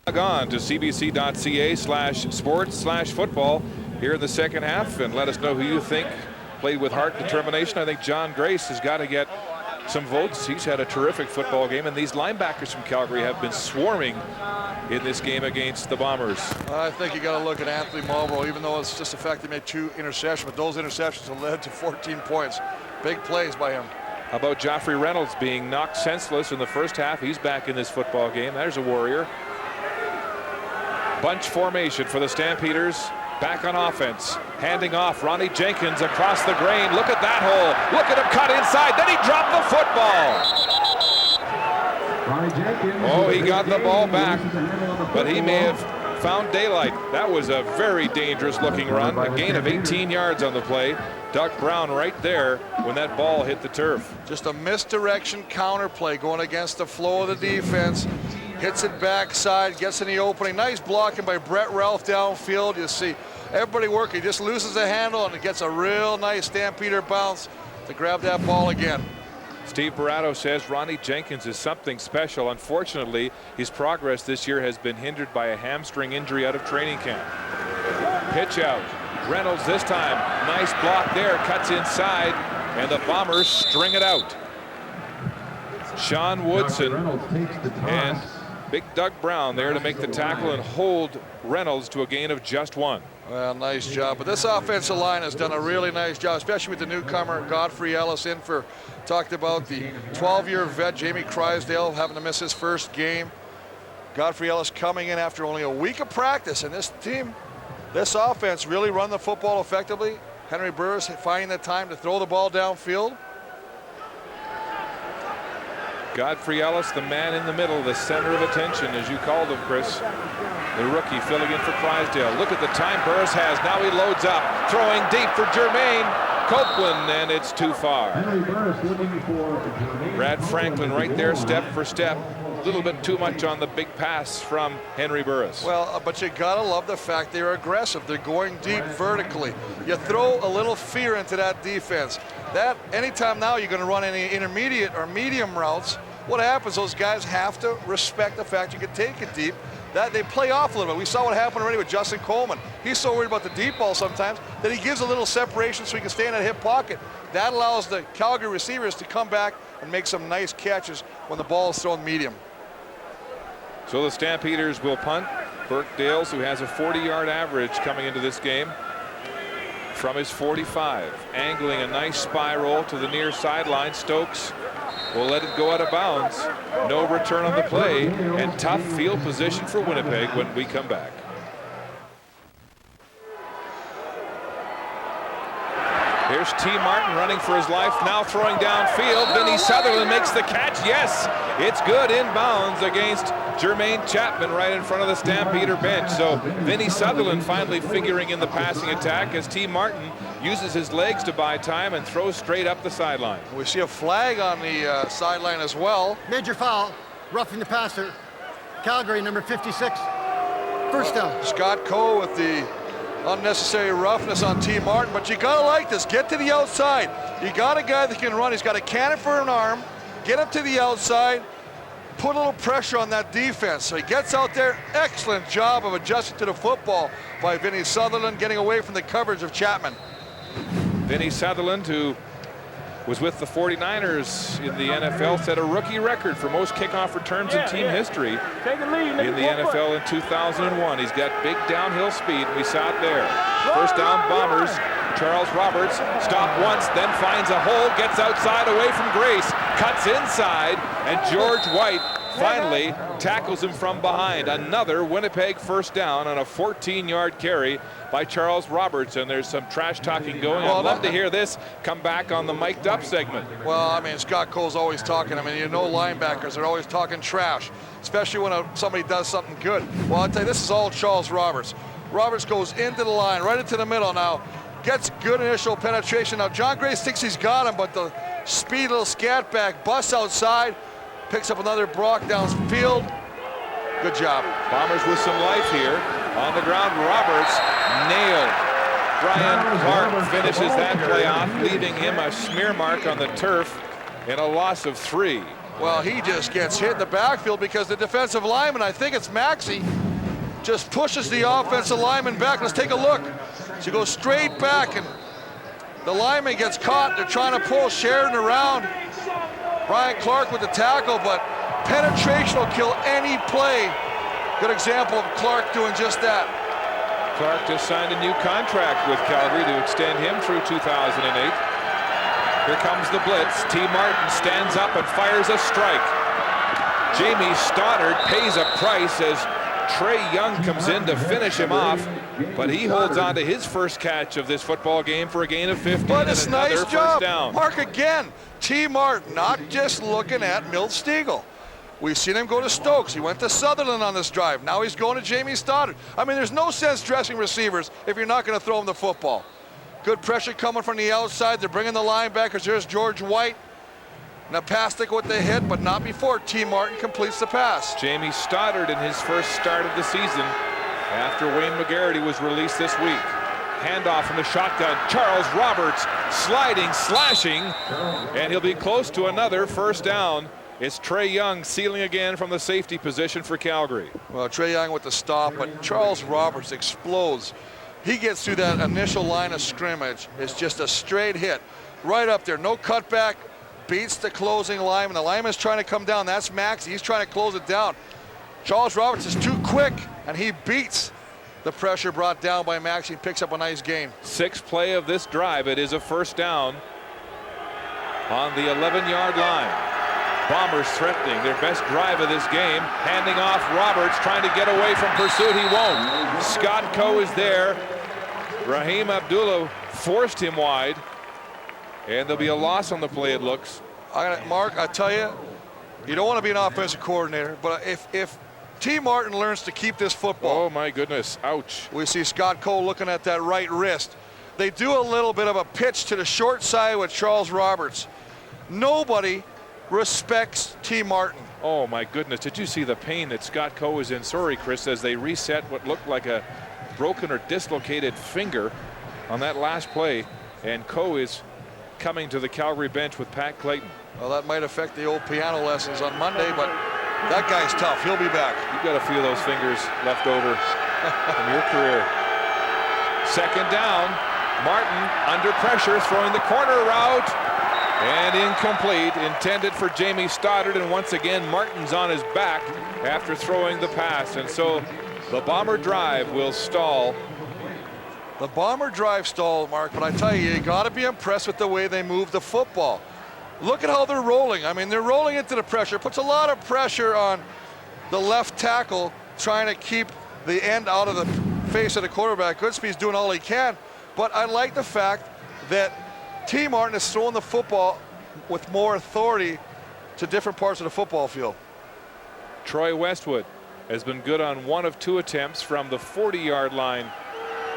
Log on to cbc.ca/sports/football here in the second half and let us know who you think played with heart and determination. I think John Grace has got to get some votes. He's had a terrific football game, and these linebackers from Calgary have been swarming in this game against the Bombers. I think you got to look at Anthony Marlborough, even though it's just the fact he made 2 interceptions, but those interceptions have led to 14 points. Big plays by him. How about Joffrey Reynolds being knocked senseless in the first half? He's back in this football game. There's a Warrior. Bunch formation for the Stampeders. Back on offense, handing off Ronnie Jenkins across the grain. Look at that hole. Look at him cut inside. Then he dropped the football. Oh, he got the ball back, but he may have found daylight. That was a very dangerous looking run. A gain of 18 yards on the play. Doug Brown right there when that ball hit the turf. Just a misdirection counter play going against the flow of the defense. hits it backside, gets in the opening. Nice blocking by Brett Ralph downfield. You see everybody working. He just loses the handle and it gets a real nice Stampeder bounce to grab that ball again. Steve Barato says Ronnie Jenkins is something special. Unfortunately, his progress this year has been hindered by a hamstring injury out of training camp. Pitch out. Reynolds this time. Nice block there. Cuts inside. And the Bombers string it out. Sean Woodson and Big Doug Brown there to make the tackle and hold Reynolds to a gain of just 1. Well, nice job. But this offensive line has done a really nice job, especially with the newcomer, Godfrey Ellis, in for, talked about the 12-year vet, Jamie Crysdale, having to miss his first game. Godfrey Ellis coming in after only a week of practice, and this team, this offense really run the football effectively. Henry Burris finding the time to throw the ball downfield. Godfrey Ellis, the man in the middle, the center of attention, as you called him, Chris. The rookie filling in for Crysdale. Look at the time Burris has. Now he loads up, throwing deep for Jermaine Copeland, and it's too far. Brad Franklin right there, step for step. A little bit too much on the big pass from Henry Burris. Well, but you gotta love the fact they're aggressive. They're going deep vertically. You throw a little fear into that defense. That anytime now you're going to run any intermediate or medium routes, what happens? Those guys have to respect the fact you can take it deep. That they play off a little bit. We saw what happened already with Justin Coleman. He's so worried about the deep ball sometimes that he gives a little separation so he can stay in that hip pocket. That allows the Calgary receivers to come back and make some nice catches when the ball is thrown medium. So the Stampeders will punt. Burke Dales, who has a 40-yard average coming into this game, from his 45, angling a nice spiral to the near sideline. Stokes will let it go out of bounds. No return on the play, and tough field position for Winnipeg when we come back. Here's T. Martin running for his life, now throwing downfield. Vinny Sutherland makes the catch. Yes, it's good, inbounds against Jermaine Chapman right in front of the Stampeder bench. So Vinny Sutherland finally figuring in the passing attack as T. Martin uses his legs to buy time and throws straight up the sideline. We see a flag on the sideline as well. Major foul, roughing the passer. Calgary, number 56. First down. Scott Coe with the unnecessary roughness on T. Martin, but you gotta like this. Get to the outside. You got a guy that can run. He's got a cannon for an arm. Get up to the outside. Put a little pressure on that defense. So he gets out there. Excellent job of adjusting to the football by Vinny Sutherland, getting away from the coverage of Chapman. Vinny Sutherland, who was with the 49ers in the NFL, set a rookie record for most kickoff returns in team history in the NFL in 2001. He's got big downhill speed. We saw it there. First down, Bombers. Charles Roberts stopped once, then finds a hole, gets outside away from Grace, cuts inside, and George White finally tackles him from behind. Another Winnipeg first down on a 14-yard carry by Charles Roberts, and there's some trash talking going. I'd love to hear this come back on the mic'd up segment. Well, I mean, Scott Cole's always talking. I mean, you know, linebackers are always talking trash, especially when somebody does something good. Well, I'll tell you, this is all Charles Roberts. Roberts goes into the line, right into the middle now, gets good initial penetration. Now, John Grace thinks he's got him, but the speed little scat back, busts outside, picks up another block downfield. Good job. Bombers with some life here. On the ground, Roberts nailed. Brian Clark finishes that play off, leaving him a smear mark on the turf and a loss of 3. Well, he just gets hit in the backfield because the defensive lineman, I think it's Maxey, just pushes the offensive lineman back. Let's take a look. So he goes straight back, and the lineman gets caught. They're trying to pull Sheridan around. Brian Clark with the tackle, but penetration will kill any play. Good example of Clark doing just that. Clark just signed a new contract with Calgary to extend him through 2008. Here comes the blitz. T. Martin stands up and fires a strike. Jamie Stoddard pays a price as Trey Young comes in to finish him off, but he holds on to his first catch of this football game for a gain of 15. But it's and nice job. Down. Mark again. T. Martin not just looking at Milt Stegall. We've seen him go to Stokes. He went to Sutherland on this drive. Now he's going to Jamie Stoddard. I mean, there's no sense dressing receivers if you're not going to throw him the football. Good pressure coming from the outside. They're bringing the linebackers. There's George White. Napastic with the hit, but not before T. Martin completes the pass. Jamie Stoddard in his first start of the season after Wayne McGarity was released this week. Handoff from the shotgun. Charles Roberts sliding, slashing, and he'll be close to another first down. It's Trey Young sealing again from the safety position for Calgary. Well, Trey Young with the stop, but Charles Roberts explodes. He gets through that initial line of scrimmage. It's just a straight hit. Right up there, no cutback, beats the closing lineman. The lineman's trying to come down. That's Max. He's trying to close it down. Charles Roberts is too quick, and he beats the pressure brought down by Max. He picks up a nice gain. Sixth play of this drive. It is a first down on the 11-yard line. Bombers threatening their best drive of this game. Handing off Roberts, trying to get away from pursuit. He won't. Scott Coe is there. Raheem Abdullah forced him wide. And there'll be a loss on the play, it looks. Mark, I tell you, you don't want to be an offensive coordinator, but if T. Martin learns to keep this football. Oh, my goodness. Ouch. We see Scott Cole looking at that right wrist. They do a little bit of a pitch to the short side with Charles Roberts. Nobody respects T. Martin. Oh, my goodness. Did you see the pain that Scott Coe was in? Sorry, Chris, as they reset what looked like a broken or dislocated finger on that last play. And Coe is coming to the Calgary bench with Pat Clayton. Well, that might affect the old piano lessons on Monday, but that guy's tough. He'll be back. You've got a few of those fingers left over from your career. Second down. Martin under pressure, throwing the corner route. And incomplete, intended for Jamie Stoddard. And once again, Martin's on his back after throwing the pass. And so the Bomber drive will stall. The Bomber drive stalled, Mark, but I tell you got to be impressed with the way they move the football. Look at how they're rolling. I mean, they're rolling into the pressure. Puts a lot of pressure on the left tackle, trying to keep the end out of the face of the quarterback. Goodspeed's doing all he can, but I like the fact that T. Martin is throwing the football with more authority to different parts of the football field. Troy Westwood has been good on 1 of 2 attempts from the 40-yard line.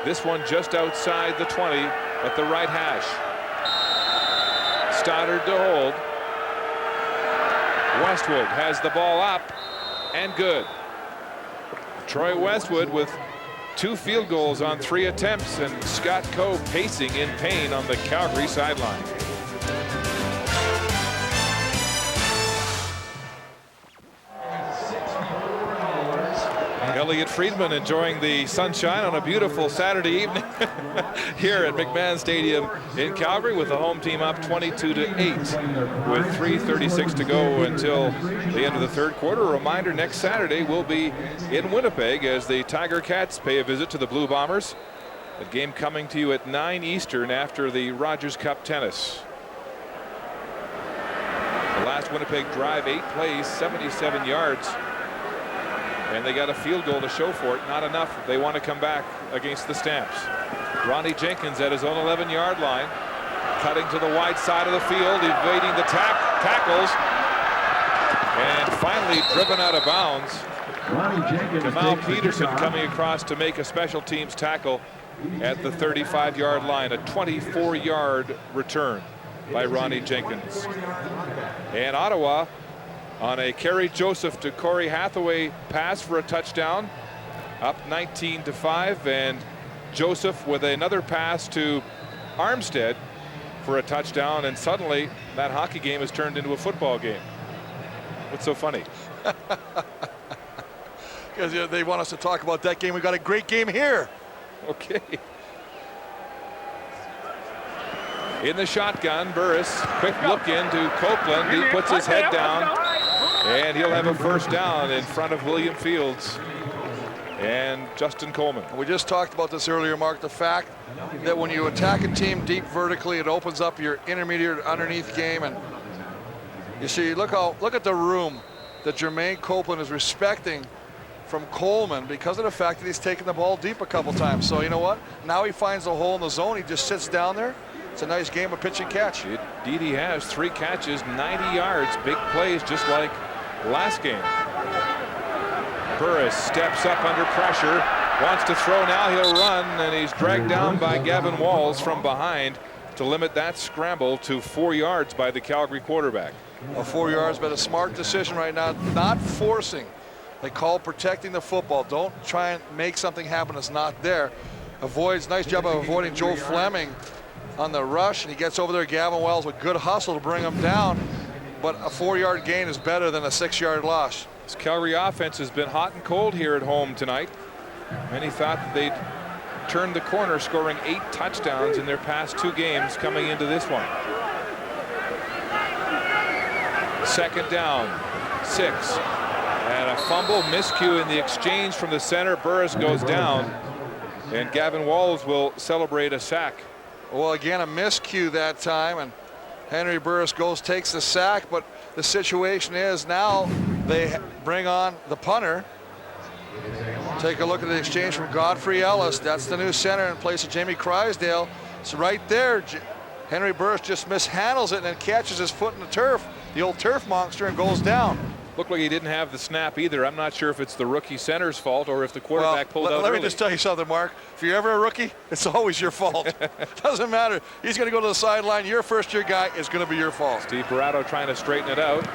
This one just outside the 20 at the right hash. Stoddard to hold. Westwood has the ball up and good. Troy Westwood with 2 field goals on 3 attempts, and Scott Coe pacing in pain on the Calgary sideline. Elliot Friedman enjoying the sunshine on a beautiful Saturday evening here at McMahon Stadium in Calgary, with the home team up 22-8 with 3:36 to go until the end of the third quarter. A reminder, next Saturday we'll be in Winnipeg as the Tiger Cats pay a visit to the Blue Bombers. That game coming to you at 9 Eastern after the Rogers Cup tennis. The last Winnipeg drive, 8 plays, 77 yards. And they got a field goal to show for it. Not enough. They want to come back against the Stamps. Ronnie Jenkins at his own 11-yard line, cutting to the wide side of the field, evading the tackles, and finally driven out of bounds. Jamal Peterson coming across to make a special teams tackle at the 35-yard line. A 24-yard return by Ronnie Jenkins. And Ottawa on a Kerry Joseph to Corey Hathaway pass for a touchdown, up 19-5, and Joseph with another pass to Armstead for a touchdown, and suddenly that hockey game has turned into a football game. What's so funny? Because they want us to talk about that game. We got a great game here. Okay. In the shotgun, Burris, quick look into Copeland. He puts his head down, and he'll have a first down in front of William Fields and Justin Coleman. We just talked about this earlier, Mark, the fact that when you attack a team deep vertically, it opens up your intermediate underneath game. And you see, look at the room that Jermaine Copeland is respecting from Coleman because of the fact that he's taken the ball deep a couple times. So you know what? Now he finds a hole in the zone. He just sits down there. It's a nice game of pitch and catch. Indeed he has. 3 catches, 90 yards, big plays just like last game. Burris steps up under pressure, wants to throw now, he'll run, and he's dragged down by Gavin Walls from behind to limit that scramble to 4 yards by the Calgary quarterback. of 4 yards, but a smart decision right now, not forcing. They call protecting the football. Don't try and make something happen that's not there. Avoids, nice job of avoiding Joe Fleming on the rush, and he gets over there. Gavin Wells with good hustle to bring him down, but a 4-yard gain is better than a 6-yard loss. This Calgary offense has been hot and cold here at home tonight. Many thought that they'd turned the corner, scoring 8 touchdowns in their past 2 games coming into this one. Second down, 6. And a fumble, miscue in the exchange from the center. Burris goes down, and Gavin Walls will celebrate a sack. Well, again, a miscue that time, and Henry Burris takes the sack, but the situation is now they bring on the punter. Take a look at the exchange from Godfrey Ellis. That's the new center in place of Jamie Crysdale. So right there, Henry Burris just mishandles it and then catches his foot in the turf, the old turf monster, and goes down. Looked like he didn't have the snap either. I'm not sure if it's the rookie center's fault or if the quarterback pulled out Let early. me just tell you something, Mark. If you're ever a rookie, it's always your fault. Doesn't matter. He's going to go to the sideline. Your first-year guy is going to be your fault. Steve Barato trying to straighten it out.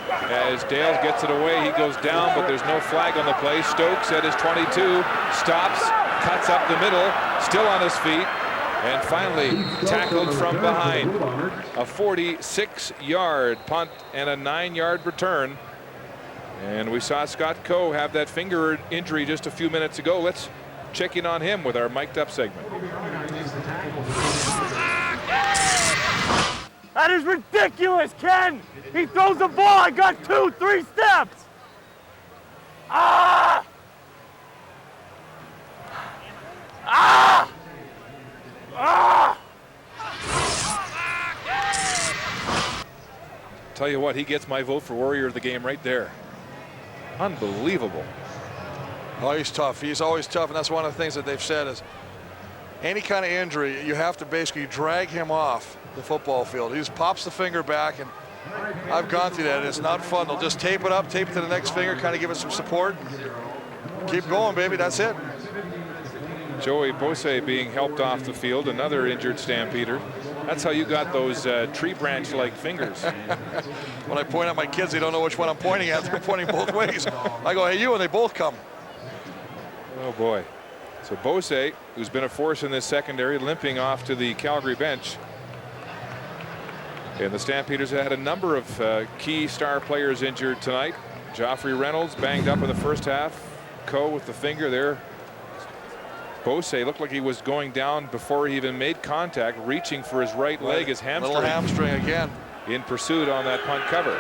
As Dale gets it away, he goes down, but there's no flag on the play. Stokes at his 22, stops, cuts up the middle, still on his feet, and finally tackled from behind. A 46-yard punt and a 9-yard return. And we saw Scott Coe have that finger injury just a few minutes ago. Let's check in on him with our mic'd up segment. That is ridiculous, Ken. He throws the ball. I got 2, 3 steps. Ah! Ah! Ah! Tell you what, he gets my vote for Warrior of the game right there. Unbelievable. Oh, he's tough. He's always tough, and that's one of the things that they've said is any kind of injury, you have to basically drag him off the football field. He just pops the finger back, and I've gone through that. It's not fun. They'll just tape it up, tape it to the next finger, kind of give it some support. Keep going, baby. That's it. Joey Bose being helped off the field, another injured Stampeder. That's how you got those tree branch-like fingers. When I point at my kids, they don't know which one I'm pointing at. They're pointing both ways. I go, hey, you, and they both come. Oh, boy. So Bose, who's been a force in this secondary, limping off to the Calgary bench. And the Stampeders had a number of key star players injured tonight. Joffrey Reynolds banged up in the first half. Coe with the finger there. Bose looked like he was going down before he even made contact, reaching for his right leg, his hamstring. Little hamstring again. In pursuit on that punt cover.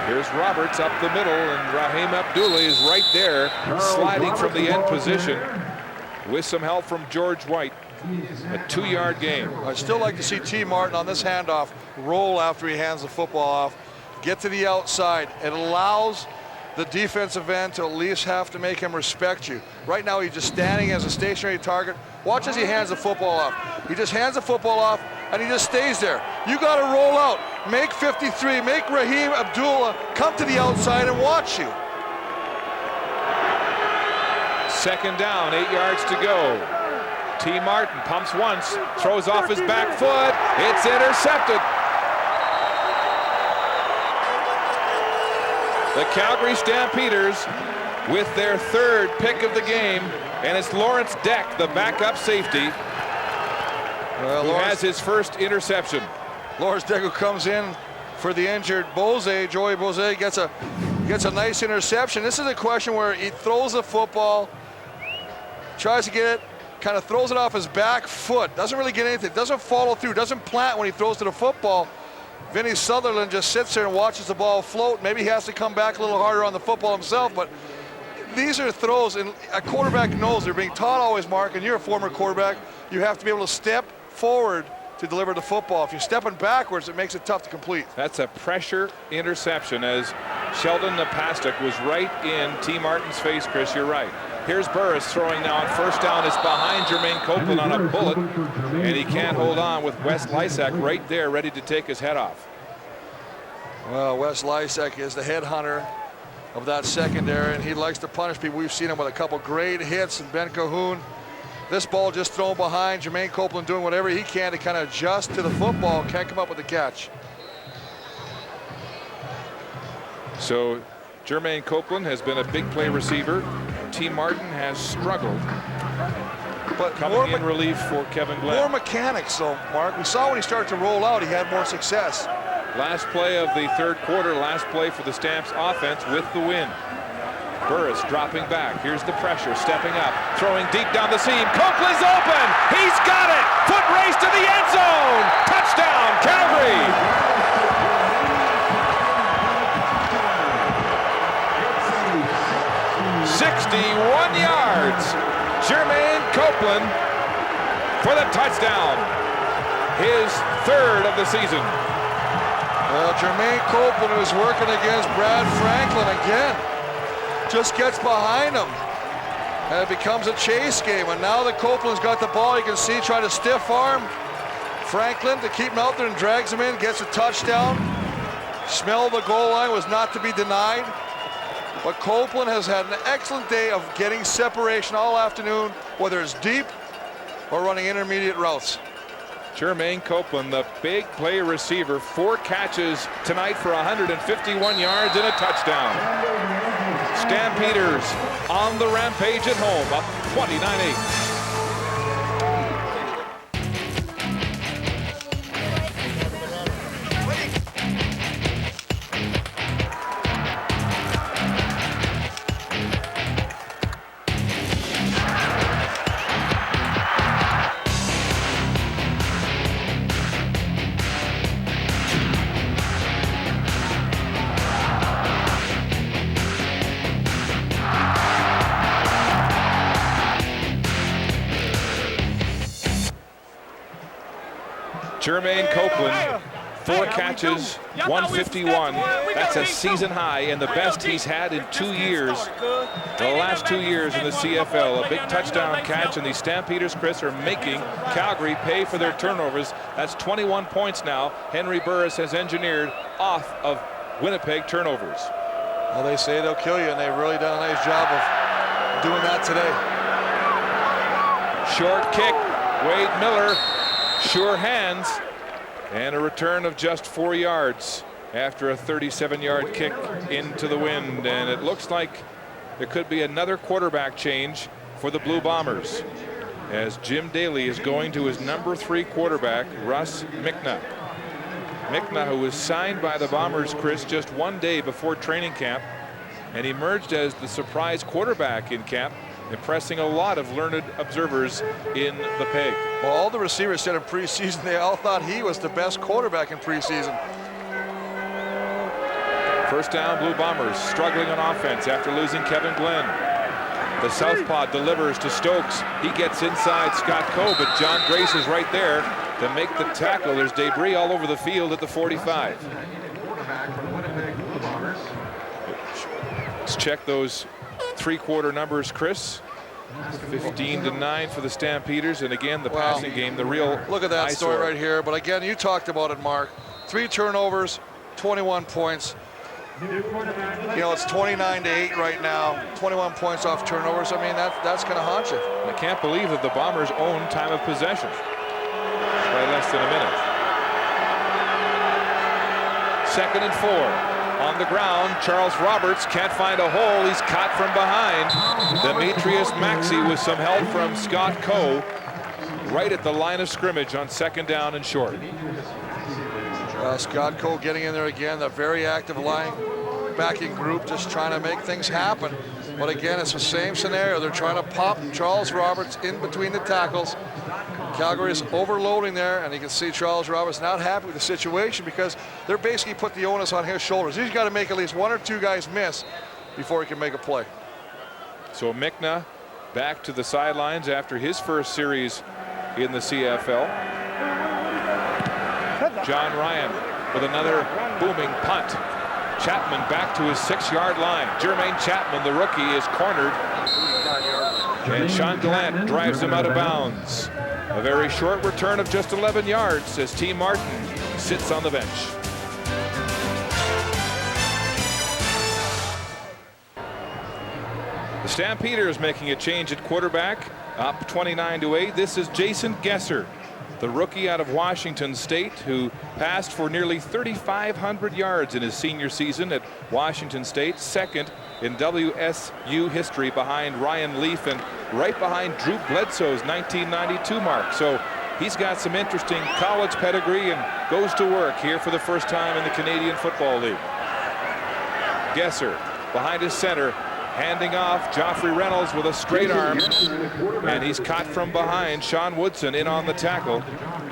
Here's Roberts up the middle, and Raheem Abdullah is right there, sliding from the end position with some help from George White. A 2-yard gain. I'd still like to see T. Martin on this handoff roll after he hands the football off, get to the outside. It allows the defensive end to at least have to make him respect you. Right now he's just standing as a stationary target. Watch as he hands the football off. He just hands the football off and he just stays there. You got to roll out. Make 53, make Raheem Abdullah come to the outside and watch you. Second down, 8 yards to go. T. Martin pumps once, throws off his back foot. It's intercepted. The Calgary Stampeders with their 3rd pick of the game, and it's Lawrence Deck, the backup safety, who has his first interception. Lawrence Deck, who comes in for the injured Bose. Joey Bose gets a nice interception. This is a question where he throws the football, tries to get it, kind of throws it off his back foot, doesn't really get anything, doesn't follow through, doesn't plant when he throws to the football. Vinny Sutherland just sits there and watches the ball float. Maybe he has to come back a little harder on the football himself, but these are throws, and a quarterback knows they're being taught always, Mark, and you're a former quarterback, you have to be able to step forward to deliver the football. If you're stepping backwards, it makes it tough to complete. That's a pressure interception, as Sheldon Napastuk was right in T. Martin's face, Chris, you're right. Here's Burris throwing now on first down. It's behind Jermaine Copeland on a bullet, and he can't hold on with Wes Lysak right there ready to take his head off. Well, Wes Lysak is the headhunter of that secondary, and he likes to punish people. We've seen him with a couple great hits, and Ben Cahoon. This ball just thrown behind. Jermaine Copeland doing whatever he can to kind of adjust to the football. Can't come up with the catch. So Jermaine Copeland has been a big play receiver. T. Martin has struggled. But coming in relief for Kevin Glenn. More mechanics, though, Mark. We saw when he started to roll out, he had more success. Last play of the third quarter, last play for the Stamps offense with the win. Burris dropping back. Here's the pressure, stepping up, throwing deep down the seam. Copeland's open. He's got it. Foot race to the end zone. Touchdown, Calgary. 61 yards. Jermaine Copeland for the touchdown. His third of the season. Well, Jermaine Copeland, who's working against Brad Franklin again, just gets behind him. And it becomes a chase game. And now that Copeland's got the ball, you can see try to stiff arm Franklin to keep him out there and drags him in, gets a touchdown. Smell of the goal line was not to be denied. But Copeland has had an excellent day of getting separation all afternoon, whether it's deep or running intermediate routes. Jermaine Copeland, the big play receiver, 4 catches tonight for 151 yards and a touchdown. Stampeders on the rampage at home, up 29-8. Jermaine Copeland, 4 catches, 151. That's a season high and the best he's had in 2 years. The last 2 years in the CFL. A big touchdown catch, and the Stampeders, Chris, are making Calgary pay for their turnovers. That's 21 points now. Henry Burris has engineered off of Winnipeg turnovers. Well, they say they'll kill you, and they've really done a nice job of doing that today. Short kick, Wade Miller. Sure hands, and a return of just 4 yards after a 37-yard kick into the wind. And it looks like there could be another quarterback change for the Blue Bombers, as Jim Daly is going to his number 3 quarterback, Russ Mickna. Mickna, who was signed by the Bombers, Chris, just 1 day before training camp, and emerged as the surprise quarterback in camp, impressing a lot of learned observers in the Peg. Well, all the receivers said in preseason they all thought he was the best quarterback in preseason. First down, Blue Bombers struggling on offense after losing Kevin Glenn. The southpaw delivers to Stokes. He gets inside Scott Coe, but John Grace is right there to make the tackle. There's debris all over the field at the 45. Let's check those 3-quarter numbers, Chris. 15-9 for the Stampeders, and again the passing game, the real look at that eyesore. story right here. But again, you talked about it, Mark. 3 turnovers, 21 points. You know, it's 29-8 right now. 21 points off turnovers. I mean, that's going to haunt you. I can't believe that the Bombers own time of possession by less than a minute. 2nd and 4. On the ground, Charles Roberts can't find a hole. He's caught from behind. Demetrius Maxey with some help from Scott Coe right at the line of scrimmage on 2nd down and short. Scott Coe getting in there again, the very active line backing group, just trying to make things happen. But again, it's the same scenario. They're trying to pop Charles Roberts in between the tackles. Calgary is overloading there, and you can see Charles Roberts not happy with the situation because they're basically put the onus on his shoulders. He's got to make at least 1 or 2 guys miss before he can make a play. So Mickna back to the sidelines after his first series in the CFL. John Ryan with another booming punt. Chapman back to his 6-yard line. Jermaine Chapman, the rookie, is cornered, and Sean Gallant drives him out of bounds. A very short return of just 11 yards as T. Martin sits on the bench. The Stampeders making a change at quarterback, up 29-8. This is Jason Gesser, the rookie out of Washington State, who passed for nearly 3,500 yards in his senior season at Washington State, second in WSU history behind Ryan Leaf and right behind Drew Bledsoe's 1992 mark. So he's got some interesting college pedigree and goes to work here for the first time in the Canadian Football League. Gesser behind his center, handing off Joffrey Reynolds with a straight arm, and he's caught from behind. Sean Woodson in on the tackle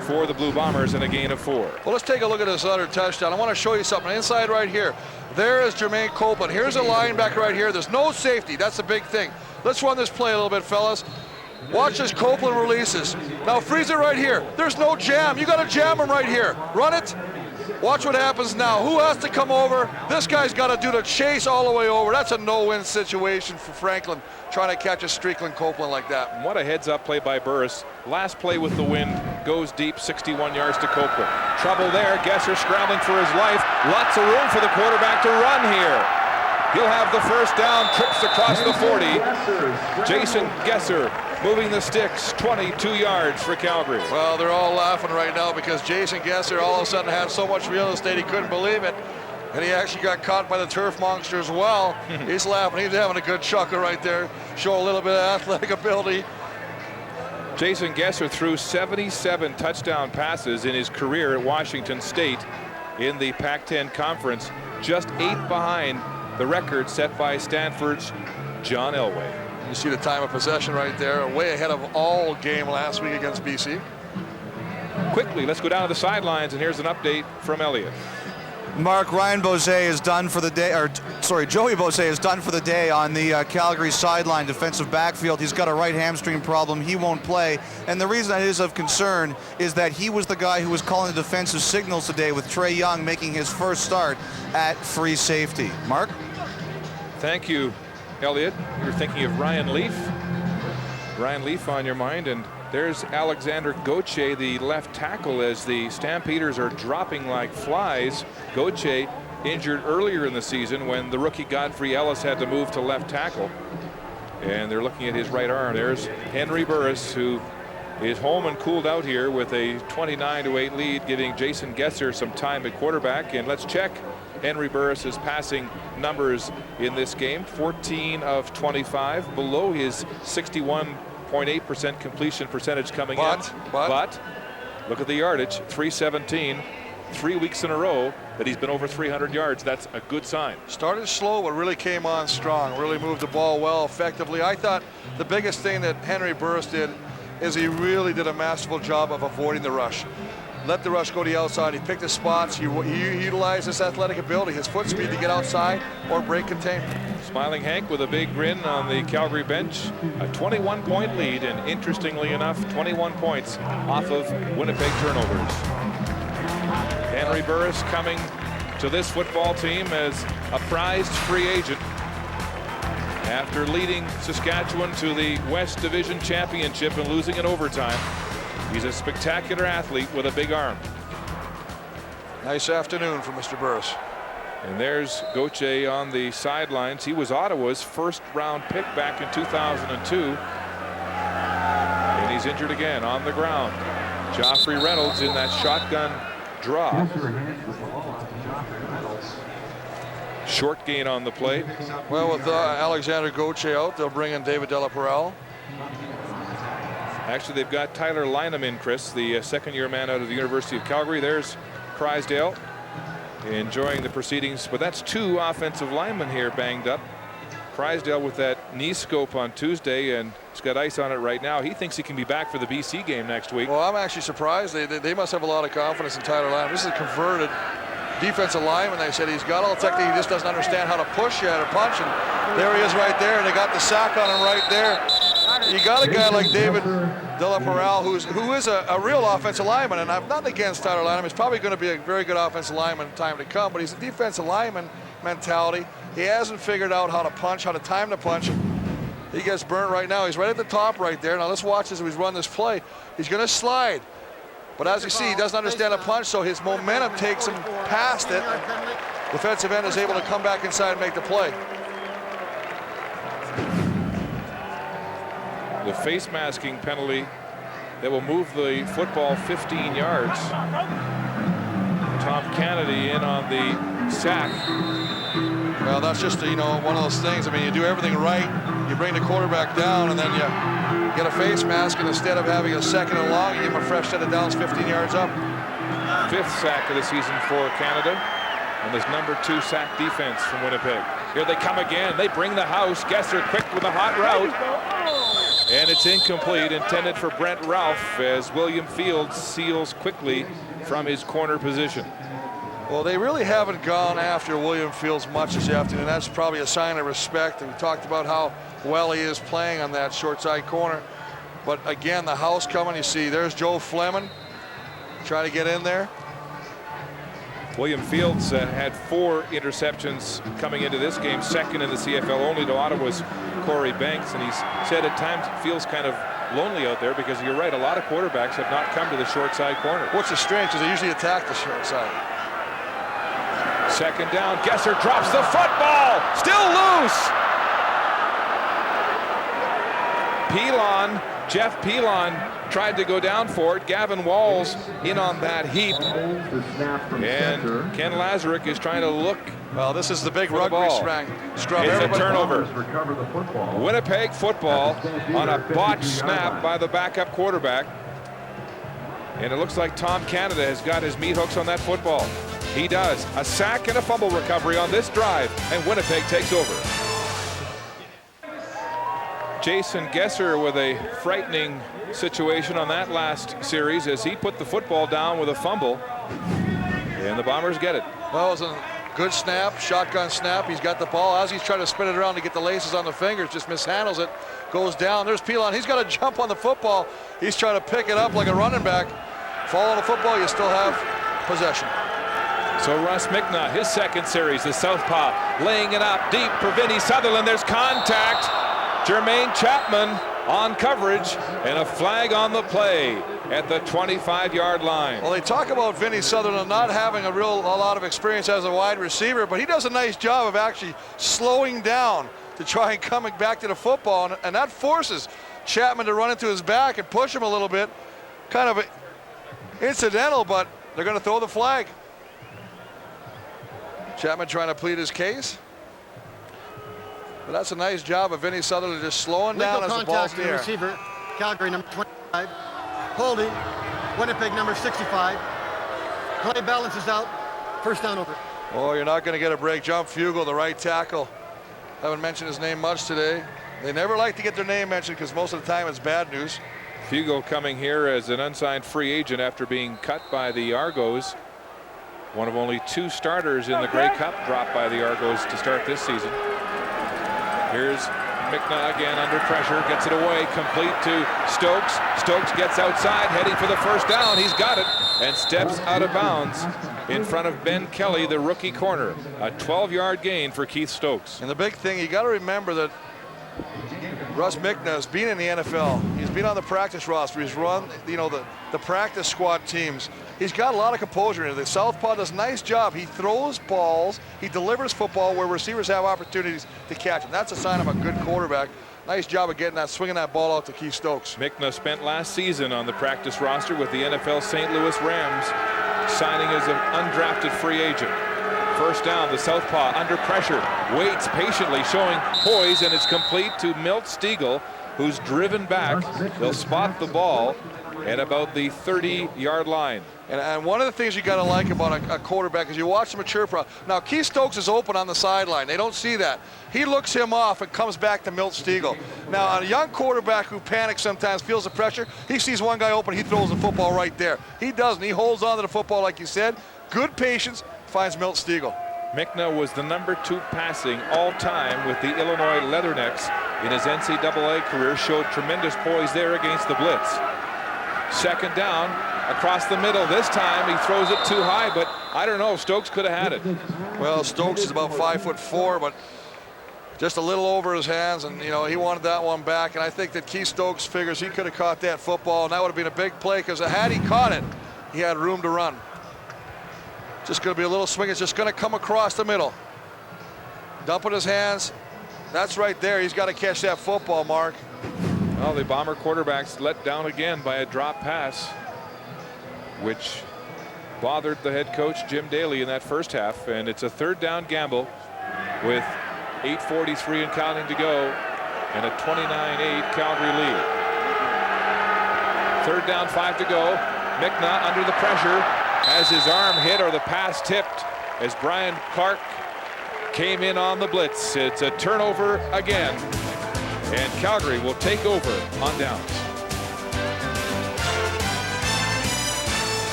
for the Blue Bombers and a gain of 4. Well, let's take a look at this other touchdown. I want to show you something inside right here. There is Jermaine Copeland. Here's a linebacker right here. There's no safety. That's the big thing. Let's run this play a little bit, fellas. Watch as Copeland releases. Now freeze it right here. There's no jam. You got to jam him right here. Run it. Watch what happens now. Who has to come over? This guy's got to do the chase all the way over. That's a no-win situation for Franklin, trying to catch a Strickland Copeland like that. What a heads-up play by Burris. Last play with the wind, goes deep, 61 yards to Copeland. Trouble there. Gesser scrambling for his life. Lots of room for the quarterback to run here. He'll have the first down, trips across the 40. Jason Gesser moving the sticks, 22 yards for Calgary. Well, they're all laughing right now because Jason Gesser all of a sudden had so much real estate he couldn't believe it. And he actually got caught by the turf monster as well. He's laughing. He's having a good chuckle right there. Show a little bit of athletic ability. Jason Gesser threw 77 touchdown passes in his career at Washington State in the Pac-10 Conference, just 8 behind the record set by Stanford's John Elway. You see the time of possession right there, way ahead of all game last week against BC. Quickly, let's go down to the sidelines, and here's an update from Elliott. Mark, Ryan Bosé is done for the day, Joey Bosé is done for the day on the Calgary sideline, defensive backfield. He's got a right hamstring problem. He won't play. And the reason that is of concern is that he was the guy who was calling the defensive signals today, with Trey Young making his first start at free safety. Mark? Thank you, Elliott. You're thinking of Ryan Leaf. Ryan Leaf on your mind, and there's Alexander Gauthier, the left tackle, as the Stampeders are dropping like flies. Gauthier injured earlier in the season when the rookie Godfrey Ellis had to move to left tackle. And they're looking at his right arm. There's Henry Burris, who is home and cooled out here with a 29-8 lead, giving Jason Gesser some time at quarterback. And let's check Henry Burris's passing numbers in this game. 14 of 25, below his 61.8% completion percentage coming in. But look at the yardage, 317, 3 weeks in a row that he's been over 300 yards. That's a good sign. Started slow, but really came on strong. Really moved the ball well, effectively. I thought the biggest thing that Henry Burris did is he really did a masterful job of avoiding the rush. Let the rush go to the outside. He picked his spots. He utilized his athletic ability, his foot speed to get outside or break containment. Smiling Hank with a big grin on the Calgary bench. A 21-point lead, and interestingly enough, 21 points off of Winnipeg turnovers. Henry Burris coming to this football team as a prized free agent after leading Saskatchewan to the West Division Championship and losing in overtime. He's a spectacular athlete with a big arm. Nice afternoon for Mr. Burris. And there's Gauthier on the sidelines. He was Ottawa's first-round pick back in 2002. And he's injured again on the ground. Joffrey Reynolds in that shotgun draw. Short gain on the play. Well, with Alexander Gauthier out, they'll bring in David Delaparelle. Actually, they've got Tyler Lynham in, Chris, the second-year man out of the University of Calgary. There's Crysdale enjoying the proceedings, but that's 2 offensive linemen here banged up. Crysdale with that knee scope on Tuesday, and he's got ice on it right now. He thinks he can be back for the BC game next week. Well, I'm actually surprised. They must have a lot of confidence in Tyler Lynham. This is a converted defensive lineman. They said he's got all the technique, he just doesn't understand how to push yet or punch, and there he is right there, and they got the sack on him right there. You got a guy like David Delaparelle who is a real offensive lineman, and I'm not against Tyler Lynham. He's probably going to be a very good offensive lineman in time to come, but he's a defensive lineman mentality. He hasn't figured out how to punch, how to time the punch. He gets burnt right now. He's right at the top right there. Now let's watch as he's run this play. He's going to slide, but as you see, he doesn't understand the punch, so his momentum takes him past it. Defensive end is able to come back inside and make the play. The face masking penalty that will move the football 15 yards. Tom Kennedy in on the sack. Well, that's just one of those things. I mean, you do everything right, you bring the quarterback down, and then you get a face mask, and instead of having a second and long, you give him a fresh set of downs 15 yards up. 5th sack of the season for Canada, and this number 2 sack defense from Winnipeg. Here they come again. They bring the house. Gesser quick with a hot route. And it's incomplete, intended for Brent Ralph, as William Fields seals quickly from his corner position. Well, they really haven't gone after William Fields much this afternoon. That's probably a sign of respect. And we talked about how well he is playing on that short side corner. But again, the house coming. You see, there's Joe Fleming trying to get in there. William Fields had 4 interceptions coming into this game, second in the CFL only to Ottawa's Corey Banks, and he's said at times it feels kind of lonely out there because you're right, a lot of quarterbacks have not come to the short side corner. Which is strange because they usually attack the short side. Second down, Gesser drops the football, still loose. Jeff Pilon tried to go down for it. Gavin Walls in on that heap. And Ken Lazarick is trying to look. Well, this is the big rugby scrum. It's a turnover. Winnipeg football on a botched snap by the backup quarterback. And it looks like Tom Canada has got his meat hooks on that football. He does. A sack and a fumble recovery on this drive, and Winnipeg takes over. Jason Gesser with a frightening situation on that last series as he put the football down with a fumble, and the Bombers get it. Well, it was a good snap, shotgun snap. He's got the ball as he's trying to spin it around to get the laces on the fingers, just mishandles it, goes down. There's Pilon. He's got to jump on the football. He's trying to pick it up like a running back. Fall on the football, you still have possession. So Russ McNaugh, his second series, the southpaw, laying it up deep for Vinny Sutherland. There's contact. Jermaine Chapman on coverage, and a flag on the play at the 25-yard line. Well, they talk about Vinny Sutherland not having a lot of experience as a wide receiver, but he does a nice job of actually slowing down to try and coming back to the football, and that forces Chapman to run into his back and push him a little bit. Kind of incidental, but they're going to throw the flag. Chapman trying to plead his case. But that's a nice job of Vinny Sutherland just slowing down as the ball's in the air. Receiver, Calgary number 25. Holding, Winnipeg number 65. Play balances out. First down over. Oh, you're not going to get a break. John Fugel, the right tackle. Haven't mentioned his name much today. They never like to get their name mentioned because most of the time it's bad news. Fugel coming here as an unsigned free agent after being cut by the Argos. One of only 2 starters in the Grey Cup dropped by the Argos to start this season. Here's McNaugh again under pressure, gets it away, complete to Stokes. Stokes gets outside, heading for the first down. He's got it and steps out of bounds in front of Ben Kelly, the rookie corner. A 12-yard gain for Keith Stokes. And the big thing, you got to remember that Russ McNaugh has been in the NFL. He's been on the practice roster. He's run, the practice squad teams. He's got a lot of composure in it. The southpaw does a nice job. He throws balls. He delivers football where receivers have opportunities to catch him. That's a sign of a good quarterback. Nice job of getting that, swinging that ball out to Keith Stokes. McNaugh spent last season on the practice roster with the NFL St. Louis Rams, signing as an undrafted free agent. First down, the southpaw under pressure, waits patiently, showing poise, and it's complete to Milt Stiegel, who's driven back. They'll spot the ball at about the 30-yard line. And one of the things you got to like about a quarterback is you watch the mature pro. Now, Keith Stokes is open on the sideline. They don't see that. He looks him off and comes back to Milt Stiegel. Now, a young quarterback who panics sometimes, feels the pressure, he sees one guy open, he throws the football right there. He doesn't. He holds on to the football like you said. Good patience, finds Milt Stiegel. McNaugh was the number 2 passing all-time with the Illinois Leathernecks in his NCAA career, showed tremendous poise there against the blitz. Second down, across the middle. This time he throws it too high, but I don't know, Stokes could have had it. Well, Stokes is about 5'4", but just a little over his hands, and he wanted that one back, and I think that Keith Stokes figures he could have caught that football, and that would have been a big play, because had he caught it, he had room to run. Just going to be a little swing. It's just going to come across the middle. Dumping his hands. That's right there. He's got to catch that football, Mark. Well, the Bomber quarterback's let down again by a drop pass, which bothered the head coach Jim Daly in that first half, and it's a third down gamble with 8:43 and counting to go and a 29-8 Calgary lead. Third down, 5 to go. Mickna under the pressure, has his arm hit or the pass tipped as Brian Clark came in on the blitz. It's a turnover again, and Calgary will take over on downs.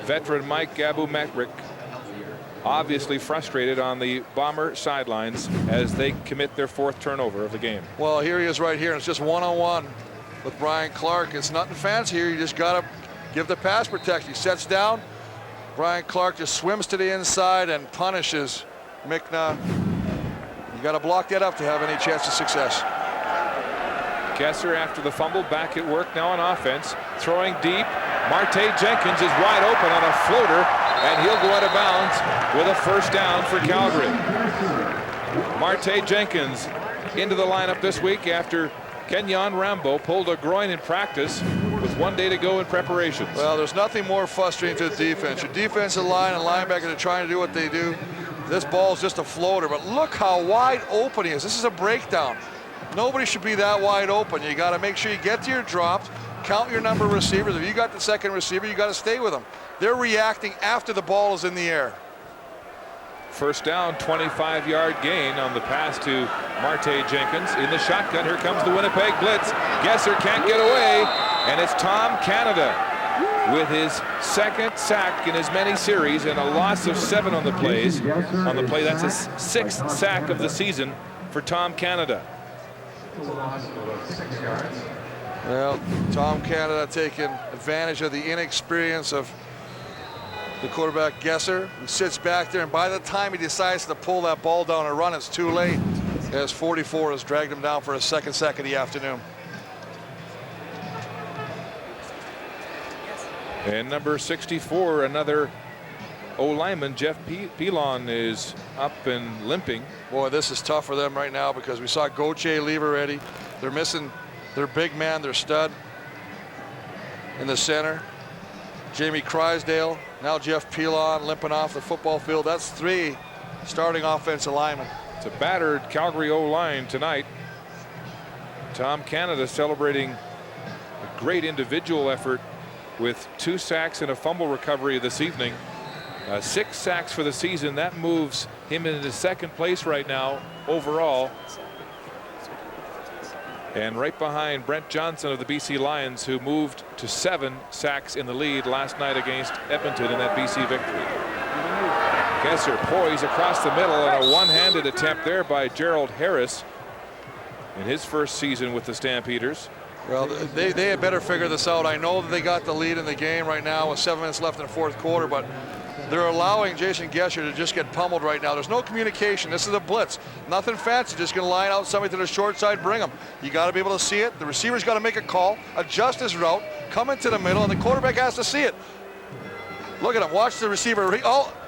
Veteran Mike Abumetrik obviously frustrated on the Bomber sidelines as they commit their 4th turnover of the game. Well, here he is right here, and it's just one-on-one with Brian Clark. It's nothing fancy here. You just got to give the pass protection. He sets down. Brian Clark just swims to the inside and punishes Mickna. You got to block that up to have any chance of success. Gesser, after the fumble, back at work now on offense, throwing deep. Marte Jenkins is wide open on a floater, and he'll go out of bounds with a first down for Calgary. Marte Jenkins into the lineup this week after Kenyon Rambo pulled a groin in practice with 1 day to go in preparations. Well, there's nothing more frustrating to the defense. Your defensive line and linebackers are trying to do what they do. This ball is just a floater, but look how wide open he is. This is a breakdown. Nobody should be that wide open. You got to make sure you get to your drops, count your number of receivers. If you got the second receiver, you got to stay with them. They're reacting after the ball is in the air. First down, 25-yard gain on the pass to Marte Jenkins. In the shotgun, here comes the Winnipeg blitz. Gesser can't get away, and it's Tom Canada with his 2nd sack in as many series and a loss of 7 on the plays. On the play, that's a 6th sack of the season for Tom Canada. Well, Tom Canada taking advantage of the inexperience of the quarterback Gesser, who sits back there, and by the time he decides to pull that ball down and run, it's too late, as 44 has dragged him down for a 2nd sack of the afternoon. And number 64, another O-lineman, Jeff Pilon, is up and limping. Boy, this is tough for them right now because we saw Gauthier leave already. They're missing their big man, their stud in the center. Jamie Crysdale, now Jeff Pilon limping off the football field. That's 3 starting offensive linemen. It's a battered Calgary O-line tonight. Tom Canada celebrating a great individual effort with 2 sacks and a fumble recovery this evening. 6 sacks for the season. That moves him into 2nd place right now overall. And right behind Brent Johnson of the BC Lions, who moved to 7 sacks in the lead last night against Edmonton in that BC victory. Gesser poised across the middle, and a one-handed attempt there by Gerald Harris in his first season with the Stampeders. Well, they had better figure this out. I know that they got the lead in the game right now with 7 minutes left in the 4th quarter, but they're allowing Jason Gesser to just get pummeled right now. There's no communication. This is a blitz. Nothing fancy. Just going to line out somebody to the short side, bring them. You got to be able to see it. The receiver's got to make a call, adjust his route, come into the middle, and the quarterback has to see it. Look at him. Watch the receiver.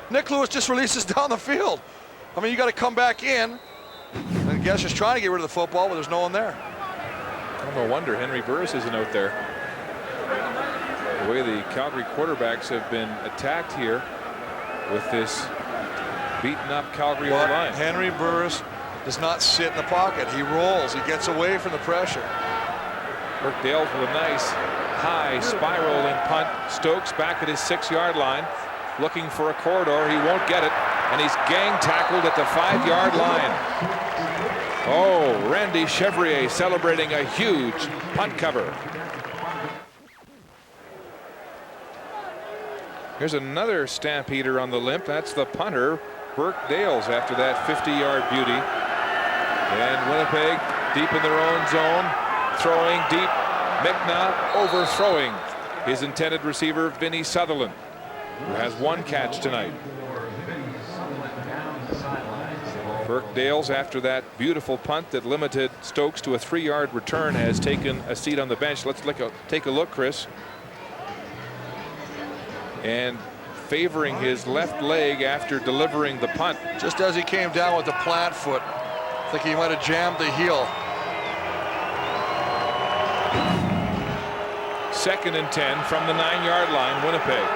Nick Lewis just releases down the field. I mean, you got to come back in. And Gesser's trying to get rid of the football, but there's no one there. No wonder Henry Burris isn't out there. The way the Calgary quarterbacks have been attacked here with this beaten up Calgary line. Henry Burris does not sit in the pocket. He rolls. He gets away from the pressure. Burke Dales with a nice high spiraling punt. Stokes back at his 6-yard line looking for a corridor. He won't get it, and he's gang tackled at the 5-yard line. Oh, Randy Chevrier celebrating a huge punt cover. Here's another Stampeder on the limp. That's the punter, Burke Dales, after that 50-yard beauty. And Winnipeg deep in their own zone, throwing deep. Mickna overthrowing his intended receiver, Vinny Sutherland, who has 1 catch tonight. Burke Dales, after that beautiful punt that limited Stokes to a 3-yard return, has taken a seat on the bench. Let's take a look, Chris. And favoring his left leg after delivering the punt. Just as he came down with the plant foot, I think he might have jammed the heel. 2nd and 10 from the 9-yard line, Winnipeg.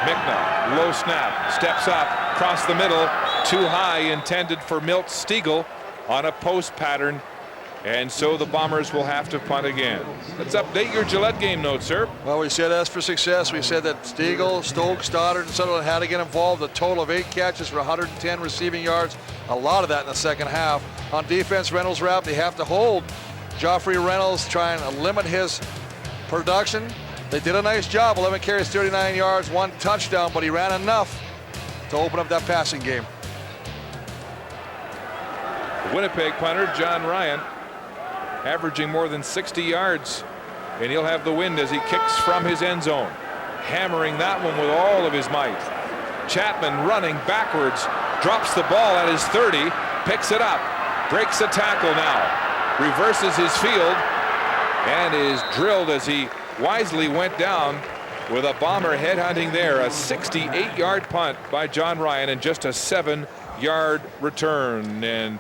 Mickna, low snap, steps up, across the middle, too high, intended for Milt Stiegel on a post pattern. And so the Bombers will have to punt again. Let's update your Gillette game notes, sir. Well, we said as for success, we said that Stiegel, Stokes, Stoddard, and Sutherland had to get involved. A total of 8 catches for 110 receiving yards. A lot of that in the second half. On defense, Reynolds wrap. They have to hold Joffrey Reynolds, try and limit his production. They did a nice job. 11 carries, 39 yards, 1 touchdown, but he ran enough to open up that passing game. The Winnipeg punter, John Ryan, averaging more than 60 yards, and he'll have the wind as he kicks from his end zone, hammering that one with all of his might. Chapman running backwards, drops the ball at his 30, picks it up, breaks a tackle now, reverses his field, and is drilled as he wisely went down with a Bomber headhunting there. A 68-yard punt by John Ryan and just a 7-yard return. And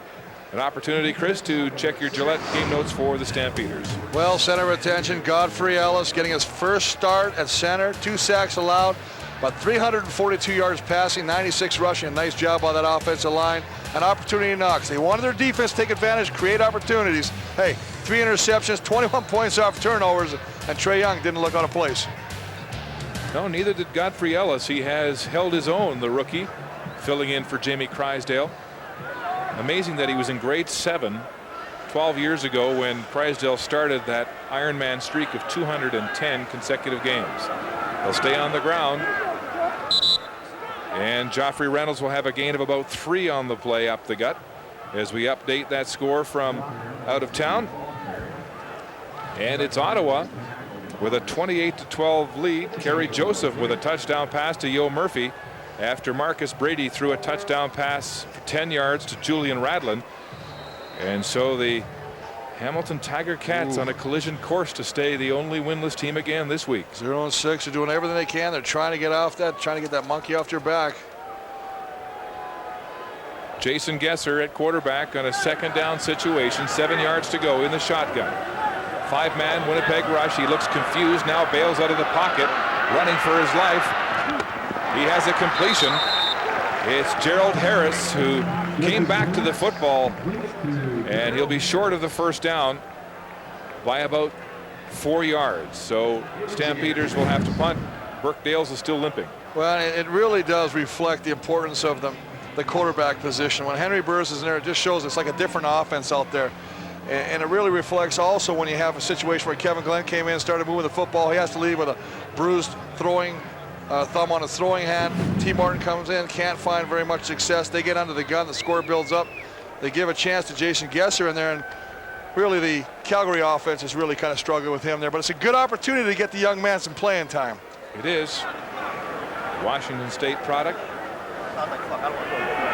an opportunity, Chris, to check your Gillette game notes for the Stampeders. Well, center retention, Godfrey Ellis getting his first start at center. 2 sacks allowed, but 342 yards passing, 96 rushing. A nice job by that offensive line. An opportunity knocks. They wanted their defense to take advantage, create opportunities. Hey, 3 interceptions, 21 points off turnovers, and Trey Young didn't look out of place. No, neither did Godfrey Ellis. He has held his own, the rookie, filling in for Jamie Crysdale. Amazing that he was in grade 7 12 years ago when Crysdale started that Ironman streak of 210 consecutive games. They'll stay on the ground, and Joffrey Reynolds will have a gain of about 3 on the play up the gut as we update that score from out of town. And it's Ottawa with a 28-12 lead. Kerry Joseph with a touchdown pass to Yo Murphy after Marcus Brady threw a touchdown pass for 10 yards to Julian Radlin. And so the Hamilton Tiger Cats on a collision course to stay the only winless team again this week. 0-6. They're doing everything they can. They're trying to get off that, trying to get that monkey off their back. Jason Gesser at quarterback on a 2nd down situation. 7 yards to go in the shotgun. 5-man Winnipeg rush. He looks confused, now bails out of the pocket, running for his life. He has a completion. It's Gerald Harris who came back to the football, and he'll be short of the first down by about 4 yards. So Stampeders will have to punt. Burke Dales is still limping. Well, it really does reflect the importance of the quarterback position. When Henry Burris is in there, it just shows it's like a different offense out there. And it really reflects also when you have a situation where Kevin Glenn came in and started moving the football. He has to leave with a bruised throwing thumb on his throwing hand. T. Martin comes in, can't find very much success. They get under the gun, the score builds up. They give a chance to Jason Gesser in there, and really the Calgary offense has really kind of struggled with him there. But it's a good opportunity to get the young man some playing time. It is. Washington State product.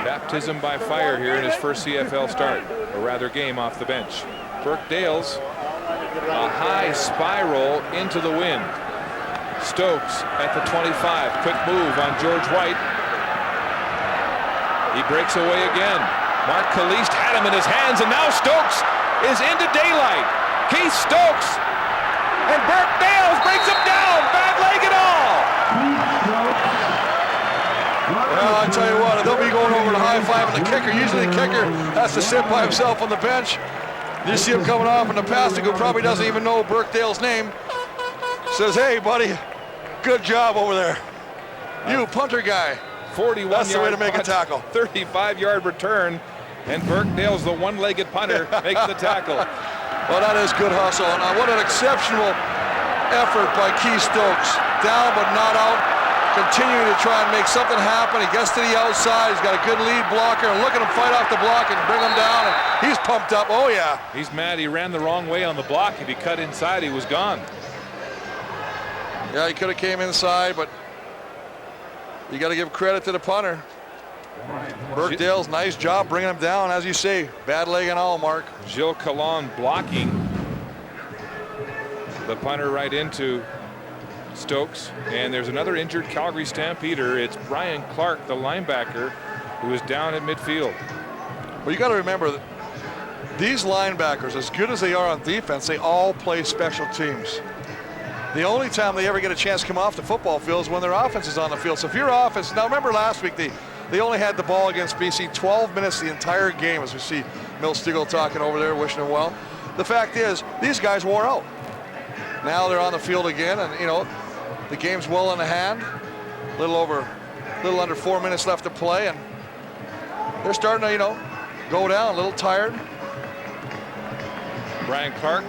Baptism by fire here in his first CFL start, or rather game off the bench. Burke Dales, a high spiral into the wind. Stokes at the 25, quick move on George White. He breaks away again. Mark Kalist had him in his hands, and now Stokes is into daylight. Keith Stokes, and Burke Dales brings him down, bad leg and all. Well, I tell you what, they'll be going over to high-fiving the kicker. Usually the kicker has to sit by himself on the bench. You see him coming off in the pass, who probably doesn't even know Burke Dale's name. Says, hey, buddy, good job over there. You punter guy. 41 That's the way to make a tackle. 35-yard return, and Burke Dale's the one-legged punter makes the tackle. Well, that is good hustle. And what an exceptional effort by Keith Stokes. Down but not out. Continuing to try and make something happen. He gets to the outside. He's got a good lead blocker. And look at him fight off the block and bring him down. And he's pumped up. Oh, yeah. He's mad. He ran the wrong way on the block. If he cut inside, he was gone. Yeah, he could have came inside, but you got to give credit to the punter. Burke Dale's nice job bringing him down, as you say. Bad leg and all, Mark. Gilles Calon blocking the punter right into Stokes, and there's another injured Calgary Stampeder. It's Brian Clark, the linebacker, who is down at midfield. Well, you got to remember that these linebackers, as good as they are on defense, they all play special teams. The only time they ever get a chance to come off the football field is when their offense is on the field. So if your offense, now remember last week they only had the ball against BC 12 minutes the entire game, as we see Milt Stigl talking over there, wishing him well. The fact is, these guys wore out. Now they're on the field again, and you know, the game's well in the hand. A little under 4 minutes left to play, and they're starting to, you know, go down, a little tired. Brian Clark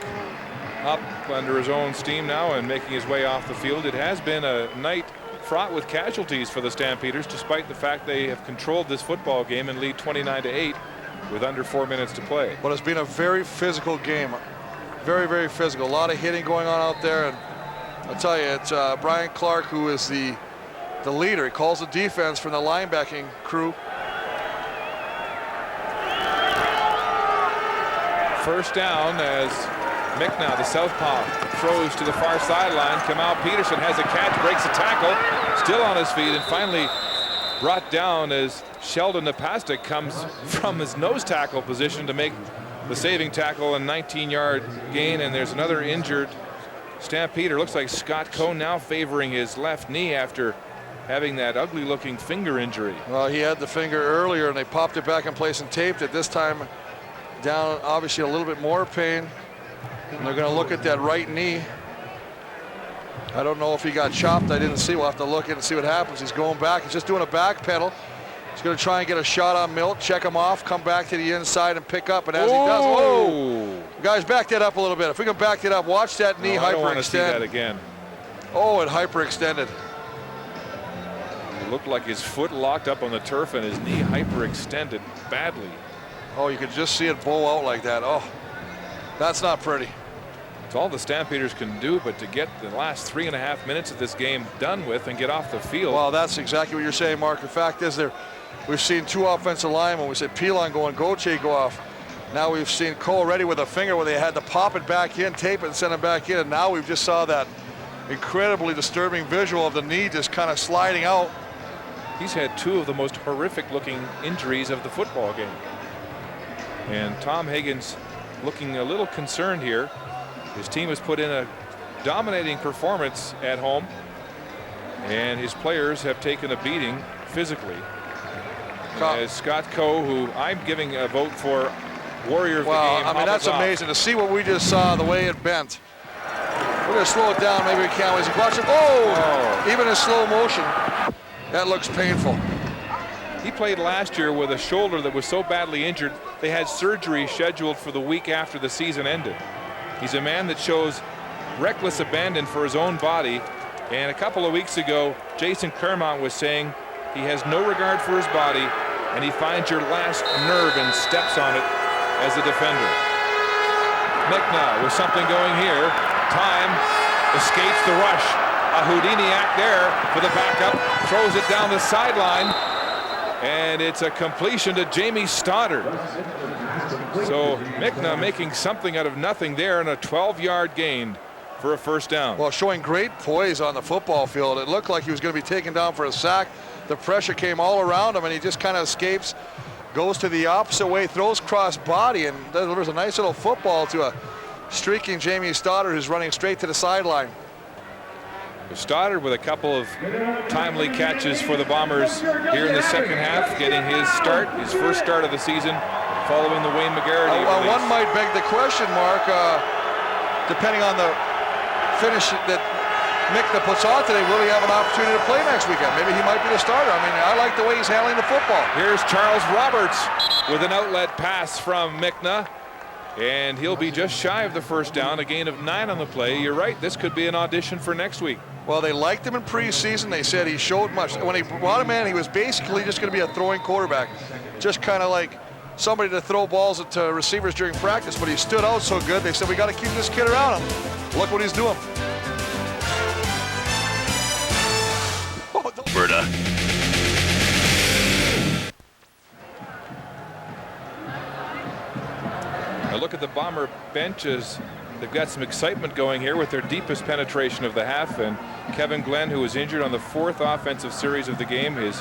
up under his own steam now and making his way off the field. It has been a night fraught with casualties for the Stampeders, despite the fact they have controlled this football game and lead 29-8 with under 4 minutes to play. But it's been a very physical game. Very, very physical. A lot of hitting going on out there, and I'll tell you, it's Brian Clark who is the leader. He calls the defense from the linebacking crew. First down as Micknow, the southpaw, throws to the far sideline. Kamal Peterson has a catch, breaks a tackle, still on his feet, and finally brought down as Sheldon Napastuk comes from his nose tackle position to make the saving tackle, a 19-yard gain, and there's another injured Stampeder. Looks like Scott Coe now favoring his left knee after having that ugly-looking finger injury. Well, he had the finger earlier, and they popped it back in place and taped it. This time down, obviously a little bit more pain. And they're going to look at that right knee. I don't know if he got chopped. I didn't see. We'll have to look at it and see what happens. He's going back. He's just doing a back pedal. He's going to try and get a shot on Milt, check him off, come back to the inside and pick up. And as he does, whoa! Guys, back that up a little bit. If we can back it up, watch that knee hyperextend. I don't want to see that again. Oh, it hyperextended. It looked like his foot locked up on the turf and his knee hyperextended badly. Oh, you could just see it bow out like that. Oh, that's not pretty. It's all the Stampeders can do, but to get the last 3.5 minutes of this game done with and get off the field. Well, that's exactly what you're saying, Mark. The fact is, we've seen two offensive linemen. We said Pilon go and Gauthier go off. Now we've seen Cole already with a finger where they had to pop it back in, tape it, and send it back in. And now we've just saw that incredibly disturbing visual of the knee just kind of sliding out. He's had two of the most horrific-looking injuries of the football game. And Tom Hagen's looking a little concerned here. His team has put in a dominating performance at home, and his players have taken a beating physically. As Scott Coe, who I'm giving a vote for Warrior of the game. I mean, that's amazing to see what we just saw, the way it bent. We're going to slow it down. Maybe we can't. Watch it. Oh! Even in slow motion, that looks painful. He played last year with a shoulder that was so badly injured, they had surgery scheduled for the week after the season ended. He's a man that shows reckless abandon for his own body. And a couple of weeks ago, Jason Claremont was saying he has no regard for his body, and he finds your last nerve and steps on it as a defender. Micknow with something going here. Time escapes the rush. A Houdini act there for the backup. Throws it down the sideline. And it's a completion to Jamie Stoddard. So Micknow making something out of nothing there, and a 12-yard gain for a first down. Well, showing great poise on the football field. It looked like he was going to be taken down for a sack. The pressure came all around him, and he just kind of escapes, goes to the opposite way, throws cross body, and delivers a nice little football to a streaking Jamie Stoddard, who's running straight to the sideline. Stoddard with a couple of timely catches for the Bombers here in the second half, getting his start, his first start of the season, following the Wayne McGarity release. One might beg the question, Mark, depending on the finish that Micknow puts on today, will he have an opportunity to play next weekend? Maybe he might be the starter. I mean, I like the way he's handling the football. Here's Charles Roberts with an outlet pass from Micknow. And he'll be just shy of the first down, a gain of 9 on the play. You're right, this could be an audition for next week. Well, they liked him in preseason. They said he showed much. When he brought him in, he was basically just going to be a throwing quarterback. Just kind of like somebody to throw balls at receivers during practice, but he stood out so good, they said, we got to keep this kid around him. Look what he's doing. Alberta. Now look at the Bomber benches. They've got some excitement going here with their deepest penetration of the half, and Kevin Glenn, who was injured on the 4th offensive series of the game, his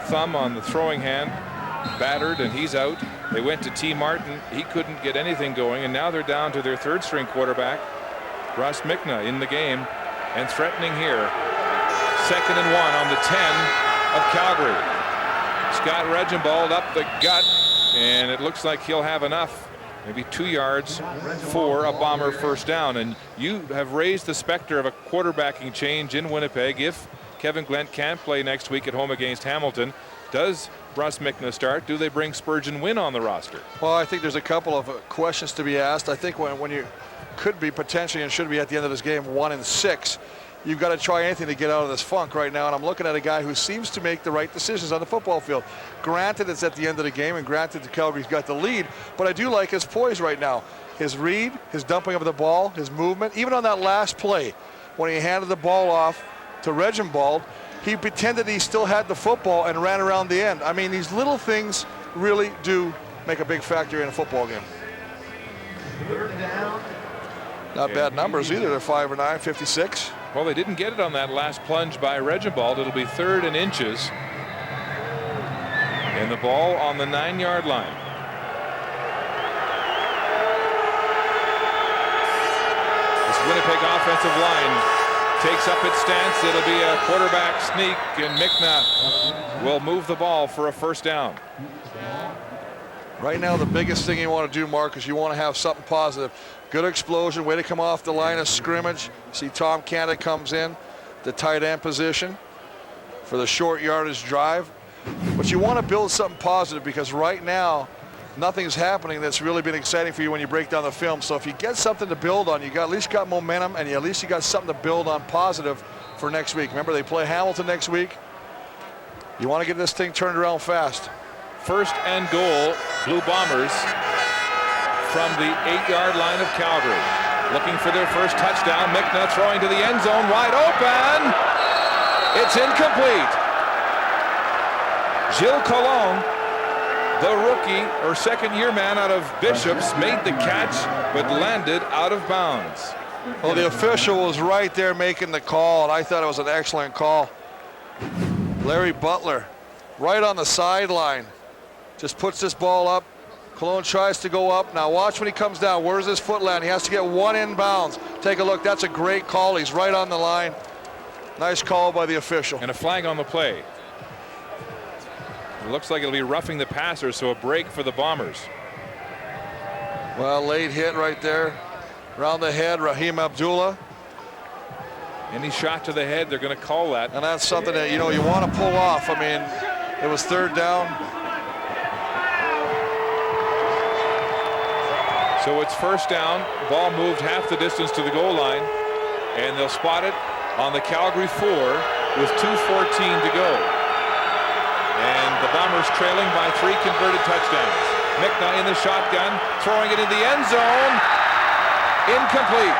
thumb on the throwing hand battered, and he's out. They went to T. Martin. He couldn't get anything going, and now they're down to their 3rd-string quarterback, Ross Mikna, in the game and threatening here. 2nd and 1 on the 10 of Calgary. Scott Reginbald up the gut, and it looks like he'll have enough. Maybe 2 yards for a Bomber first down. And you have raised the specter of a quarterbacking change in Winnipeg. If Kevin Glenn can't play next week at home against Hamilton, does Russ Mikna start? Do they bring Spurgeon Wynn on the roster? Well, I think there's a couple of questions to be asked. I think when you could be potentially and should be at the end of this game 1-6, you've got to try anything to get out of this funk right now. And I'm looking at a guy who seems to make the right decisions on the football field. Granted, it's at the end of the game, and granted, the Calgary's got the lead, but I do like his poise right now. His read, his dumping of the ball, his movement, even on that last play, when he handed the ball off to Reginbald, he pretended he still had the football and ran around the end. I mean, these little things really do make a big factor in a football game. Not bad numbers either. They're 5 or 9, 56. Well, they didn't get it on that last plunge by Reginbald. It'll be 3rd and inches. And the ball on the 9-yard line. This Winnipeg offensive line takes up its stance. It'll be a quarterback sneak, and Mikna will move the ball for a first down. Right now, the biggest thing you want to do, Mark, is you want to have something positive. Good explosion, way to come off the line of scrimmage. See Tom Canada comes in, the tight end position for the short yardage drive. But you want to build something positive, because right now, nothing's happening that's really been exciting for you when you break down the film. So if you get something to build on, you got at least got momentum, and at least you got something to build on positive for next week. Remember, they play Hamilton next week. You want to get this thing turned around fast. 1st and goal, Blue Bombers from the 8-yard line of Calgary. Looking for their first touchdown. Mikna throwing to the end zone, wide open. It's incomplete. Gilles Colon, the rookie or 2nd-year man out of Bishops, made the catch but landed out of bounds. Well, the official was right there making the call, and I thought it was an excellent call. Larry Butler, right on the sideline, just puts this ball up. Cologne tries to go up. Now watch when he comes down. Where's his foot land? He has to get 1 inbounds. Take a look. That's a great call. He's right on the line. Nice call by the official. And a flag on the play. It looks like it'll be roughing the passer, so a break for the Bombers. Well, late hit right there. Around the head, Raheem Abdullah. Any shot to the head, they're going to call that. And that's something that, you know, you want to pull off. I mean, it was 3rd down. So it's 1st down. Ball moved half the distance to the goal line, and they'll spot it on the Calgary 4 with 2:14 to go. And the Bombers trailing by 3 converted touchdowns. Mikna in the shotgun, throwing it in the end zone. Incomplete.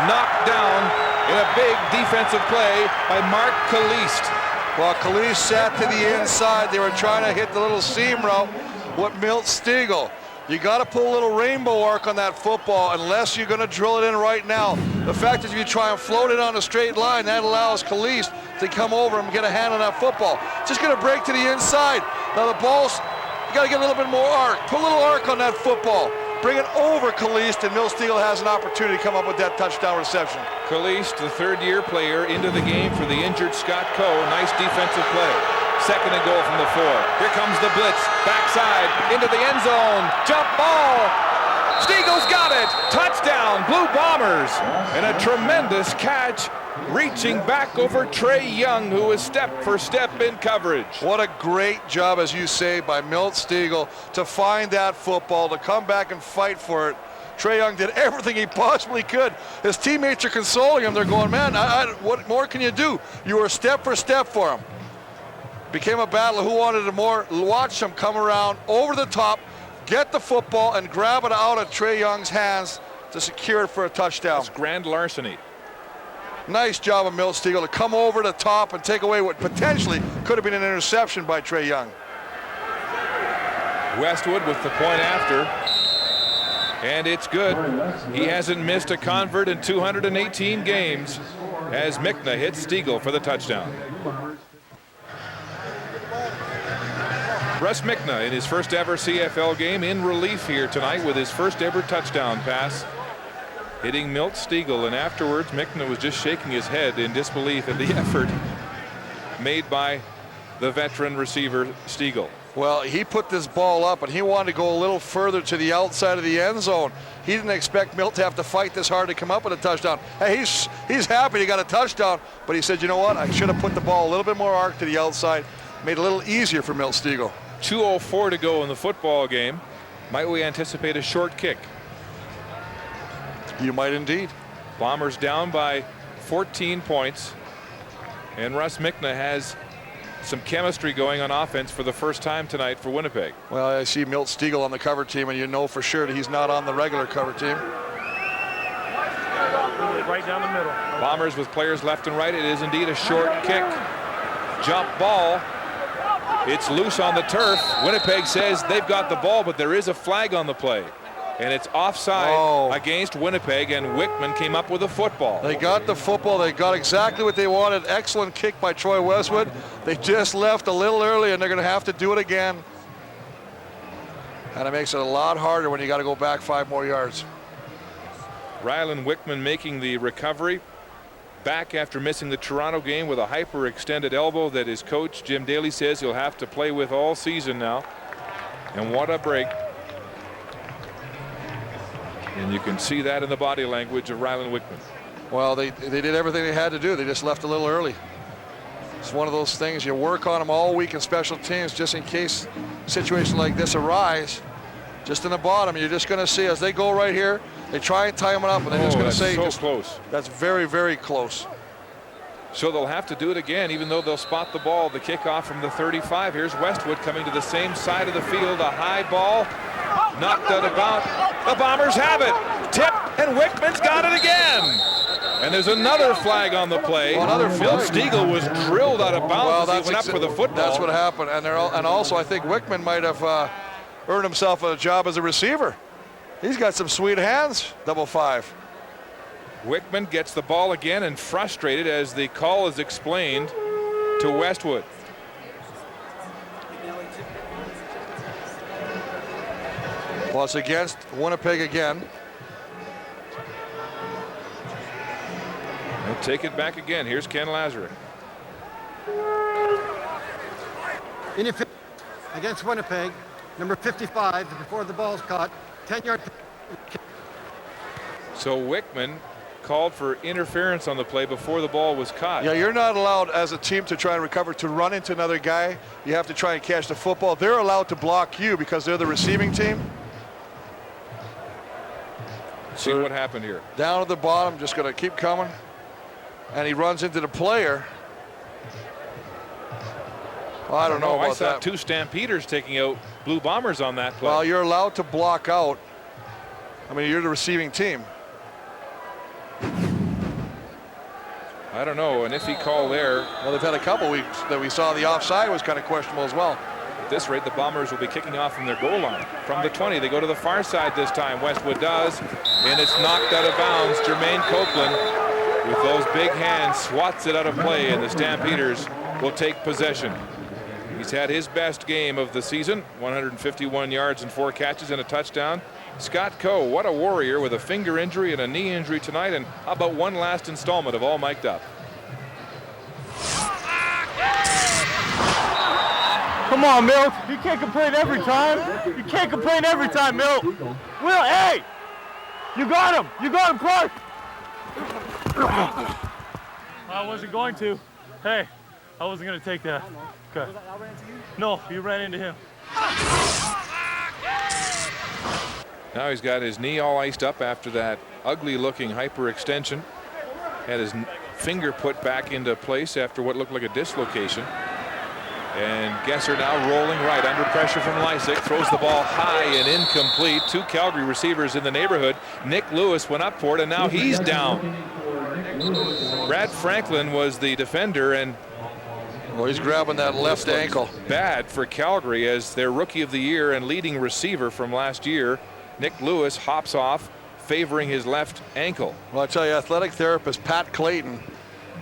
Knocked down in a big defensive play by Mark Kalist. Well, Kalist sat to the inside. They were trying to hit the little seam route with Milt Stegall. You got to pull a little rainbow arc on that football unless you're going to drill it in right now. The fact is, if you try and float it on a straight line, that allows Kalist to come over and get a hand on that football. Just going to break to the inside. Now the ball's, you got to get a little bit more arc. Put a little arc on that football. Bring it over Kalist, and Milt Stegall has an opportunity to come up with that touchdown reception. Kalist, the 3rd-year player, into the game for the injured Scott Coe. Nice defensive play. 2nd and goal from the 4. Here comes the blitz. Backside into the end zone. Jump ball. Steagall's got it. Touchdown, Blue Bombers. And a tremendous catch, reaching back over Trey Young, who is step for step in coverage. What a great job, as you say, by Milt Stegall to find that football, to come back and fight for it. Trey Young did everything he possibly could. His teammates are consoling him. They're going, man, what more can you do? You were step for step for him. Became a battle. Who wanted it more? Watch him come around over the top, get the football, and grab it out of Trey Young's hands to secure it for a touchdown. That's grand larceny. Nice job of Milt Stegall to come over the top and take away what potentially could have been an interception by Trey Young. Westwood with the point after. And it's good. He hasn't missed a convert in 218 games as Mikna hits Stiegel for the touchdown. Russ Mikna in his first ever CFL game in relief here tonight with his first ever touchdown pass, hitting Milt Stiegel, and afterwards Mikna was just shaking his head in disbelief at the effort made by the veteran receiver Stiegel. Well, he put this ball up and he wanted to go a little further to the outside of the end zone. He didn't expect Milt to have to fight this hard to come up with a touchdown. Hey, he's happy he got a touchdown, but he said, you know what, I should have put the ball a little bit more arc to the outside, made it a little easier for Milt Stiegel. 2:04 to go in the football game. Might we anticipate a short kick? You might indeed. Bombers down by 14 points, and Russ Mikna has some chemistry going on offense for the first time tonight for Winnipeg. Well, I see Milt Stiegel on the cover team, and you know for sure that he's not on the regular cover team. Right down the middle. Bombers with players left and right. It is indeed a short kick. Jump ball. It's loose on the turf. Winnipeg says they've got the ball, but there is a flag on the play. And it's offside against Winnipeg, and Wickman came up with a football. They got the football. They got exactly what they wanted. Excellent kick by Troy Westwood. They just left a little early, and they're going to have to do it again. And it makes it a lot harder when you got to go back 5 more yards. Rylan Wickman making the recovery. Back after missing the Toronto game with a hyperextended elbow that his coach Jim Daly says he'll have to play with all season now. And what a break. And you can see that in the body language of Rylan Wickman. Well, they did everything they had to do. They just left a little early. It's one of those things you work on them all week in special teams just in case situations like this arise. Just in the bottom, you're just going to see as they go right here, they try and tie them up, and they're just going to say, so close. That's very, very close. So they'll have to do it again, even though they'll spot the ball. The kickoff from the 35. Here's Westwood coming to the same side of the field. A high ball, knocked out of bounds. The Bombers have it. Tip, and Wickman's got it again. And there's another flag on the play. Well, another Milt Stiegel was drilled out of bounds as he went up for the football. That's what happened. And also, I think Wickman might have earned himself a job as a receiver. He's got some sweet hands, 5. Wickman gets the ball again and frustrated as the call is explained to Westwood. Well, it's against Winnipeg again. They'll take it back again. Here's Ken Lazaruk. Against Winnipeg, number 55, before the ball's caught, 10-yard. So Wickman called for interference on the play before the ball was caught. Yeah, you're not allowed as a team to try and recover, to run into another guy. You have to try and catch the football. They're allowed to block you because they're the receiving team. See what happened here. Down at the bottom, just going to keep coming. And he runs into the player. Well, I don't know about I saw that. 2 Stampeders taking out Blue Bombers on that play. Well, you're allowed to block out. I mean, you're the receiving team. I don't know, an iffy call there. Well, they've had a couple weeks that we saw the offside was kind of questionable as well. At this rate, the Bombers will be kicking off from their goal line. From the 20, they go to the far side this time. Westwood does, and it's knocked out of bounds. Jermaine Copeland, with those big hands, swats it out of play, and the Stampeders will take possession. He's had his best game of the season, 151 yards and 4 catches and a touchdown. Scott Coe, what a warrior, with a finger injury and a knee injury tonight, and how about one last installment of All Mic'd Up? Come on, Milt. You can't complain every time. You can't complain every time, Milt. Will, hey! You got him. You got him, Clark. I wasn't going to. Hey, I wasn't going to take that. Okay. No, you ran into him. Now he's got his knee all iced up after that ugly-looking hyperextension. Had his finger put back into place after what looked like a dislocation. And Gesser now rolling right under pressure from Lysick. Throws the ball high and incomplete. 2 Calgary receivers in the neighborhood. Nick Lewis went up for it, and now he's down. Brad Franklin was the defender, and well, he's grabbing that left ankle. Bad for Calgary as their rookie of the year and leading receiver from last year Nick Lewis hops off, favoring his left ankle. Well, I tell you, athletic therapist Pat Clayton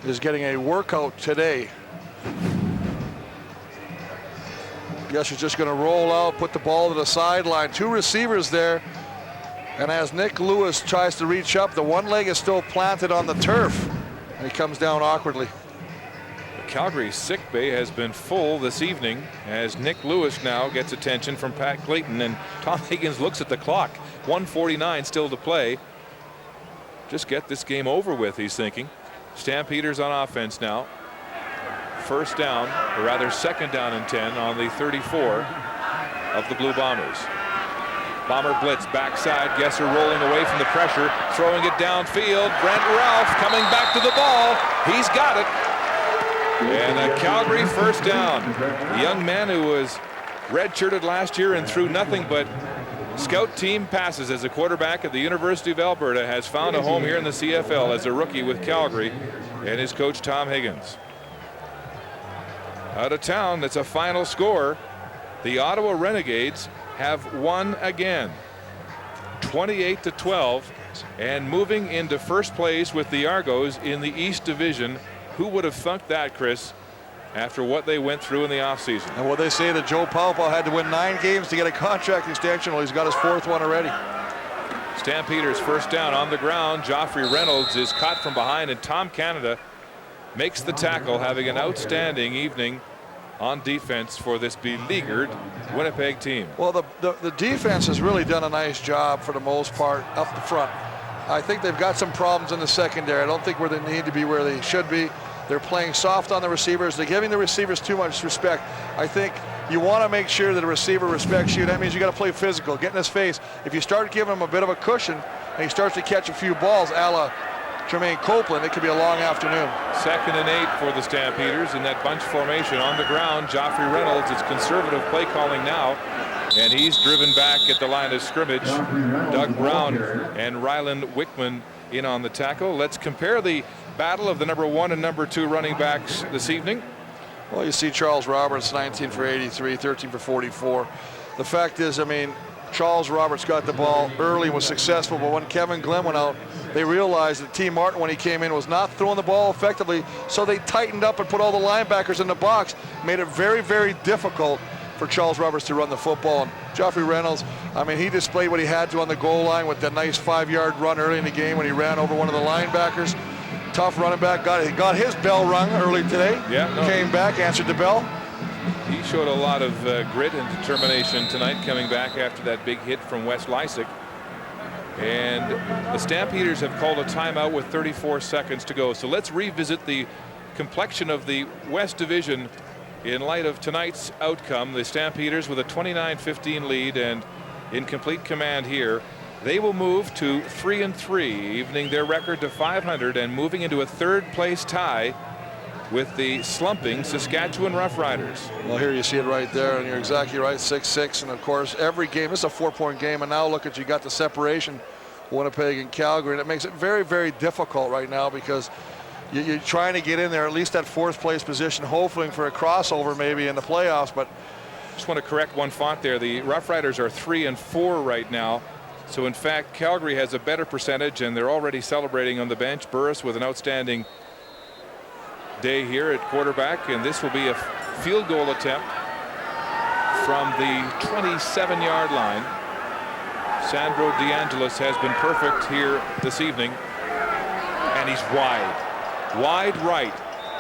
is getting a workout today. Guess he's just going to roll out, put the ball to the sideline. 2 receivers there. And as Nick Lewis tries to reach up, the one leg is still planted on the turf. And he comes down awkwardly. The Calgary sick bay has been full this evening as Nick Lewis now gets attention from Pat Clayton, and Tom Higgins looks at the clock. 1:49 still to play. Just get this game over with, he's thinking. Stampeders on offense now. First down, or rather second down and 10 on the 34 of the Blue Bombers. Bomber blitz backside. Gesser rolling away from the pressure, throwing it downfield. Brent Ralph coming back to the ball. He's got it. And a Calgary first down. A young man who was redshirted last year and threw nothing but scout team passes as a quarterback at the University of Alberta has found a home here in the CFL as a rookie with Calgary and his coach Tom Higgins. Out of town, that's a final score. The Ottawa Renegades have won again, 28-12, and moving into first place with the Argos in the East Division. Who would have thunk that, Chris, after what they went through in the offseason? And what they say that Joe Paupaou had to win 9 games to get a contract extension. Well, he's got his 4th one already. Stampeders first down on the ground. Joffrey Reynolds is caught from behind, and Tom Canada makes the tackle, having an outstanding evening on defense for this beleaguered Winnipeg team. Well, the defense has really done a nice job for the most part up the front. I think they've got some problems in the secondary. I don't think where they need to be where they should be. They're playing soft on the receivers. They're giving the receivers too much respect. I think you want to make sure that a receiver respects you. That means you got to play physical, get in his face. If you start giving him a bit of a cushion and he starts to catch a few balls, a la Jermaine Copeland, it could be a long afternoon. 2nd and 8 for the Stampeders in that bunch formation on the ground. Joffrey Reynolds, it's conservative play calling now, and he's driven back at the line of scrimmage. Doug Brown and Ryland Wickman in on the tackle. Let's compare the battle of the number 1 and number 2 running backs this evening. Well, you see Charles Roberts, 19 for 83, 13 for 44. The fact is, I mean, Charles Roberts got the ball early, was successful, but when Kevin Glenn went out, they realized that T. Martin, when he came in, was not throwing the ball effectively, so they tightened up and put all the linebackers in the box, made it very, very difficult for Charles Roberts to run the football. And Joffrey Reynolds, I mean, he displayed what he had to on the goal line with that nice 5-yard run early in the game when he ran over one of the linebackers. Tough running back, got his bell rung early today. Yeah, came back, answered the bell. He showed a lot of grit and determination tonight, coming back after that big hit from Wes Lysick. And the Stampeders have called a timeout with 34 seconds to go. So let's revisit the complexion of the West Division in light of tonight's outcome. The Stampeders with a 29-15 lead and in complete command here. They will move to 3-3, evening their record to 500 and moving into a 3rd place tie with the slumping Saskatchewan Roughriders. Well, here you see it right there, and you're exactly right, 6-6, and of course every game, this is a 4-point game, and now look at, you got the separation, Winnipeg and Calgary, and it makes it very, very difficult right now because you're trying to get in there, at least that 4th place position, hoping for a crossover maybe in the playoffs. But just want to correct one font there. The Roughriders are 3-4 right now. So in fact, Calgary has a better percentage, and they're already celebrating on the bench. Burris with an outstanding day here at quarterback, and this will be a field goal attempt from the 27-yard line. Sandro DeAngelis has been perfect here this evening, and he's wide right,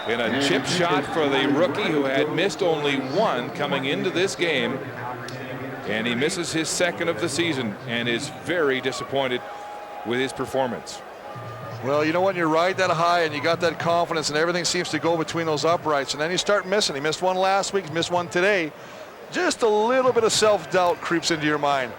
in a chip shot for the rookie who had missed only 1 coming into this game, and he misses his 2nd of the season and is very disappointed with his performance. Well, you know when you're right that high and you got that confidence and everything seems to go between those uprights, and then you start missing. He missed 1 last week, missed 1 today. Just a little bit of self-doubt creeps into your mind.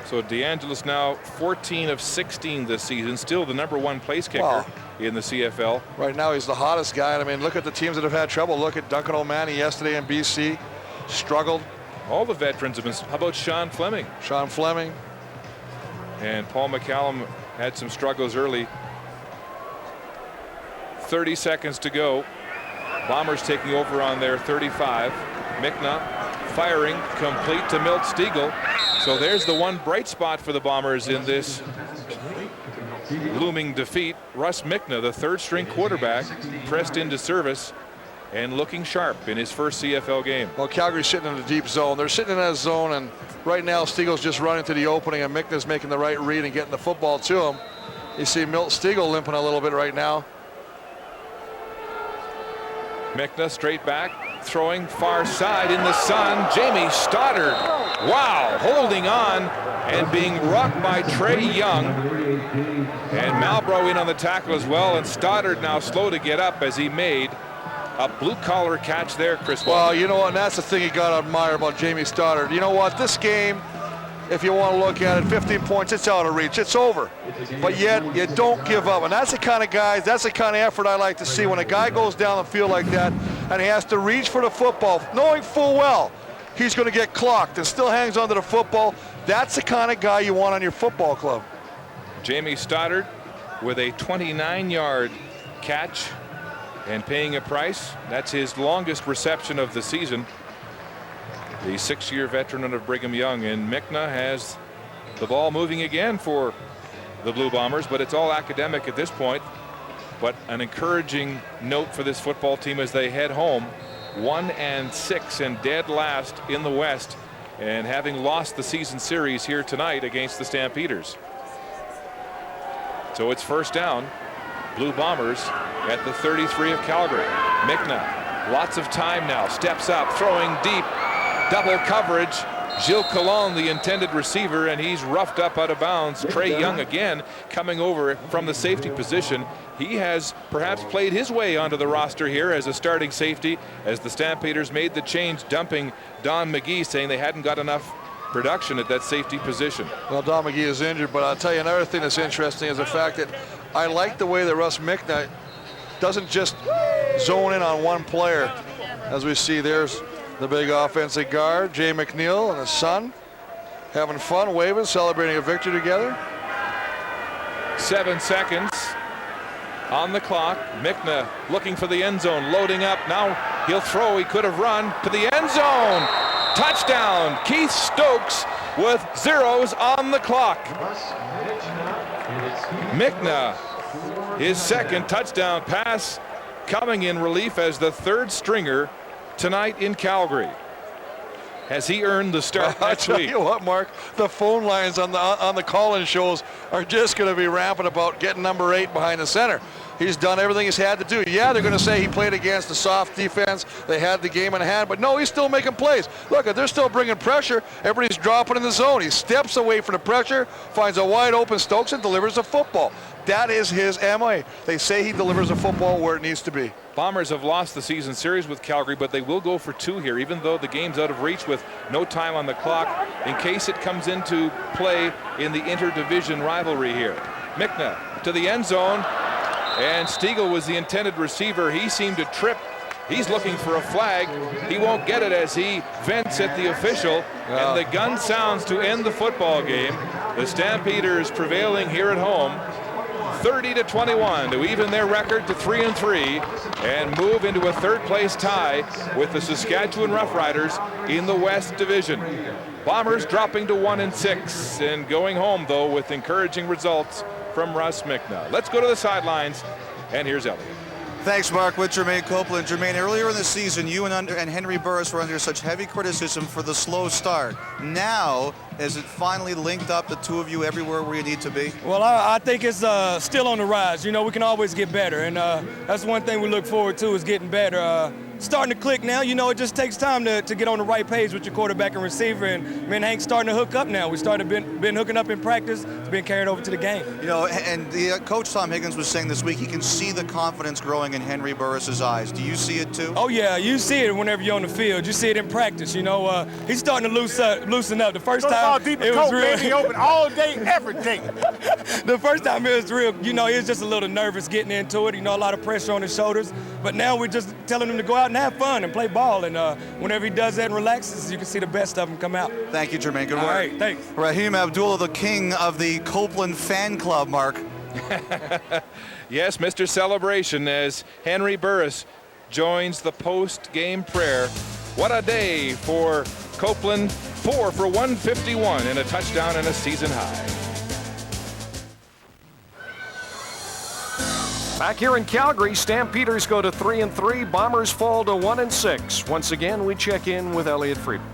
So DeAngelis now 14 of 16 this season, still the number 1 place kicker in the CFL. Right now he's the hottest guy. And I mean, look at the teams that have had trouble. Look at Duncan O'Mahony yesterday in BC, struggled. All the veterans have been. How about Sean Fleming? Sean Fleming. And Paul McCallum had some struggles early. 30 seconds to go. Bombers taking over on their 35. Mikna firing complete to Milt Stiegel. So there's the one bright spot for the Bombers in this looming defeat. Russ Mickna, the third-string quarterback, pressed into service and looking sharp in his first CFL game. Well, Calgary's sitting in a deep zone. They're sitting in that zone, and right now Stiegel's just running to the opening, and Mickna's making the right read and getting the football to him. You see Milt Stiegel limping a little bit right now. Mickna straight back, throwing far side in the sun. Jamie Stoddard, wow, holding on and being rocked by Trey Young. And Malbrough in on the tackle as well, and Stoddard now slow to get up as he made a blue-collar catch there, Chris. Well, you know what, and that's the thing you got to admire about Jamie Stoddard. You know what, this game, if you want to look at it, 15 points, it's out of reach, it's over. But yet, you don't give up, and that's the kind of guys, that's the kind of effort I like to see when a guy goes down the field like that and he has to reach for the football, knowing full well he's going to get clocked and still hangs onto the football. That's the kind of guy you want on your football club. Jamie Stoddard with a 29-yard catch and paying a price. That's his longest reception of the season. The 6-year veteran of Brigham Young, and Mickna has the ball moving again for the Blue Bombers, but it's all academic at this point. But an encouraging note for this football team as they head home, 1-6 and dead last in the West, and having lost the season series here tonight against the Stampeders. So it's first down. Blue Bombers at the 33 of Calgary. Mickna, lots of time now, steps up, throwing deep, double coverage. Gilles Colon, the intended receiver, and he's roughed up out of bounds. Trey Young again coming over from the safety position. He has perhaps played his way onto the roster here as a starting safety as the Stampeders made the change, dumping Don McGee, saying they hadn't got enough production at that safety position. Well, Don McGee is injured, but I'll tell you another thing that's interesting is the fact that I like the way that Russ Mickna doesn't just zone in on one player. As we see, there's the big offensive guard, Jay McNeil, and his son having fun, waving, celebrating a victory together. 7 seconds on the clock. Mickna looking for the end zone, loading up. Now he'll throw. He could have run to the end zone. Touchdown, Keith Stokes with zeros on the clock. Mickna, his second touchdown pass, coming in relief as the third stringer tonight in Calgary. Has he earned the start next week? I'll tell you what, Mark, the phone lines on the call-in shows are just going to be rampant about getting number 8 behind the center. He's done everything he's had to do. Yeah, they're going to say he played against the soft defense. They had the game in hand, but no, he's still making plays. Look, they're still bringing pressure. Everybody's dropping in the zone. He steps away from the pressure, finds a wide open Stokes, and delivers a football. That is his MO. They say he delivers a football where it needs to be. Bombers have lost the season series with Calgary, but they will go for 2 here, even though the game's out of reach with no time on the clock, in case it comes into play in the interdivision rivalry here. Mickna to the end zone, and Stiegel was the intended receiver. He seemed to trip. He's looking for a flag. He won't get it as he vents at the official, and the gun sounds to end the football game. The Stampeders prevailing here at home, 30-21 to even their record to 3-3 and move into a third-place tie with the Saskatchewan Roughriders in the West Division. Bombers dropping to 1-6 and going home, though, with encouraging results from Russ Mickna. Let's go to the sidelines, and here's Elliot. Thanks, Mark, with Jermaine Copeland. Jermaine, earlier in the season, you and Henry Burris were under such heavy criticism for the slow start. Now, has it finally linked up the two of you everywhere where you need to be? Well, I think it's still on the rise. You know, we can always get better, and that's one thing we look forward to is getting better. Starting to click now. You know, it just takes time to get on the right page with your quarterback and receiver, and me and Hank's starting to hook up now. We started been hooking up in practice. It's been carried over to the game. You know, and the coach Tom Higgins was saying this week he can see the confidence growing in Henry Burris's eyes. Do you see it too? Oh yeah, you see it whenever you're on the field. You see it in practice. You know, he's starting to loosen up. The first time it was real. Baby, open all day, every day. The first time it was real. You know, he was just a little nervous getting into it. You know, a lot of pressure on his shoulders. But now we're just telling him to go out and have fun and play ball. And whenever he does that and relaxes, you can see the best of him come out. Thank you, Jermaine. Good work. All right, thanks. Raheem Abdullah, the king of the Copeland fan club, Mark. Yes, Mr. Celebration, as Henry Burris joins the post-game prayer. What a day for Copeland 4 for 151 and a touchdown and a season high. Back here in Calgary, Stampeders go to 3-3. Bombers fall to 1-6. Once again, we check in with Elliot Friedman.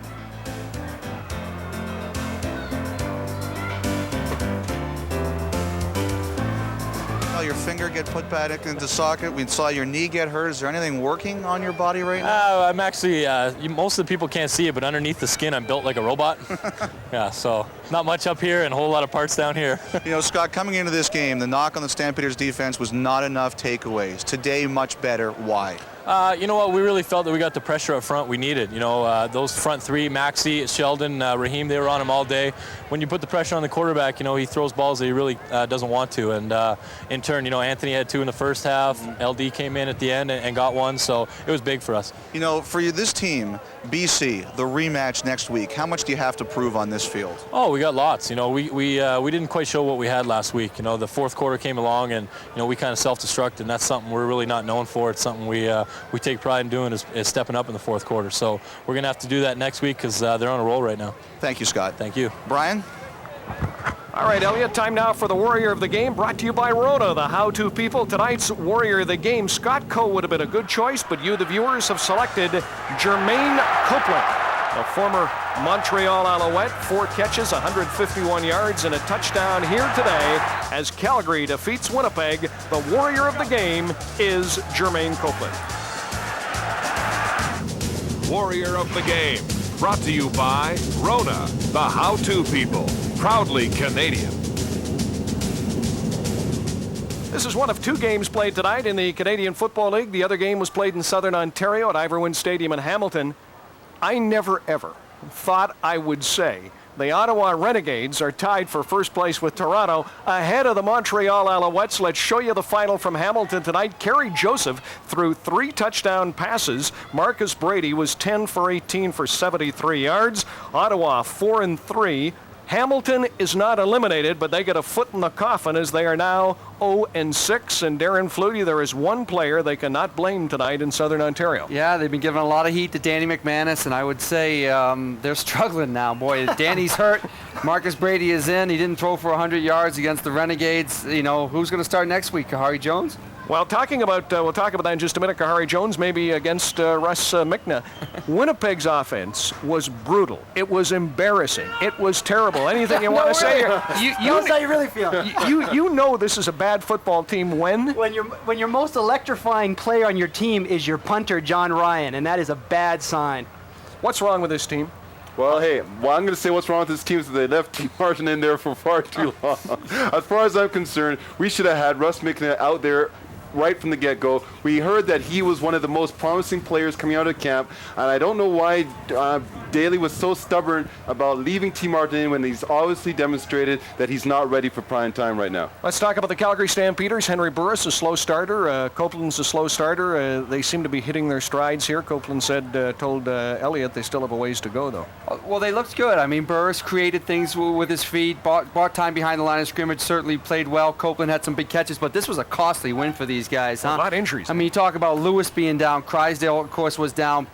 Your finger get put back into socket. We saw your knee get hurt. Is there anything working on your body right now? I'm actually, most of the people can't see it, but underneath the skin, I'm built like a robot. Yeah, so not much up here and a whole lot of parts down here. You know, Scott, coming into this game, the knock on the Stampeders defense was not enough takeaways. Today, much better. Why? You know what? We really felt that we got the pressure up front we needed. You know, those front three, Maxey, Sheldon, Raheem, they were on him all day. When you put the pressure on the quarterback, you know, he throws balls that he really doesn't want to. And in turn, you know, Anthony had 2 in the first half. LD came in at the end and got 1. So it was big for us. You know, for you, this team, BC, the rematch next week, how much do you have to prove on this field? Oh, we got lots. You know, we didn't quite show what we had last week. You know, the fourth quarter came along and, you know, we kind of self-destructed, and that's something we're really not known for. It's something we take pride in doing is stepping up in the fourth quarter. So we're going to have to do that next week because they're on a roll right now. Thank you, Scott. Thank you. Brian? All right, Elliot, time now for the Warrior of the Game, brought to you by Rona, the how-to people. Tonight's Warrior of the Game, Scott Coe would have been a good choice, but you, the viewers, have selected Jermaine Copeland, the former Montreal Alouette. 4 catches, 151 yards, and a touchdown here today as Calgary defeats Winnipeg. The Warrior of the Game is Jermaine Copeland. Warrior of the Game, brought to you by Rona, the how-to people, proudly Canadian. This is one of 2 games played tonight in the Canadian Football League. The other game was played in Southern Ontario at Iverwin Stadium in Hamilton. I never, ever thought I would say the Ottawa Renegades are tied for first place with Toronto ahead of the Montreal Alouettes. Let's show you the final from Hamilton tonight. Kerry Joseph threw 3 touchdown passes. Marcus Brady was 10 for 18 for 73 yards. Ottawa 4-3. Hamilton is not eliminated, but they get a foot in the coffin as they are now 0-6. And Darren Flutie, there is one player they cannot blame tonight in Southern Ontario. Yeah, they've been giving a lot of heat to Danny McManus, and I would say they're struggling now. Boy, Danny's hurt. Marcus Brady is in. He didn't throw for 100 yards against the Renegades. You know, who's going to start next week? Kahari Jones? Well, we'll talk about that in just a minute. Kahari Jones maybe against Russ Mikna. Winnipeg's offense was brutal. It was embarrassing. It was terrible. Anything you want to say here? Tell us how you really feel. You know this is a bad football team when your most electrifying player on your team is your punter, John Ryan, and that is a bad sign. What's wrong with this team? Well, hey, I'm going to say what's wrong with this team is they left T. Martin in there for far too long. As far as I'm concerned, we should have had Russ Mikna out there right from the get-go. We heard that he was one of the most promising players coming out of camp, and I don't know why Daly was so stubborn about leaving T. Martin in when he's obviously demonstrated that he's not ready for prime time right now. Let's talk about the Calgary Stampeders. Henry Burris, a slow starter. Copeland's a slow starter. They seem to be hitting their strides here. Copeland told Elliott they still have a ways to go, though. Well, they looked good. I mean, Burris created things with his feet, bought time behind the line of scrimmage, certainly played well. Copeland had some big catches, but this was a costly win for these guys, huh? A lot of injuries. I mean, you talk about Lewis being down, Crysdale, of course, was down,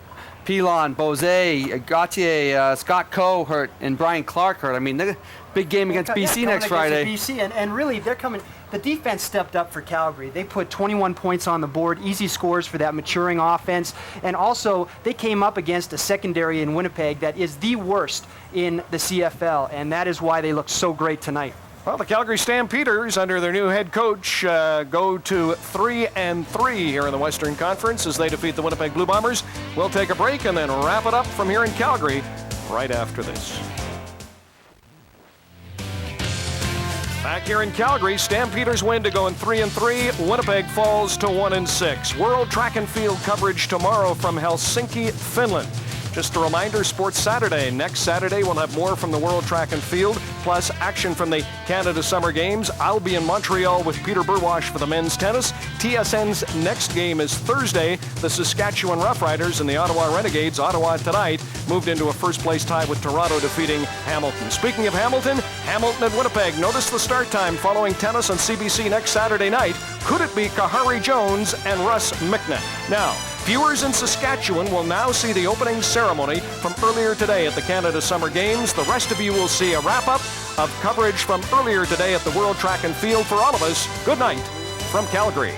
Pilon, Bose, Gauthier, Scott Coe hurt, and Brian Clark hurt. I mean, big game against BC next Friday. BC, and really, they're coming. The defense stepped up for Calgary. They put 21 points on the board, easy scores for that maturing offense, and also they came up against a secondary in Winnipeg that is the worst in the CFL, and that is why they look so great tonight. Well, the Calgary Stampeders, under their new head coach, go to 3-3 here in the Western Conference as they defeat the Winnipeg Blue Bombers. We'll take a break and then wrap it up from here in Calgary right after this. Back here in Calgary, Stampeders win to go in 3-3. Winnipeg falls to 1-6. World Track and Field coverage tomorrow from Helsinki, Finland. Just a reminder, Sports Saturday. Next Saturday, we'll have more from the World Track and Field, plus action from the Canada Summer Games. I'll be in Montreal with Peter Burwash for the men's tennis. TSN's next game is Thursday. The Saskatchewan Roughriders and the Ottawa Renegades, Ottawa tonight, moved into a first-place tie with Toronto defeating Hamilton. Speaking of Hamilton, Hamilton and Winnipeg. Notice the start time following tennis on CBC next Saturday night. Could it be Kahari Jones and Russ Mickna? Now, viewers in Saskatchewan will now see the opening ceremony from earlier today at the Canada Summer Games. The rest of you will see a wrap-up of coverage from earlier today at the World Track and Field. For all of us, good night from Calgary.